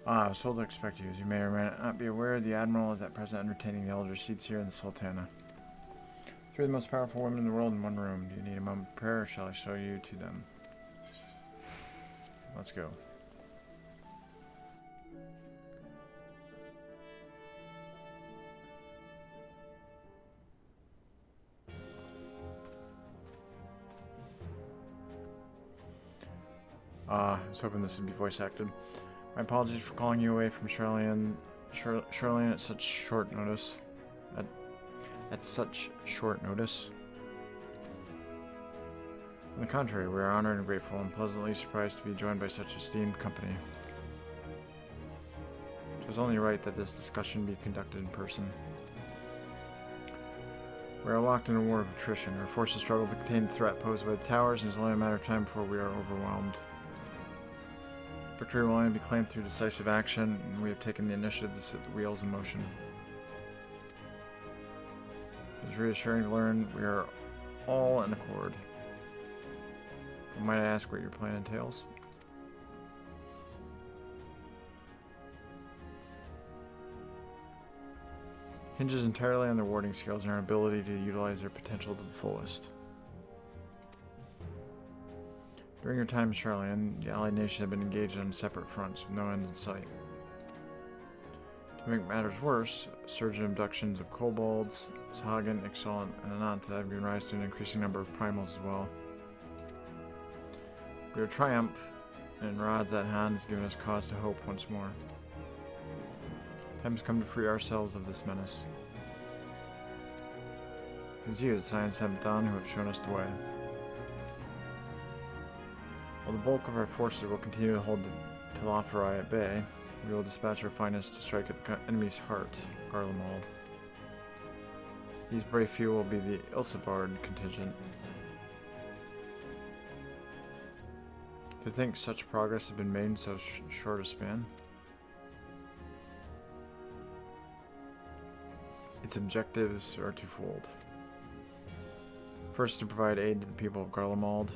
Speaker 1: I was told to expect you. As you may or may not be aware, the Admiral is at present entertaining the elder seats here in the Sultana. Three of the most powerful women in the world in one room. Do you need a moment of prayer, or shall I show you to them? Let's go. I was hoping this would be voice acted. My apologies for calling you away from Charlene at such short notice. At such short notice. On the contrary, we are honored and grateful and pleasantly surprised to be joined by such esteemed company. It was only right that this discussion be conducted in person. We are locked in a war of attrition. Our forces struggle to contain the threat posed by the towers, and it's only a matter of time before we are overwhelmed. Victory will only be claimed through decisive action, and we have taken the initiative to set the wheels in motion. It is reassuring to learn we are all in accord. Might I ask what your plan entails? Hinges entirely on their warding skills and our ability to utilize their potential to the fullest. During your time in Charlian, the Allied nations have been engaged on separate fronts with no end in sight. To make matters worse, a surge in abductions of kobolds, Sahagin, Ixal, and Ananta have given rise to an increasing number of primals as well. Your triumph and rods at hand has given us cause to hope once more. Time has come to free ourselves of this menace. It is you, the Science Dawn, who have shown us the way. While the bulk of our forces will continue to hold the Telafari at bay, we will dispatch our finest to strike at the enemy's heart, Garlemald. These brave few will be the Ilsebard contingent. To think such progress has been made in so short a span. Its objectives are twofold. First, to provide aid to the people of Garlemald.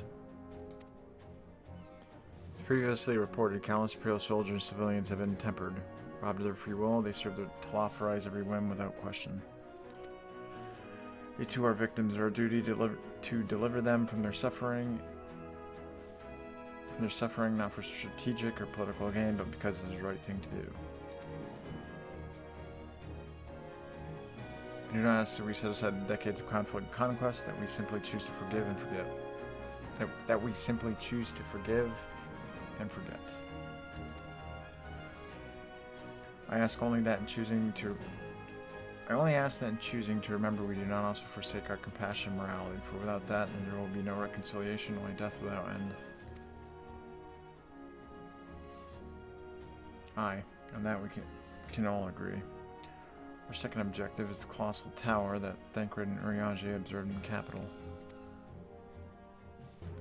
Speaker 1: As previously reported, countless Imperial soldiers and civilians have been tempered. Robbed of their free will, they serve their Telafari's every whim without question. They too are victims of our duty to deliver them from their suffering. Not for strategic or political gain, but because it is the right thing to do. I do not ask that we set aside the decades of conflict and conquest, that we simply choose to forgive and forget. That we simply choose to forgive and forget. I only ask that in choosing to remember we do not also forsake our compassion and morality, for without that, then there will be no reconciliation, only death without end. Aye, on that we can all agree. Our second objective is the colossal tower that Thancred and Urianger observed in the capital.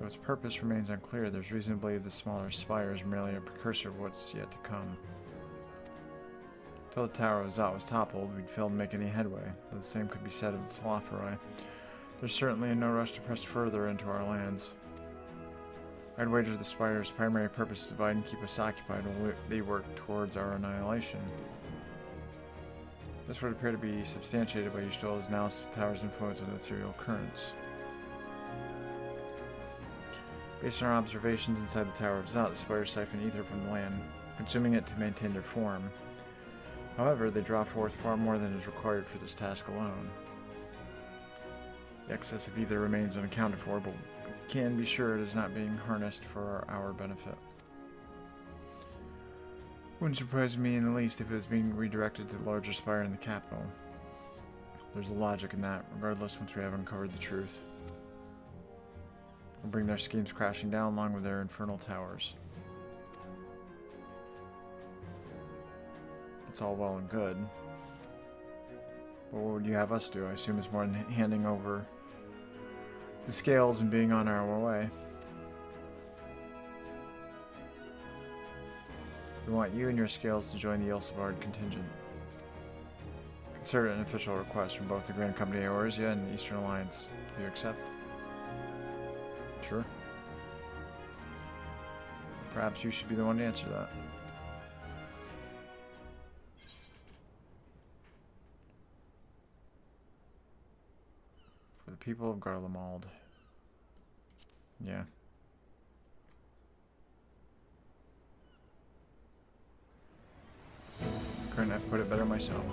Speaker 1: Though its purpose remains unclear, there's reason to believe the smaller spire is merely a precursor of what's yet to come. Until the Tower of Zot was toppled, we'd failed to make any headway, though the same could be said of the Telafari. There's certainly no rush to press further into our lands. I'd wager the Spire's primary purpose is to divide and keep us occupied while they work towards our annihilation. This would appear to be substantiated by Ystola's analysis of the Tower's influence on ethereal currents. Based on our observations inside the Tower of Zot, the Spires siphon ether from the land, consuming it to maintain their form. However, they draw forth far more than is required for this task alone. The excess of ether remains unaccounted for, but we can be sure it is not being harnessed for our benefit. Wouldn't surprise me in the least if it was being redirected to the larger spire in the capital. There's a logic in that, regardless once we have uncovered the truth. We'll bring their schemes crashing down along with their infernal towers. It's all well and good. But what would you have us do? I assume it's more than handing over the scales and being on our way. We want you and your scales to join the Ilsebard contingent. Consider an official request from both the Grand Company Eorzea and the Eastern Alliance. Do you accept? Sure. Perhaps you should be the one to answer that. For the people of Garlemald. Yeah. Couldn't have put it better myself.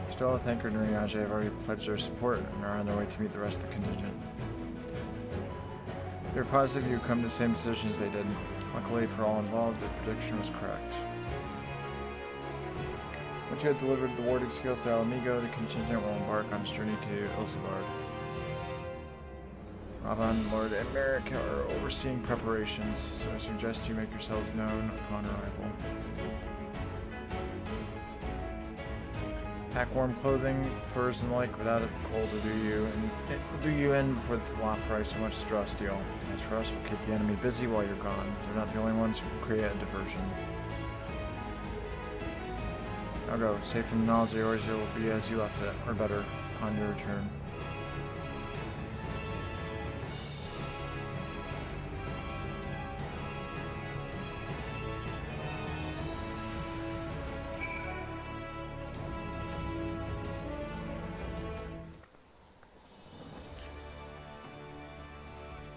Speaker 1: Stola, Thancred, and Urianger have already pledged their support and are on their way to meet the rest of the contingent. They're positive you come to the same decision as they did. Luckily for all involved, their prediction was correct. Once you have delivered the warding skills to Alamigo, the contingent will embark on its journey to Ilsebard. Ravan, Lord, and Merrick are overseeing preparations, so I suggest you make yourselves known upon arrival. Pack warm clothing, furs, and the like. Without it, the cold will do you, and it will do you in before the Tlop rise so much to draw steel. As for us, we'll keep the enemy busy while you're gone. They're not the only ones who can create a diversion. I'll go. Safe from the knowledge that yours will be as you left it, or better, upon your return.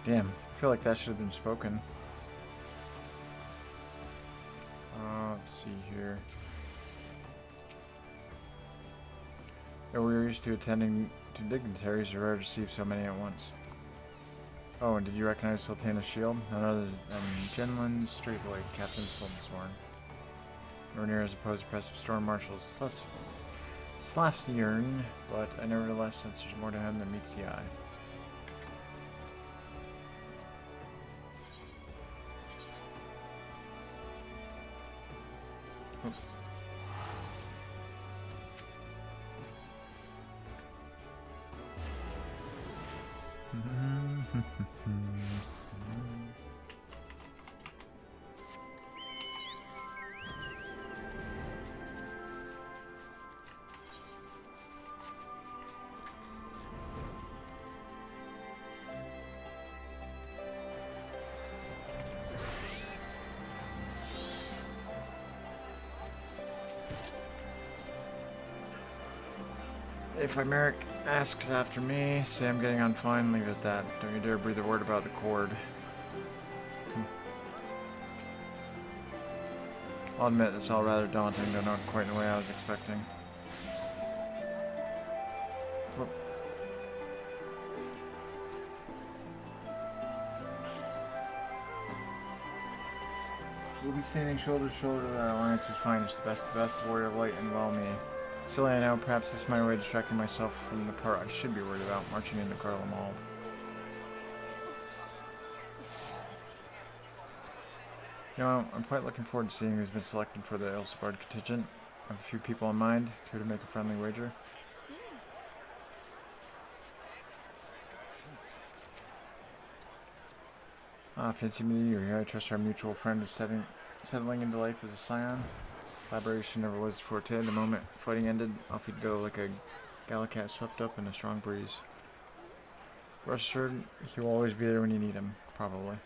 Speaker 1: Damn, I feel like that should have been spoken. Let's see here. Though we were used to attending to dignitaries, it's rare to receive so many at once. Oh, and did you recognize Sultana's shield? None other than Genlin Straightway, Captain Silversworn. Nor near as opposed to impressive storm marshals. Slafsiern, but I nevertheless sense there's more to him than meets the eye. If Imeric asks after me, say I'm getting on fine, leave it at that. Don't you dare breathe a word about the cord. I'll admit it's all rather daunting, though not quite in the way I was expecting. Whoop. We'll be standing shoulder to shoulder with our alliance's finest, the best, warrior of light and well me. Silly I know, perhaps this is my way of distracting myself from the part I should be worried about, marching into Carlamald. You know, I'm quite looking forward to seeing who's been selected for the Ilsebard contingent. I have a few people in mind, here to make a friendly wager. Fancy meeting you here. I trust our mutual friend is settling into life as a scion. Collaboration never was forte. The moment fighting ended, off he'd go like a Gallicat swept up in a strong breeze. Rest assured, he will always be there when you need him, probably.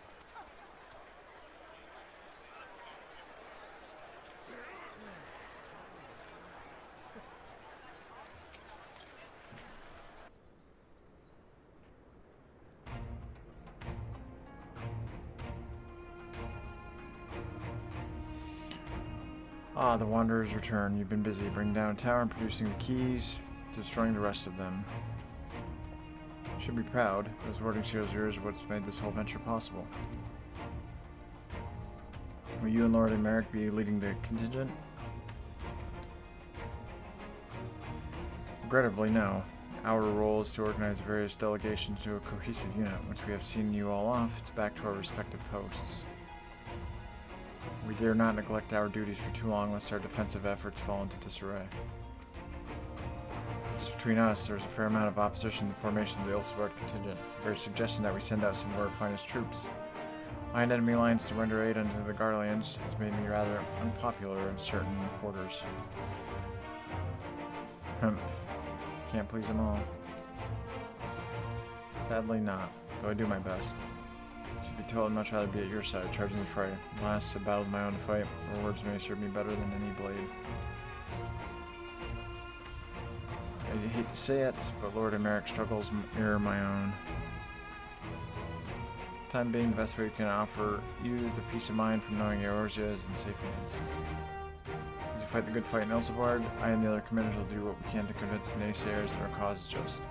Speaker 1: Ah, the Wanderers return. You've been busy bringing down a tower and producing the keys to destroying the rest of them. Should be proud. Those warding shields of yours are what's made this whole venture possible. Will you and Lord Imeric be leading the contingent? Regrettably, no. Our role is to organize various delegations to a cohesive unit. Once we have seen you all off, it's back to our respective posts. We dare not neglect our duties for too long lest our defensive efforts fall into disarray. Just between us, there's a fair amount of opposition to the formation of the Ilsebard contingent. The very suggestion that we send out some of our finest troops. Find enemy lines to render aid unto the Guardians has made me rather unpopular in certain quarters. Humph. Can't please them all. Sadly not, though I do my best. Should be told I'd much rather be at your side, charging the fray. Alas, a battle of my own to fight, or words may serve me better than any blade. I hate to say it, but Lord Imeric struggles mirror my own. Time being, the best way we can offer you is the peace of mind from knowing Eorzea is in safe hands. As we fight the good fight in Ilsebard, I and the other commanders will do what we can to convince the naysayers that our cause is just.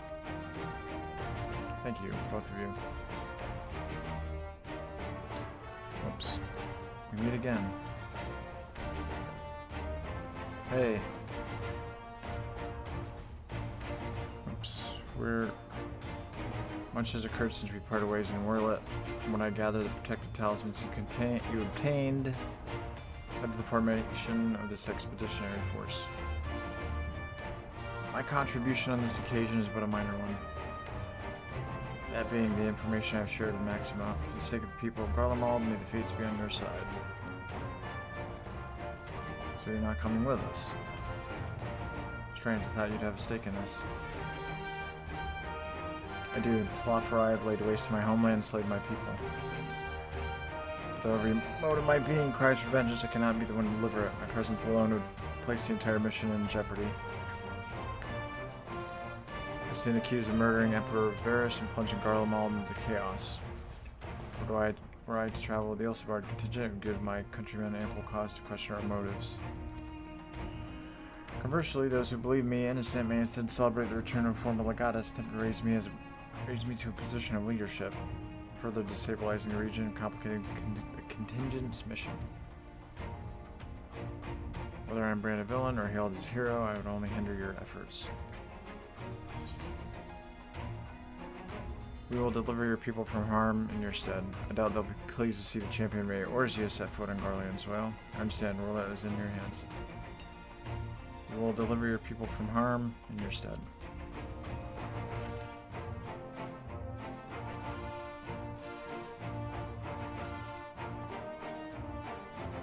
Speaker 1: Thank you, both of you. Oops. We meet again. Hey. Oops. Much has occurred since we parted ways in Werlet. From what I gather, the protected talismans you obtained led to the formation of this expeditionary force. My contribution on this occasion is but a minor one. That being the information I've shared with Maxima. For the sake of the people of Garlemald, may the fates be on your side. So you're not coming with us. Strange, I thought you'd have a stake in this. I do. Slaughter I have laid waste to my homeland and slayed my people. Though every mode of my being cries for vengeance, I cannot be the one to deliver it. My presence alone would place the entire mission in jeopardy. I stand accused of murdering Emperor Varus and plunging Garlemald into chaos. Were I to travel with the Elsebard contingent, it would give my countrymen ample cause to question our motives. Conversely, those who believe me innocent may instead celebrate the return of former legatus, attempt to raise me to a position of leadership, further destabilizing the region and complicating the contingent's mission. Whether I'm branded villain or hailed as a hero, I would only hinder your efforts. We will deliver your people from harm in your stead. I doubt they'll be pleased to see the champion Ray or Zia set foot on Garlean soil. I understand, Roulette is in your hands. We will deliver your people from harm in your stead.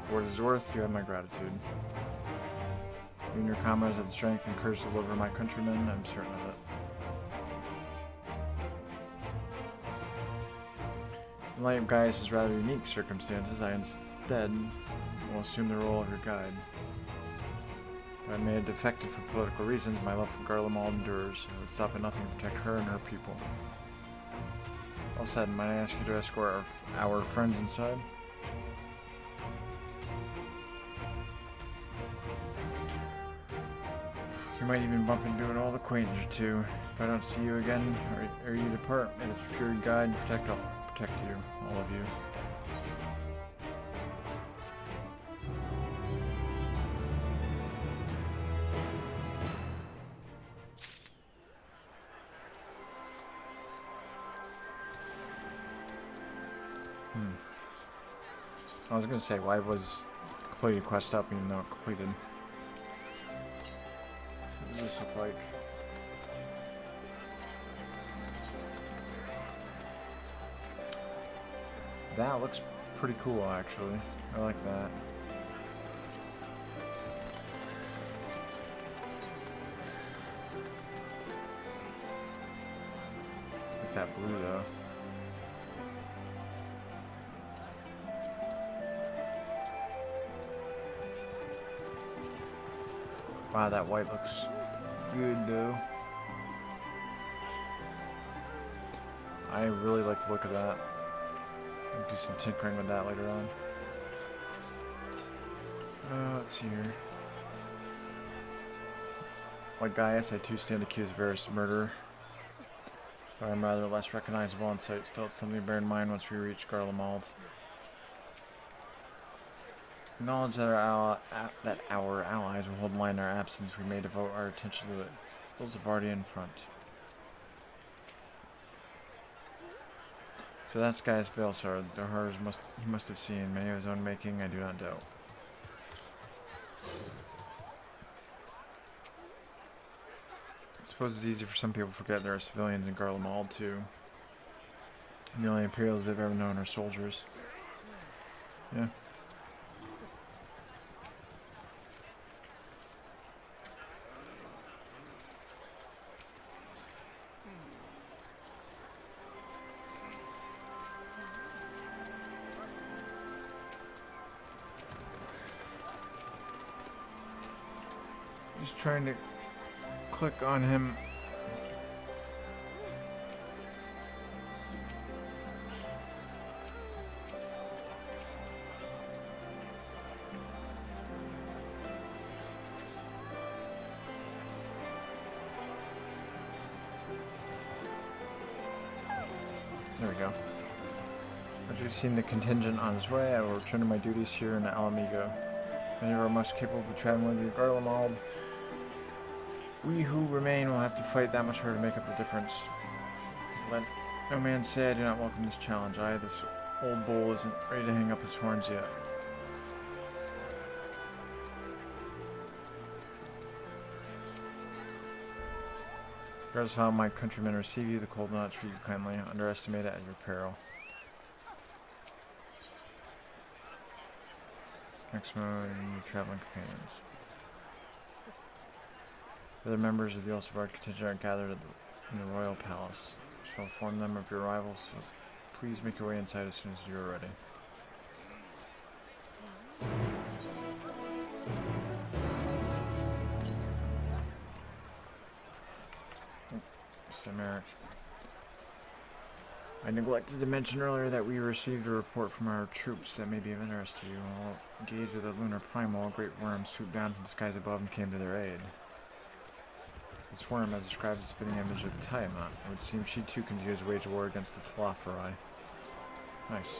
Speaker 1: For what it is worth, you have my gratitude. You and your comrades have the strength and courage to deliver my countrymen, I'm certain of it. In light of Gaius' rather unique circumstances, I instead will assume the role of your guide. If I may have defected for political reasons, my love for Garlemald endures. I would stop at nothing to protect her and her people. All said, might I ask you to escort our friends inside? You might even bump into an old acquaintance or two. If I don't see you again, or you depart, may the feared guide protect you, all of you. I was gonna say, why was completed quest up even though it completed? What does this look like? That looks pretty cool, actually. I like that. Like that blue, though. Wow, that white looks good, though. I really like the look of that. I'll do some tinkering with that later on. Let's see here. Like Gaius, I too stand accused of Varus' murder. Though I'm rather less recognizable on sight, still it's something to bear in mind once we reach Garlemald. Acknowledge that our allies will hold the line in our absence. We may devote our attention to the Elzabardi in front. So that's Gaius Balsar. The horrors he must have seen, many of his own making, I do not doubt. I suppose it's easy for some people to forget there are civilians in Garlemald too. And the only Imperials they've ever known are soldiers. Yeah. Just trying to click on him. There we go. As we've seen the contingent on its way, I will return to my duties here in Alamigo. Many of our most capable will be traveling with you to Garlemald. We who remain will have to fight that much harder to make up the difference. Let no man say I do not welcome this challenge. This old bull isn't ready to hang up his horns yet. Regardless of how my countrymen receive you, the cold will not treat you kindly. Underestimate it at your peril. Next mode, new traveling companions. The other members of the Ulsabard contingent are gathered in the royal palace. I shall inform them of your arrival, so please make your way inside as soon as you are ready. Samaric. I neglected to mention earlier that we received a report from our troops that may be of interest to you. While engaged with a lunar primal, a great worm swooped down from the skies above and came to their aid. This worm, as described, as a spitting image of Tiamat. It would seem she too continues to wage war against the Telafari. Nice.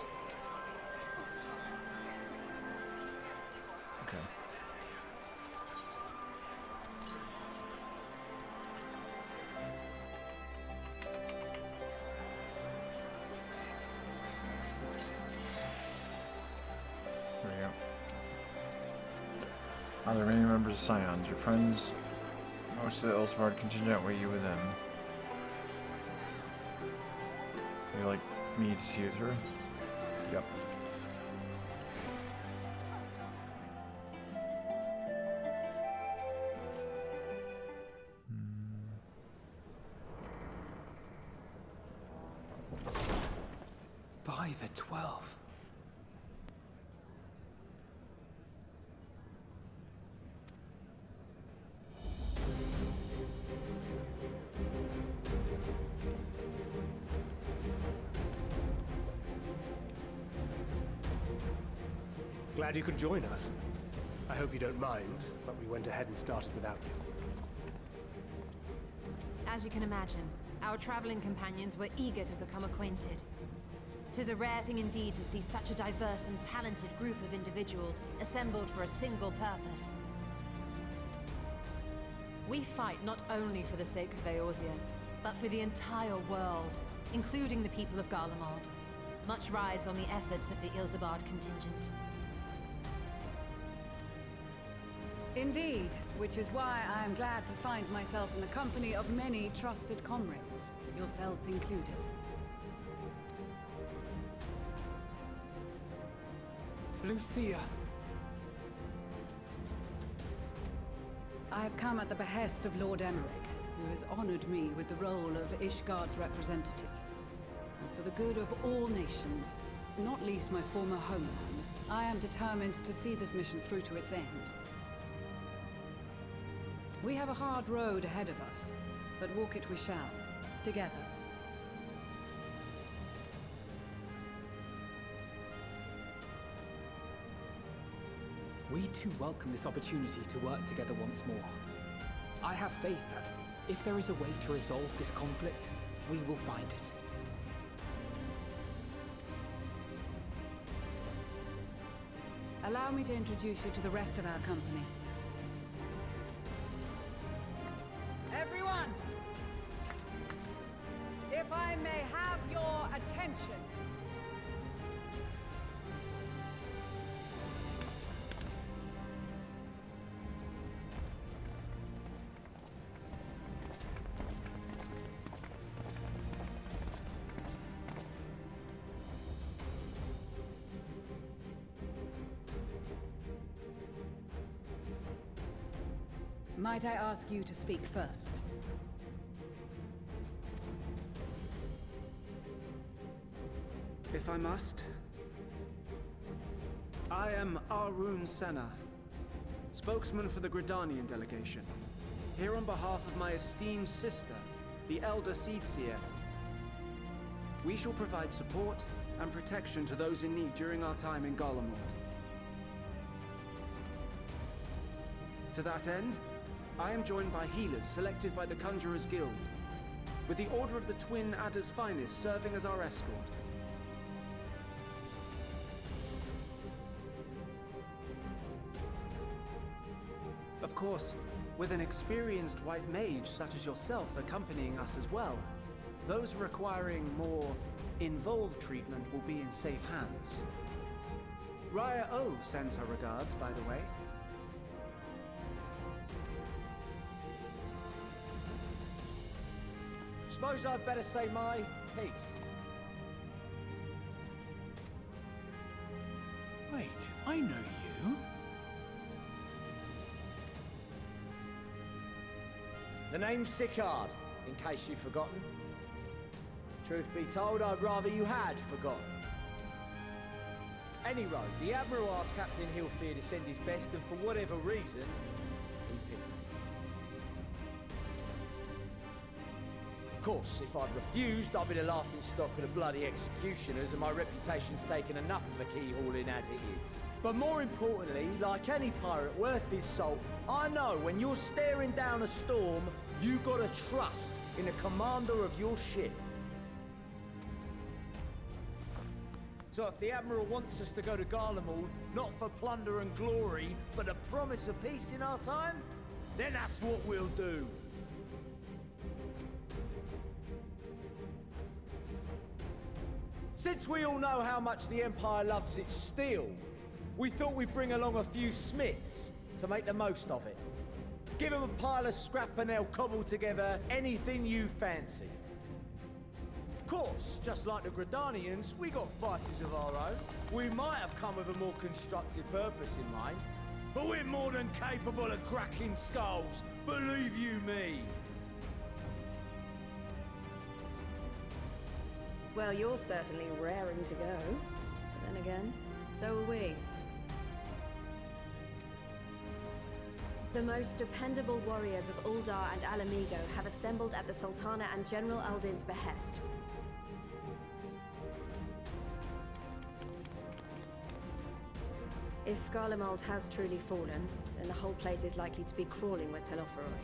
Speaker 1: Okay. There we go. Are there many members of Scions? Your friends, most of the Ulsabard contingent, wait you with them. You like me to see you through? Yep.
Speaker 4: By the 12.
Speaker 6: Glad you could join us. I hope you don't mind, but we went ahead and started without you.
Speaker 3: As you can imagine, our traveling companions were eager to become acquainted. 'Tis a rare thing indeed to see such a diverse and talented group of individuals assembled for a single purpose. We fight not only for the sake of Eorzea, but for the entire world, including the people of Garlemald. Much rides on the efforts of the Ulsabard contingent.
Speaker 16: Indeed, which is why I am glad to find myself in the company of many trusted comrades, yourselves included.
Speaker 4: Lucia!
Speaker 16: I have come at the behest of Lord Emmerich, who has honored me with the role of Ishgard's representative. And for the good of all nations, not least my former homeland, I am determined to see this mission through to its end. We have a hard road ahead of us, but walk it we shall, together.
Speaker 4: We too welcome this opportunity to work together once more. I have faith that, if there is a way to resolve this conflict, we will find it.
Speaker 16: Allow me to introduce you to the rest of our company. Everyone! If I may have your attention. Might I ask you to speak first?
Speaker 17: If I must. I am Arun Senna, spokesman for the Gridanian Delegation, here on behalf of my esteemed sister, the Elder Seedseer. We shall provide support and protection to those in need during our time in Garlemald. To that end, I am joined by healers selected by the Conjurers Guild, with the Order of the Twin Adder's Finest serving as our escort. Of course, with an experienced white mage such as yourself accompanying us as well, those requiring more involved treatment will be in safe hands. Raya O sends her regards, by the way.
Speaker 18: Suppose I'd better say my piece.
Speaker 10: Wait, I know you.
Speaker 18: The name's Sicard, in case you've forgotten. Truth be told, I'd rather you had forgotten. Anyway, the Admiral asked Captain Hilfear to send his best, and for whatever reason, he picked me. Of course, if I'd refused, I'd be the laughing stock of the bloody executioners, and my reputation's taken enough of a keyhauling as it is. But more importantly, like any pirate worth his salt, I know when you're staring down a storm, you gotta trust in the commander of your ship. So if the Admiral wants us to go to Garlemald, not for plunder and glory, but the promise of peace in our time, then that's what we'll do. Since we all know how much the Empire loves its steel, we thought we'd bring along a few smiths to make the most of it. Give them a pile of scrap and they'll cobble together anything you fancy. Of course, just like the Gridanians, we got fighters of our own. We might have come with a more constructive purpose in mind, but we're more than capable of cracking skulls, believe you me.
Speaker 19: Well, you're certainly raring to go. But then again, so are we. The most dependable warriors of Uldar and Alamigo have assembled at the Sultana and General Aldin's behest. If Garlemald has truly fallen, then the whole place is likely to be crawling with Telophoroi.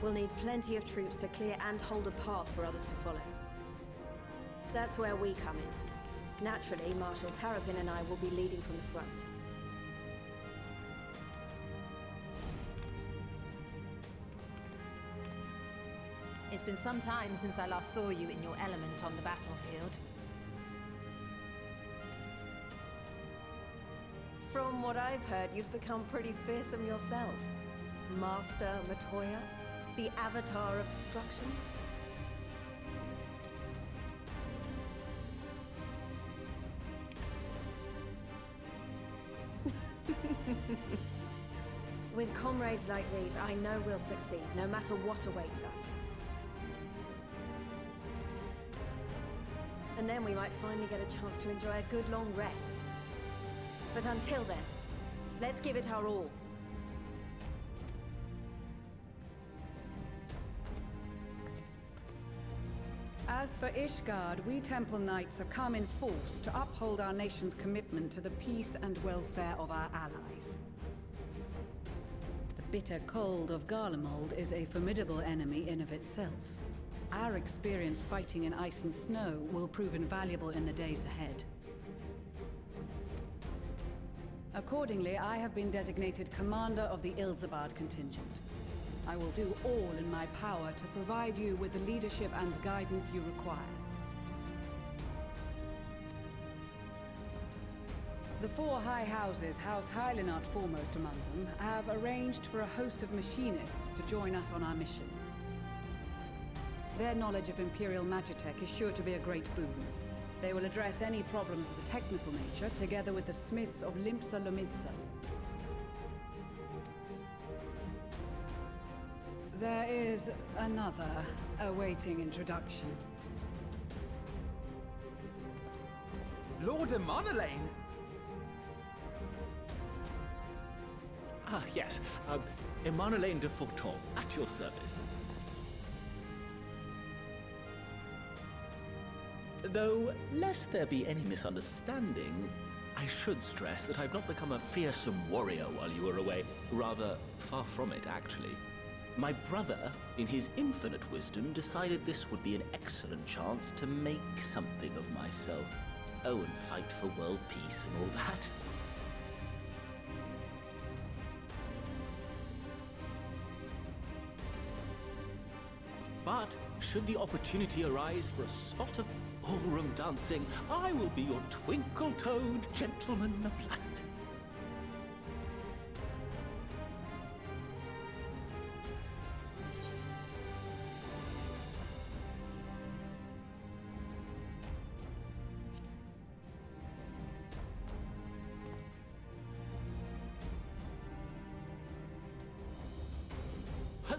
Speaker 19: We'll need plenty of troops to clear and hold a path for others to follow. That's where we come in. Naturally, Marshal Terrapin and I will be leading from the front.
Speaker 3: It's been some time since I last saw you in your element on the battlefield.
Speaker 19: From what I've heard, you've become pretty fearsome yourself. Master Matoya, the Avatar of Destruction. With comrades like these, I know we'll succeed, no matter what awaits us. And then we might finally get a chance to enjoy a good long rest. But until then, let's give it our all.
Speaker 16: As for Ishgard, we Temple Knights have come in force to uphold our nation's commitment to the peace and welfare of our allies. The bitter cold of Garlemald is a formidable enemy in of itself. Our experience fighting in ice and snow will prove invaluable in the days ahead. Accordingly, I have been designated commander of the Ilzabard contingent. I will do all in my power to provide you with the leadership and guidance you require. The four high houses, House Hylinart foremost among them, have arranged for a host of machinists to join us on our mission. Their knowledge of Imperial Magitech is sure to be a great boon. They will address any problems of a technical nature, together with the smiths of Limpsa Lomitsa. There is another awaiting introduction.
Speaker 17: Lord Emanolain?
Speaker 20: Ah, yes. Emanolain de Forton, at your service. Though, lest there be any misunderstanding, I should stress that I've not become a fearsome warrior while you were away. Rather, far from it, actually. My brother, in his infinite wisdom, decided this would be an excellent chance to make something of myself. Oh, and fight for world peace and all that. But, should the opportunity arise for a spot of ballroom dancing, I will be your twinkle-toed gentleman of light.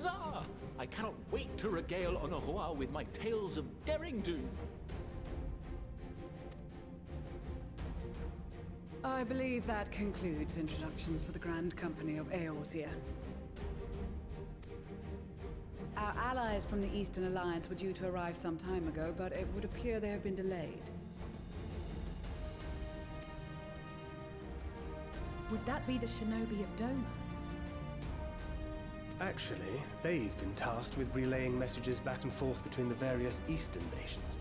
Speaker 20: Huzzah! I cannot wait to regale Honoroi with my tales of daring do.
Speaker 16: I believe that concludes introductions for the Grand Company of Eorzea. Our allies from the Eastern Alliance were due to arrive some time ago, but it would appear they have been delayed.
Speaker 12: Would that be the shinobi of Doma?
Speaker 6: Actually, they've been tasked with relaying messages back and forth between the various Eastern nations.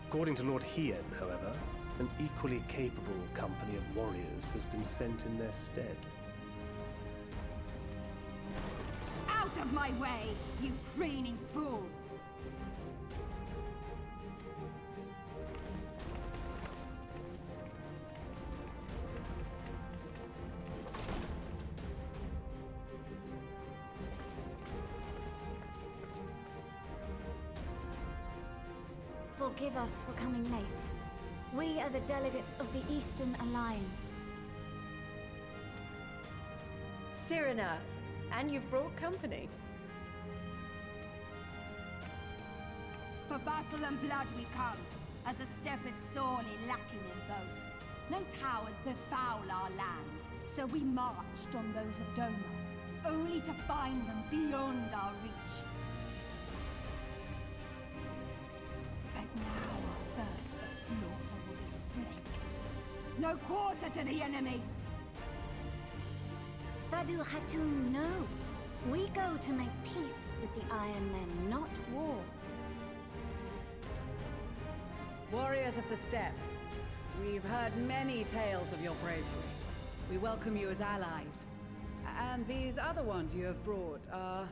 Speaker 6: According to Lord Hien, however, an equally capable company of warriors has been sent in their stead.
Speaker 21: Out of my way, you preening fool!
Speaker 22: Forgive us for coming late. We are the delegates of the Eastern Alliance.
Speaker 19: Cyrena, and you've brought company.
Speaker 21: For battle and blood we come, as a step is sorely lacking in both. No towers befoul our lands, so we marched on those of Doma, only to find them beyond our reach. But now our thirst for slaughter will be slaked. No quarter to the enemy!
Speaker 22: Sadu Hatun, no. We go to make peace with the Iron Men, not war.
Speaker 16: Warriors of the Steppe, we've heard many tales of your bravery. We welcome you as allies. And these other ones you have brought are...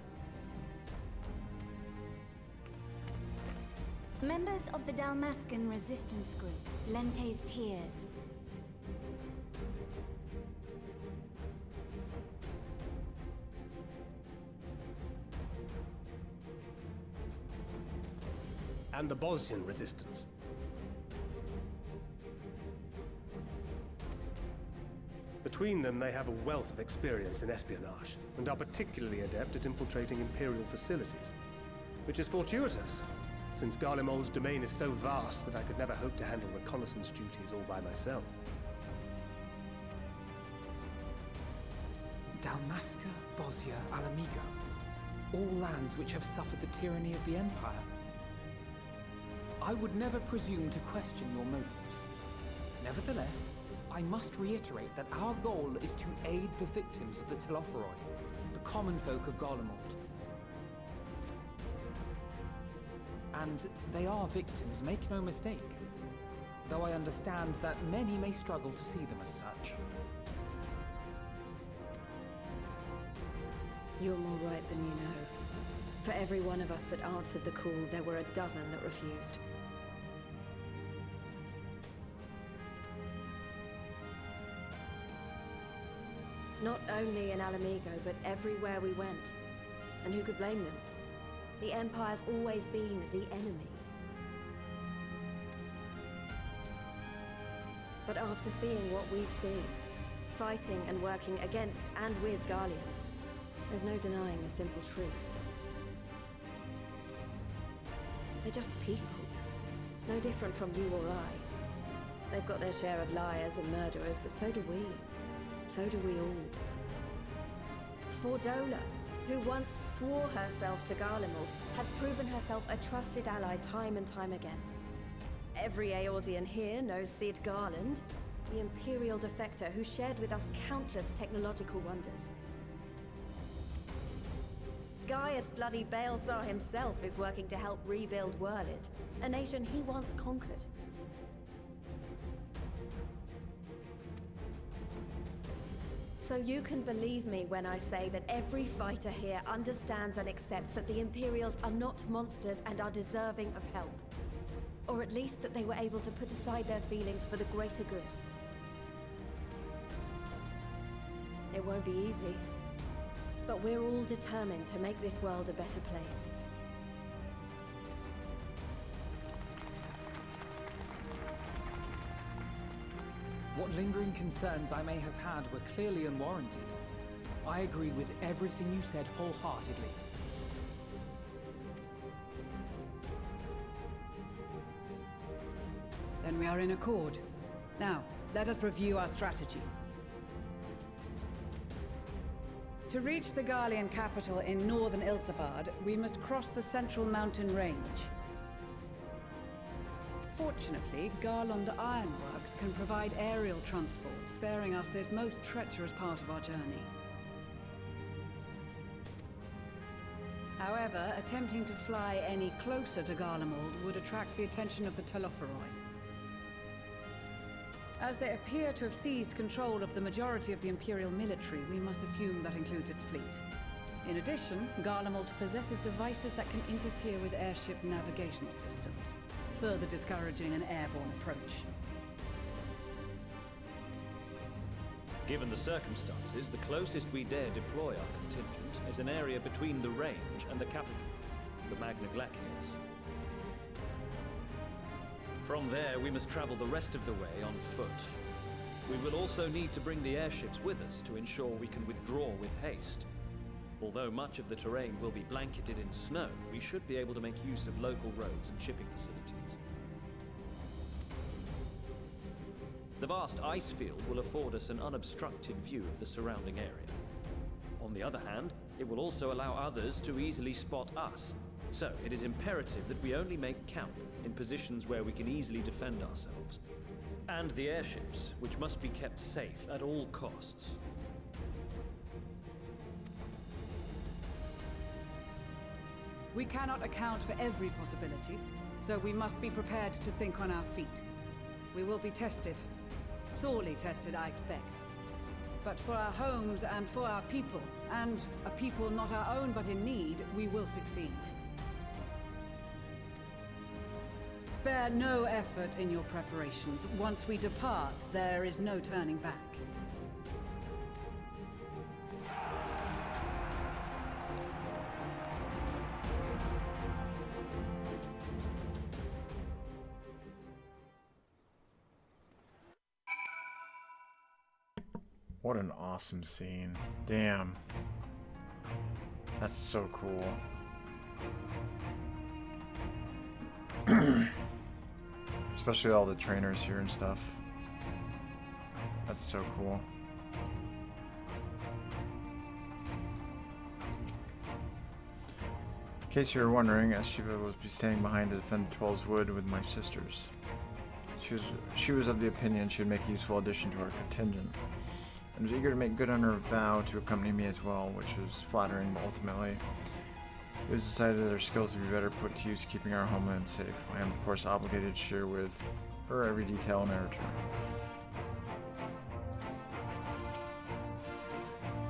Speaker 22: Members of the Dalmascan resistance group, Lente's Tears.
Speaker 6: And the Bosnian resistance. Between them, they have a wealth of experience in espionage, and are particularly adept at infiltrating Imperial facilities. Which is fortuitous, since Garlemald's domain is so vast that I could never hope to handle reconnaissance duties all by myself.
Speaker 4: Dalmasca, Bosnia, Alamigo. All lands which have suffered the tyranny of the Empire. I would never presume to question your motives. Nevertheless, I must reiterate that our goal is to aid the victims of the Telophoroi, the common folk of Garlemald. And they are victims, make no mistake. Though I understand that many may struggle to see them as such.
Speaker 19: You're more right than you know. For every one of us that answered the call, there were a dozen that refused. Not only in Alamigo, but everywhere we went. And who could blame them? The Empire's always been the enemy. But after seeing what we've seen, fighting and working against and with Garleans, there's no denying the simple truth. They're just people. No different from you or I. They've got their share of liars and murderers, but so do we. So do we all. Fordola, who once swore herself to Garlemald, has proven herself a trusted ally time and time again. Every Eorzean here knows Cid Garland, the Imperial defector who shared with us countless technological wonders. Gaius bloody Baelsar himself is working to help rebuild Werlid, a nation he once conquered. So you can believe me when I say that every fighter here understands and accepts that the Imperials are not monsters and are deserving of help. Or at least that they were able to put aside their feelings for the greater good. It won't be easy, but we're all determined to make this world a better place.
Speaker 4: What lingering concerns I may have had were clearly unwarranted. I agree with everything you said wholeheartedly.
Speaker 16: Then we are in accord. Now, let us review our strategy. To reach the Garlean capital in northern Ilsabard, we must cross the central mountain range. Fortunately, Garlond Ironworks can provide aerial transport, sparing us this most treacherous part of our journey. However, attempting to fly any closer to Garlemald would attract the attention of the Telopheroi. As they appear to have seized control of the majority of the Imperial military, we must assume that includes its fleet. In addition, Garlemald possesses devices that can interfere with airship navigational systems, further discouraging an airborne approach.
Speaker 8: Given the circumstances, the closest we dare deploy our contingent is an area between the range and the capital, the Magna Glaciers. From there, we must travel the rest of the way on foot. We will also need to bring the airships with us to ensure we can withdraw with haste. Although much of the terrain will be blanketed in snow, we should be able to make use of local roads and shipping facilities. The vast ice field will afford us an unobstructed view of the surrounding area. On the other hand, it will also allow others to easily spot us. So, it is imperative that we only make camp in positions where we can easily defend ourselves. And the airships, which must be kept safe at all costs.
Speaker 16: We cannot account for every possibility, so we must be prepared to think on our feet. We will be tested. Sorely tested, I expect. But for our homes and for our people, and a people not our own but in need, we will succeed. Spare no effort in your preparations. Once we depart, there is no turning back.
Speaker 1: What an awesome scene. Damn. That's so cool. Especially all the trainers here and stuff. That's so cool. In case you were wondering, Eshiva will be staying behind to defend the 12's Wood with my sisters. She was of the opinion she would make a useful addition to our contingent, and was eager to make good on her vow to accompany me as well, which was flattering, but ultimately it was decided that her skills would be better put to use keeping our homeland safe. I am, of course, obligated to share with her every detail in our return.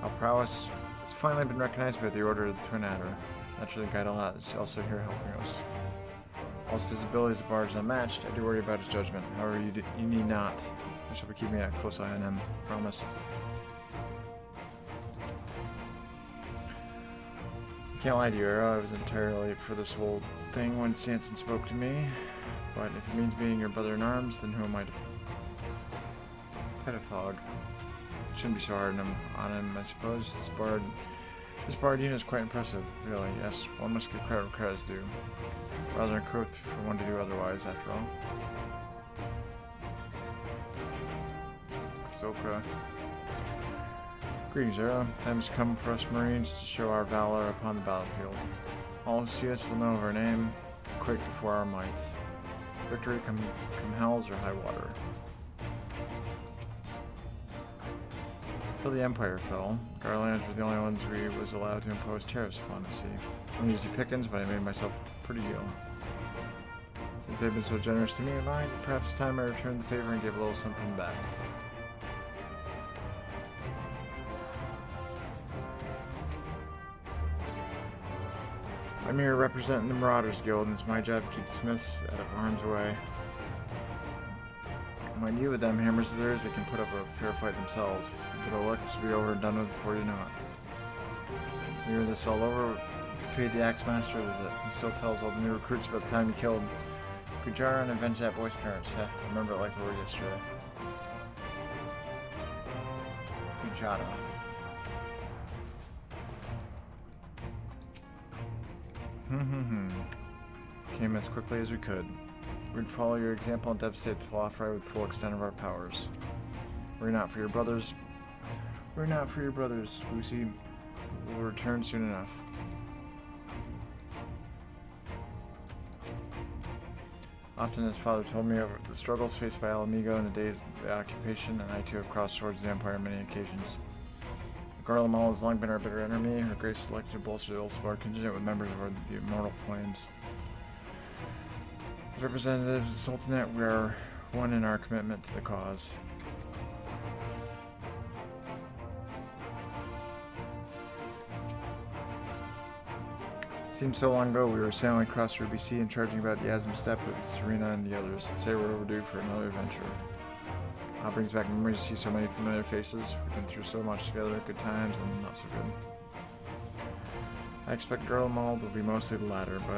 Speaker 1: Our prowess has finally been recognized by the Order of the Twin Adder. Naturally, Gaidalat is also here helping us. Whilst his abilities as a bard is unmatched, I do worry about his judgment. However, you need not. I shall be keeping a close eye on him. Promise. I can't lie to you, Era. I was entirely late for this whole thing when Sanson spoke to me. But if it means being your brother in arms, then who am I to pedophog? Shouldn't be so hard on him, I suppose. This bard unit is quite impressive, really. Yes, one must give credit where credit is due. Rather uncouth for one to do otherwise, after all. Ahsoka. Greetings, Era. Time has come for us Marines to show our valor upon the battlefield. All who see us will know of our name, and quake before our might. Victory come hells or high water. Till the Empire fell, Garlands were the only ones we was allowed to impose tariffs upon the sea. I'm easy pickings, but I made myself a pretty deal. Since they've been so generous to me and mine, perhaps it's time I returned the favor and gave a little something back. I'm here representing the Marauders Guild, and it's my job to keep the Smiths out of harm's way. Mind you, with them hammers of theirs, they can put up a fair fight themselves. But I'll let this be over and done with before you know it. You hear this all over, you defeated the Axe Master, was it? He still tells all the new recruits about the time he killed Kujara and avenged that boy's parents. Yeah, I remember it like it were yesterday. Kujara. Came as quickly as we could. We'd follow your example and devastate Telafri with full extent of our powers. We're not for your brothers. We're not for your brothers, Lucy. We'll return soon enough. Often his father told me of the struggles faced by Alamigo in the days of the occupation, and I too have crossed swords with the Empire on many occasions. Garlemald has long been our bitter enemy. Her grace selected to bolster the Ulster contingent with members of the Immortal Flames. As representatives of the Sultanate, we are one in our commitment to the cause. Seems so long ago we were sailing across Ruby Sea and charging about the Asm Steppe with Serena and the others. I'd say we're overdue for another adventure. It brings back memories to see so many familiar faces. We've been through so much together, good times and not so good. I expect Garlemald will be mostly the latter, but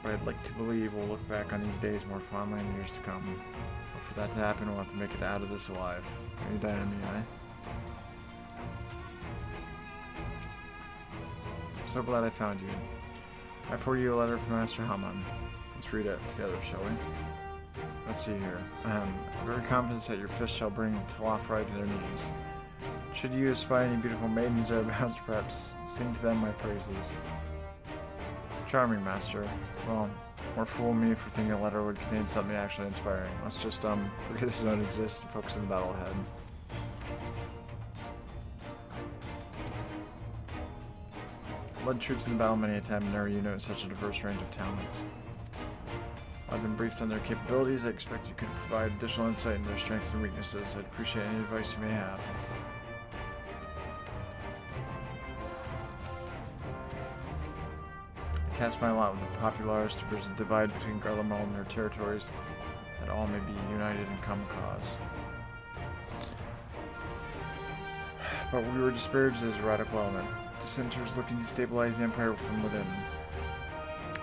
Speaker 1: I'd like to believe we'll look back on these days more fondly in years to come. But for that to happen, we'll have to make it out of this alive. Maybe die on me, eh? I'm so glad I found you. I forward you a letter from Master Haman. Let's read it together, shall we? Let's see here. I'm very confident that your fist shall bring Telafri to their knees. Should you espy any beautiful maidens thereabouts, perhaps sing to them my praises. Charming, Master. Well, more fool me for thinking a letter would contain something actually inspiring. Let's just, forget this don't exist and focus on the battle ahead. Led troops in the battle many a time and never you know such a diverse range of talents. I've been briefed on their capabilities. I expect you could provide additional insight into their strengths and weaknesses. I'd appreciate any advice you may have. I cast my lot with the Populares to bridge the divide between Garlemald and her territories, that all may be united in common cause. But we were disparaged as a radical element. Dissenters looking to stabilize the Empire from within.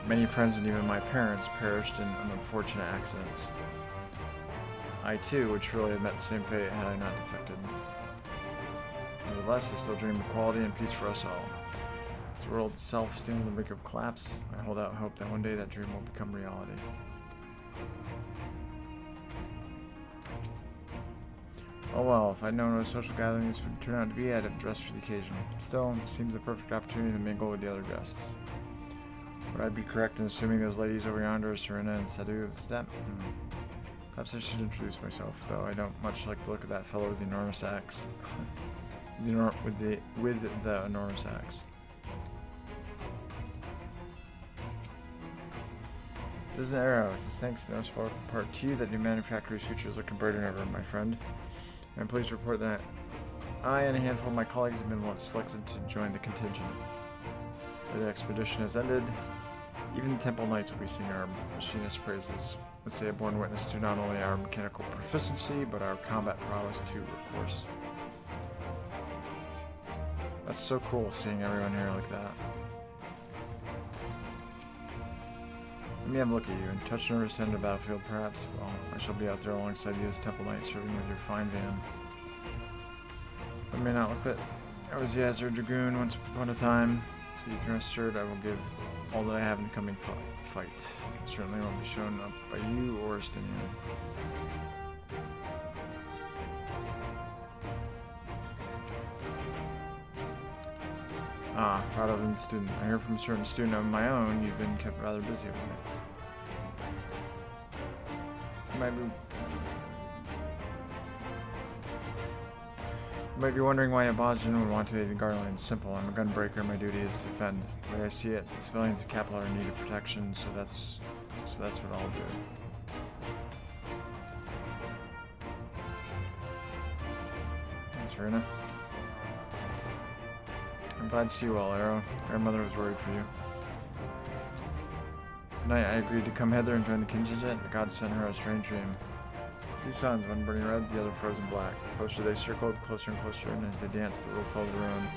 Speaker 1: Many friends and even my parents perished in unfortunate accidents. I too would surely have met the same fate had I not defected. Nevertheless, I still dream of equality and peace for us all. As the world itself stands on the brink of collapse, I hold out hope that one day that dream will become reality. Oh well, if I'd known what a social gathering this would turn out to be, I'd have dressed for the occasion. Still, it seems the perfect opportunity to mingle with the other guests. Would I be correct in assuming those ladies over yonder are Serena and Sadu Step? Perhaps I should introduce myself, though I don't much like the look of that fellow with the enormous axe. with the enormous axe. It is an arrow. It's thanks in no small part to you that New Manufactory's future is looking brighter than ever, my friend. I'm pleased to report that I and a handful of my colleagues have been selected to join the contingent. The expedition has ended. Even the Temple Knights will be singing our machinist praises. Let's say a born witness to not only our mechanical proficiency, but our combat prowess too, of course. That's so cool seeing everyone here like that. Let me have a look at you and touch and return to the battlefield, perhaps. Well, I shall be out there alongside you as Temple Knight, serving with your fine van. I may not look it. I was the Azure Dragoon once upon a time, so you can rest assured I will give all that I have in the coming fight. I certainly won't be shown up by you or Estinian. Ah, Paladin student. I hear from a certain student of my own you've been kept rather busy with it. You might be wondering why a Bajin would want to aid the Guardian. Simple. I'm a gunbreaker. My duty is to defend. The way I see it, the civilians of the capital are in need of protection, so that's what I'll do. Thanks, Runa. I'm glad to see you well, Arrow. Grandmother was worried for you. Tonight I agreed to come hither and join the contingent. The gods sent her a strange dream. Two suns, one burning red, the other frozen black. Closer they circled, closer and closer, and as they danced, the world fell to ruin.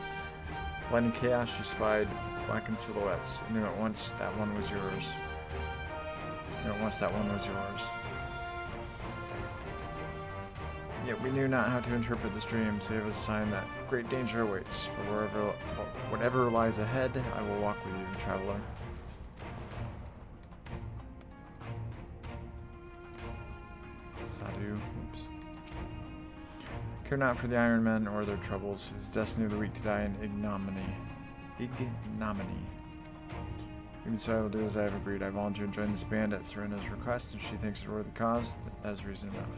Speaker 1: Blinding chaos, she spied blackened silhouettes. I knew at once that one was yours. Yet we knew not how to interpret this dream, save as a sign that great danger awaits. But whatever lies ahead, I will walk with you, traveler. Sadu. Oops. Care not for the Iron Men or their troubles. It is destiny of the weak to die in ignominy. Ignominy. Even so, I will do as I have agreed. I volunteered to join this band at Serena's request. If she thinks it a worthy cause, that is reason enough.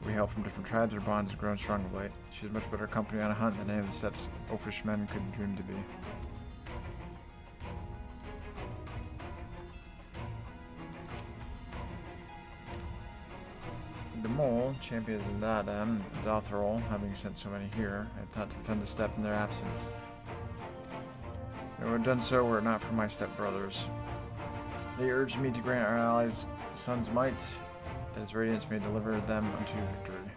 Speaker 1: We hail from different tribes. Our bond has grown strong of late. She is much better company on a hunt than any of the steps oafish men could dream to be. The mole, champions of Nadam, Dothrol, having sent so many here, I thought to defend the steppe in their absence. They would have done so were it not for my stepbrothers. They urged me to grant our allies the sun's might, that his radiance may deliver them unto victory.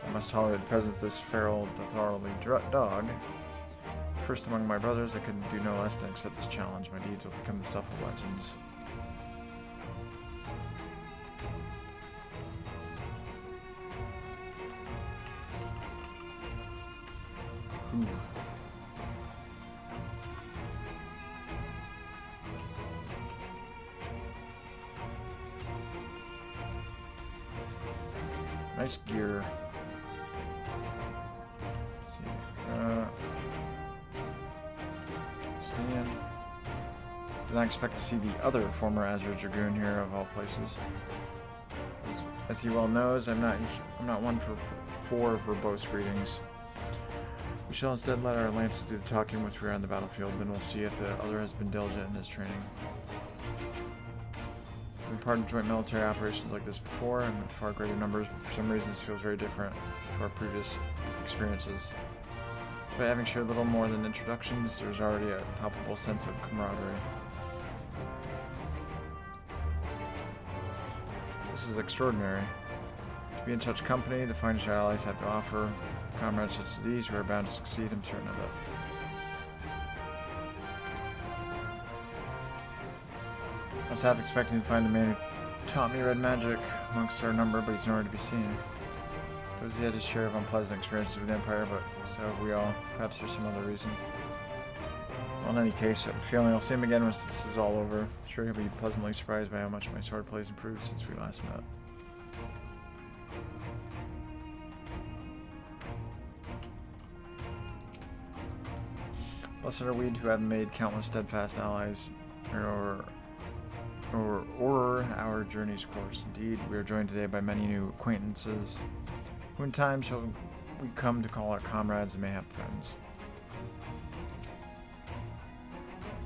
Speaker 1: I must tolerate the presence of this feral, disorderly dog. First among my brothers, I could do no less than accept this challenge. My deeds will become the stuff of legends. Ooh. Nice gear. Let's see. Stand. Did not expect to see the other former Azure Dragoon here of all places. As he well knows, I'm not one for verbose greetings. We shall instead let our lances do the talking once we are on the battlefield, then we'll see if the other has been diligent in his training. I've been part of joint military operations like this before, and with far greater numbers, but for some reason this feels very different to our previous experiences. Despite having shared little more than introductions, there's already a palpable sense of camaraderie. This is extraordinary. To be in such company, the finest our allies have to offer, comrades such as these who are bound to succeed, I'm certain of it. I was half expecting to find the man who taught me red magic amongst our number, but he's nowhere to be seen. Suppose he had his share of unpleasant experiences with the Empire, but so have we all. Perhaps there's some other reason. Well, in any case, I have a feeling I'll see him again once this is all over. I'm sure he'll be pleasantly surprised by how much my swordplay has improved since we last met. Blessed are we who have made countless steadfast allies or our journey's course. Indeed, we are joined today by many new acquaintances, who in time shall we come to call our comrades and mayhap friends.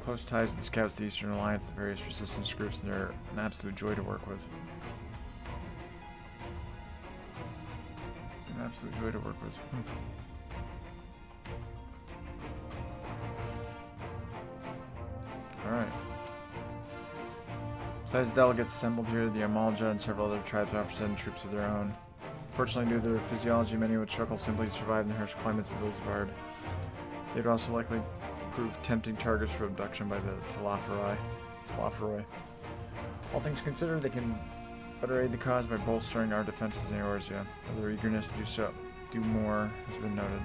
Speaker 1: Close ties with the scouts of the Eastern Alliance, the various resistance groups, and they're an absolute joy to work with. An absolute joy to work with. Alright. Besides the delegates assembled here, the Amalja and several other tribes offer to send troops of their own. Fortunately, due to their physiology, many would struggle simply to survive in the harsh climates of Ilsvard. They'd also likely prove tempting targets for abduction by the Telaferoi. All things considered, they can better aid the cause by bolstering our defenses in Eorzea. Their eagerness to do more has been noted.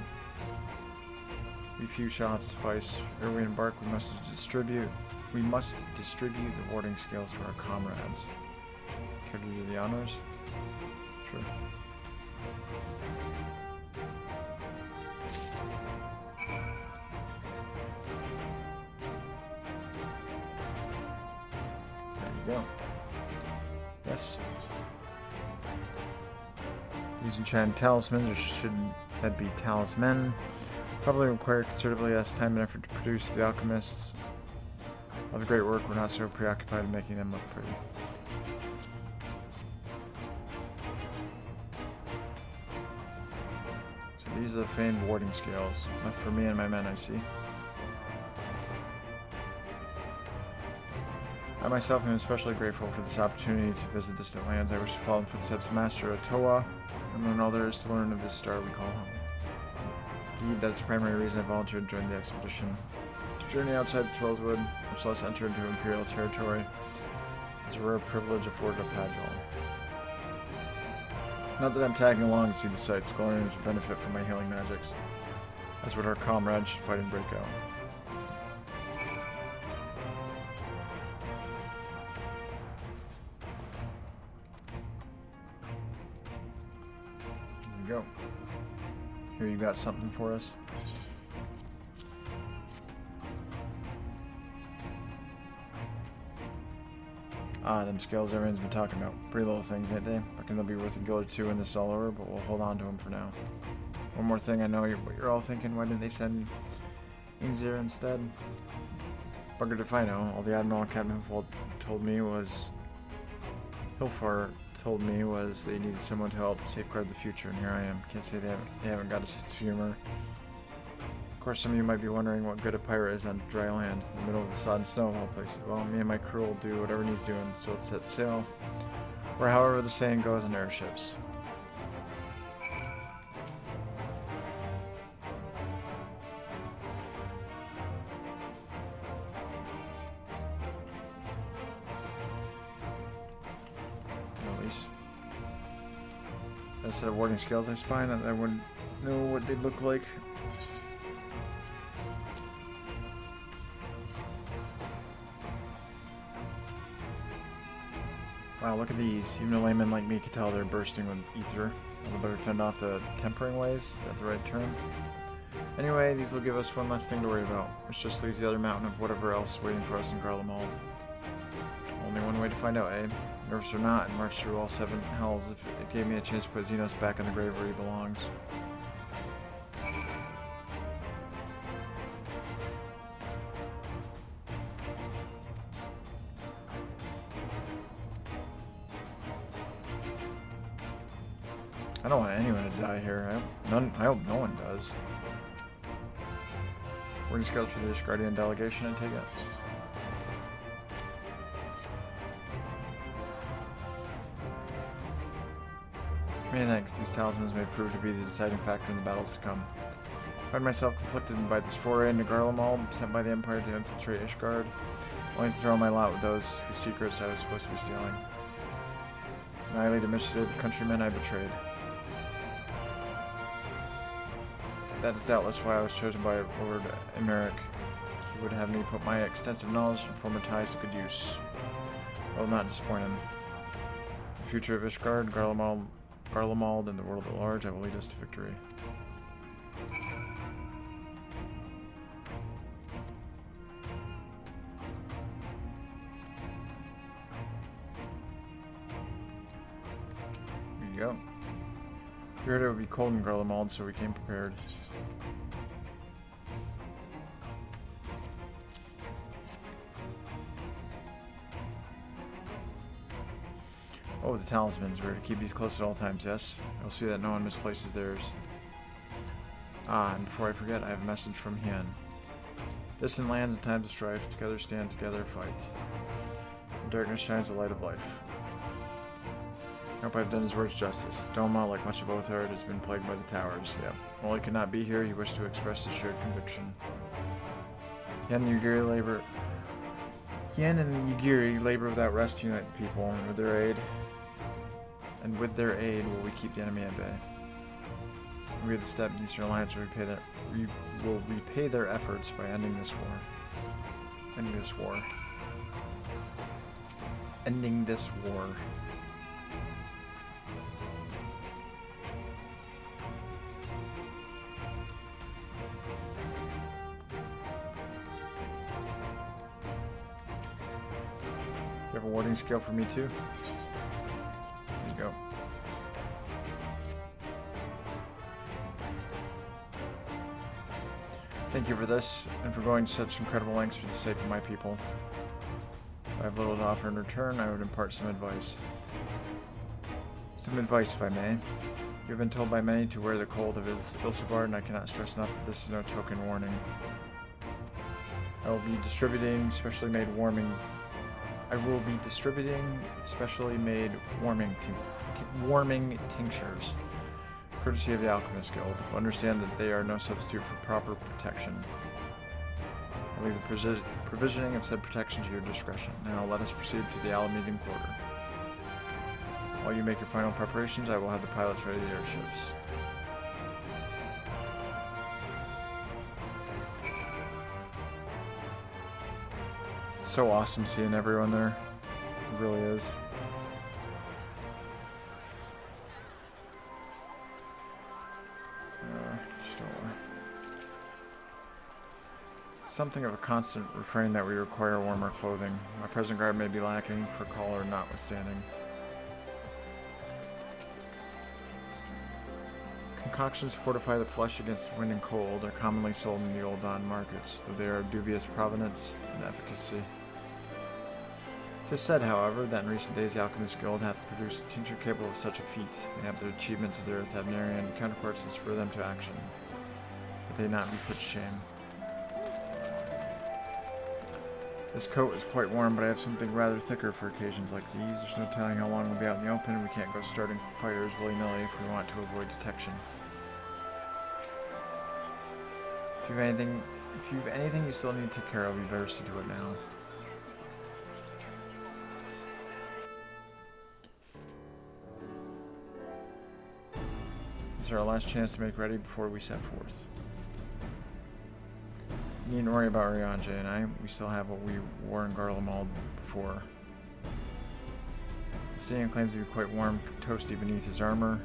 Speaker 1: We few shall have suffice. Ere we embark, we must distribute the warding scales to our comrades. Care to do the honors? Sure. There you go. Yes. These enchanted talismans, or should that be talismen, probably require considerably less time and effort to produce. The alchemists of the great work were not so preoccupied in making them look pretty. So these are the famed warding scales. Enough for me and my men, I see. I myself am especially grateful for this opportunity to visit distant lands. I wish to follow in footsteps of Master Otoa and learn all there is to learn of this star we call home. Indeed, that's the primary reason I volunteered to join the expedition. To journey outside the Tweleswood, much less enter into Imperial territory, is a rare privilege afforded a Padgel. Not that I'm tagging along to see the sights, Galarians would benefit from my healing magics, as would our comrades should fighting break out. you go. Here, you got something for us? Ah, them scales everyone's been talking about. Pretty little things, ain't they? Reckon they'll be worth a guild or two when this is all over, but we'll hold on to them for now. One more thing, I know what you're all thinking. Why didn't they send Inzir instead? Buggered if I know. All the Admiral and Captain told me was... Hilfar told me was they needed someone to help safeguard the future, and here I am. Can't say they haven't got a sense of humor. Of course, some of you might be wondering what good a pirate is on dry land, in the middle of the sod and snow of all places. Well, me and my crew will do whatever needs doing, so let's set sail. Or however the saying goes on airships. Instead of warding scales I spy, I wouldn't know what they'd look like. Wow, look at these. Even a layman like me could tell they're bursting with ether. I'll better fend off the tempering waves. Is that the right term? Anyway, these will give us one less thing to worry about, which just leaves the other mountain of whatever else waiting for us in Garlemald. Only one way to find out, eh? Nervous or not, and march through all 7 hells if it gave me a chance to put Xenos back in the grave where he belongs. I don't want anyone to die here. I hope no one does. Wording scales for the Gridanian Delegation, I take it. Many thanks. These talismans may prove to be the deciding factor in the battles to come. I find myself conflicted by this foray into Garlemald, sent by the Empire to infiltrate Ishgard, only to throw my lot with those whose secrets I was supposed to be stealing. Annihilate a mission to the countrymen I betrayed. That is doubtless why I was chosen by Lord Emeric. He would have me put my extensive knowledge and former ties to good use. I will not disappoint him. The future of Ishgard, Garlemald, and the world at large, I will lead us to victory. There you go. We heard it would be cold in Garlemald, so we came prepared. Oh, the talismans. We're to keep these close at all times, yes? I'll see that no one misplaces theirs. Ah, and before I forget, I have a message from Hien. Distant lands in times of strife, together stand, together fight. In darkness shines the light of life. I hope I've done his words justice. Doma, like much of Oathard, has been plagued by the towers. Yeah. While he could not be here, he wished to express his shared conviction. Hien and Yugiri labor without rest to unite the people, and with their aid will we keep the enemy at bay. We have the step in the Eastern Alliance will repay their efforts by ending this war. Ending this war. Ending this war. You have a warding skill for me too? There you go. Thank you for this, and for going to such incredible lengths for the sake of my people. If I have little to offer in return, I would impart some advice. Some advice, if I may. You have been told by many to wear the cold of Ilsebard, and I cannot stress enough that this is no token warning. I will be distributing specially made warming tinctures, courtesy of the Alchemist Guild. Understand that they are no substitute for proper protection. I'll leave the provisioning of said protection to your discretion. Now let us proceed to the Alamegan Quarter. While you make your final preparations, I will have the pilots ready the airships. It's so awesome seeing everyone there. It really is. something of a constant refrain that we require warmer clothing. My present garb may be lacking, for color notwithstanding. Concoctions to fortify the flesh against wind and cold are commonly sold in the old Dawn markets, though they are of dubious provenance and efficacy. 'Tis said, however, that in recent days the Alchemist Guild hath produced a tincture capable of such a feat, mayhap the achievements of the earth have narrowed counterparts and spur them to action, that they not be put to shame. This coat is quite warm, but I have something rather thicker for occasions like these. There's no telling how long we'll be out in the open, and we can't go starting fires willy-nilly if we want to avoid detection. If you've anything you still need to take care of, you better see to it now. This is our last chance to make ready before we set forth. You needn't worry about Ryanje and I. We still have what we wore in Garlemald before. Stadium claims to be quite warm, toasty beneath his armor.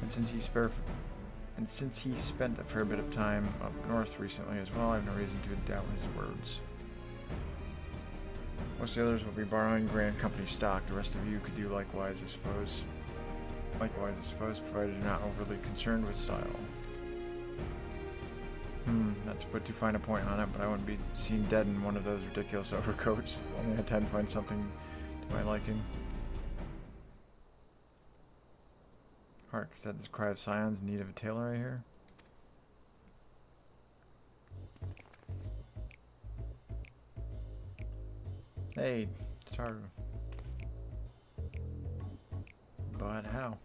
Speaker 1: And since he spent a fair bit of time up north recently as well, I have no reason to doubt his words. Most of the others will be borrowing Grand Company stock. The rest of you could do likewise, I suppose. Provided you're not overly concerned with style. Not to put too fine a point on it, but I wouldn't be seen dead in one of those ridiculous overcoats. If only I had time to find something to my liking. Hark, is that the cry of scions in need of a tailor right here? Hey, Taru. But how?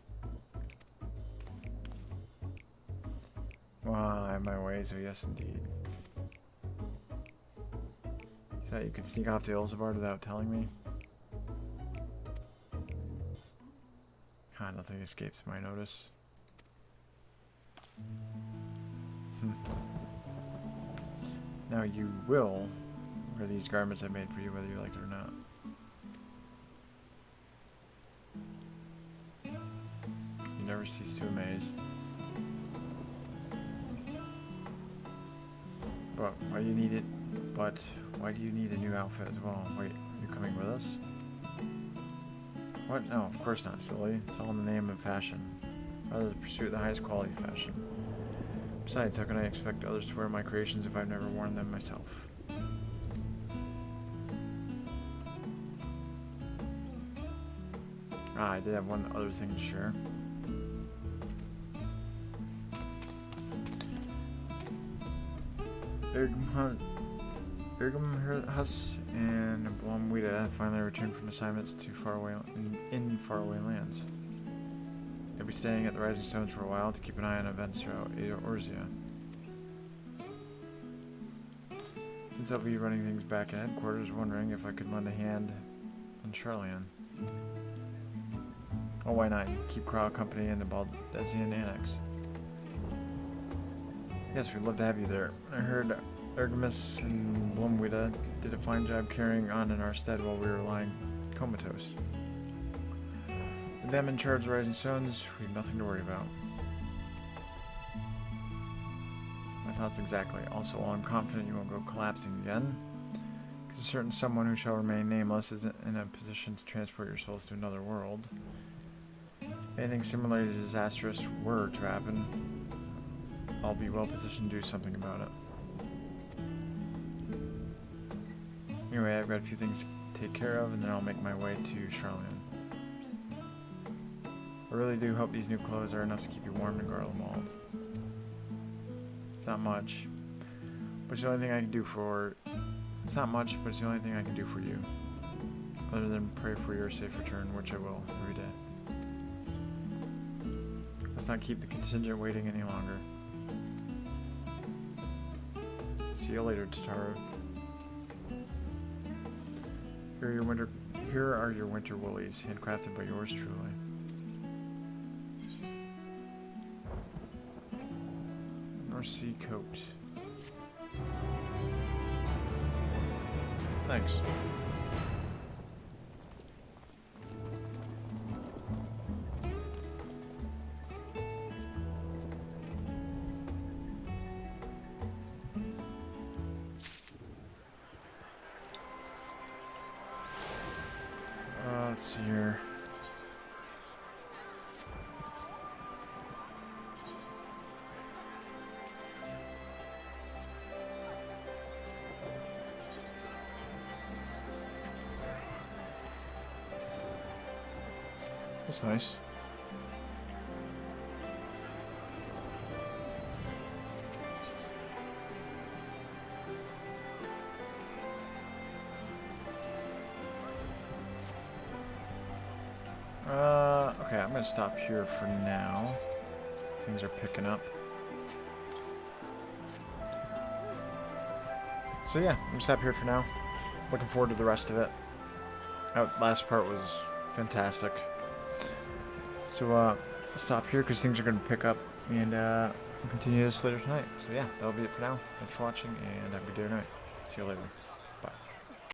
Speaker 1: Well, I have my way, so yes indeed. You thought you could sneak off to Ilsabard without telling me? Nothing escapes my notice. Now you will wear these garments I made for you, whether you like it or not. You never cease to amaze. But why do you need it? But why do you need a new outfit as well? Wait, are you coming with us? What? No, of course not, silly. It's all in the name of fashion. Rather to pursue the highest quality fashion. Besides, how can I expect others to wear my creations if I've never worn them myself? I did have one other thing to share. Irgumhus and Blomwida finally returned from assignments to faraway lands. They'll be staying at the Rising Stones for a while to keep an eye on events throughout Eorzea. Since I'll be running things back at headquarters, wondering if I could lend a hand on Charlian. Oh, why not? Keep Kral company in the Baldesion Annex. Yes, we'd love to have you there. I heard Ergamus and Blomwida did a fine job carrying on in our stead while we were lying comatose. With them in charge of the Rising Stones, we have nothing to worry about. My thoughts exactly. Also, while I'm confident you won't go collapsing again, because a certain someone who shall remain nameless isn't in a position to transport your souls to another world. If anything similarly disastrous were to happen, I'll be well positioned to do something about it. Anyway, I've got a few things to take care of, and then I'll make my way to Charlian. I really do hope these new clothes are enough to keep you warm in Garlemald. It's not much, but it's the only thing I can do for... It's not much, but it's the only thing I can do for you. Other than pray for your safe return, which I will every day. Let's not keep the contingent waiting any longer. See you later, Tataru. Here are your winter woolies, handcrafted by yours truly. North Sea coat. Thanks. let's see here. That's nice. Okay, I'm gonna stop here for now. Things are picking up. So yeah, I'm gonna stop here for now. Looking forward to the rest of it. That last part was fantastic. So I'll stop here because things are gonna pick up, and we'll continue this later tonight. So yeah, that'll be it for now. Thanks for watching, and have a good day or night. See you later.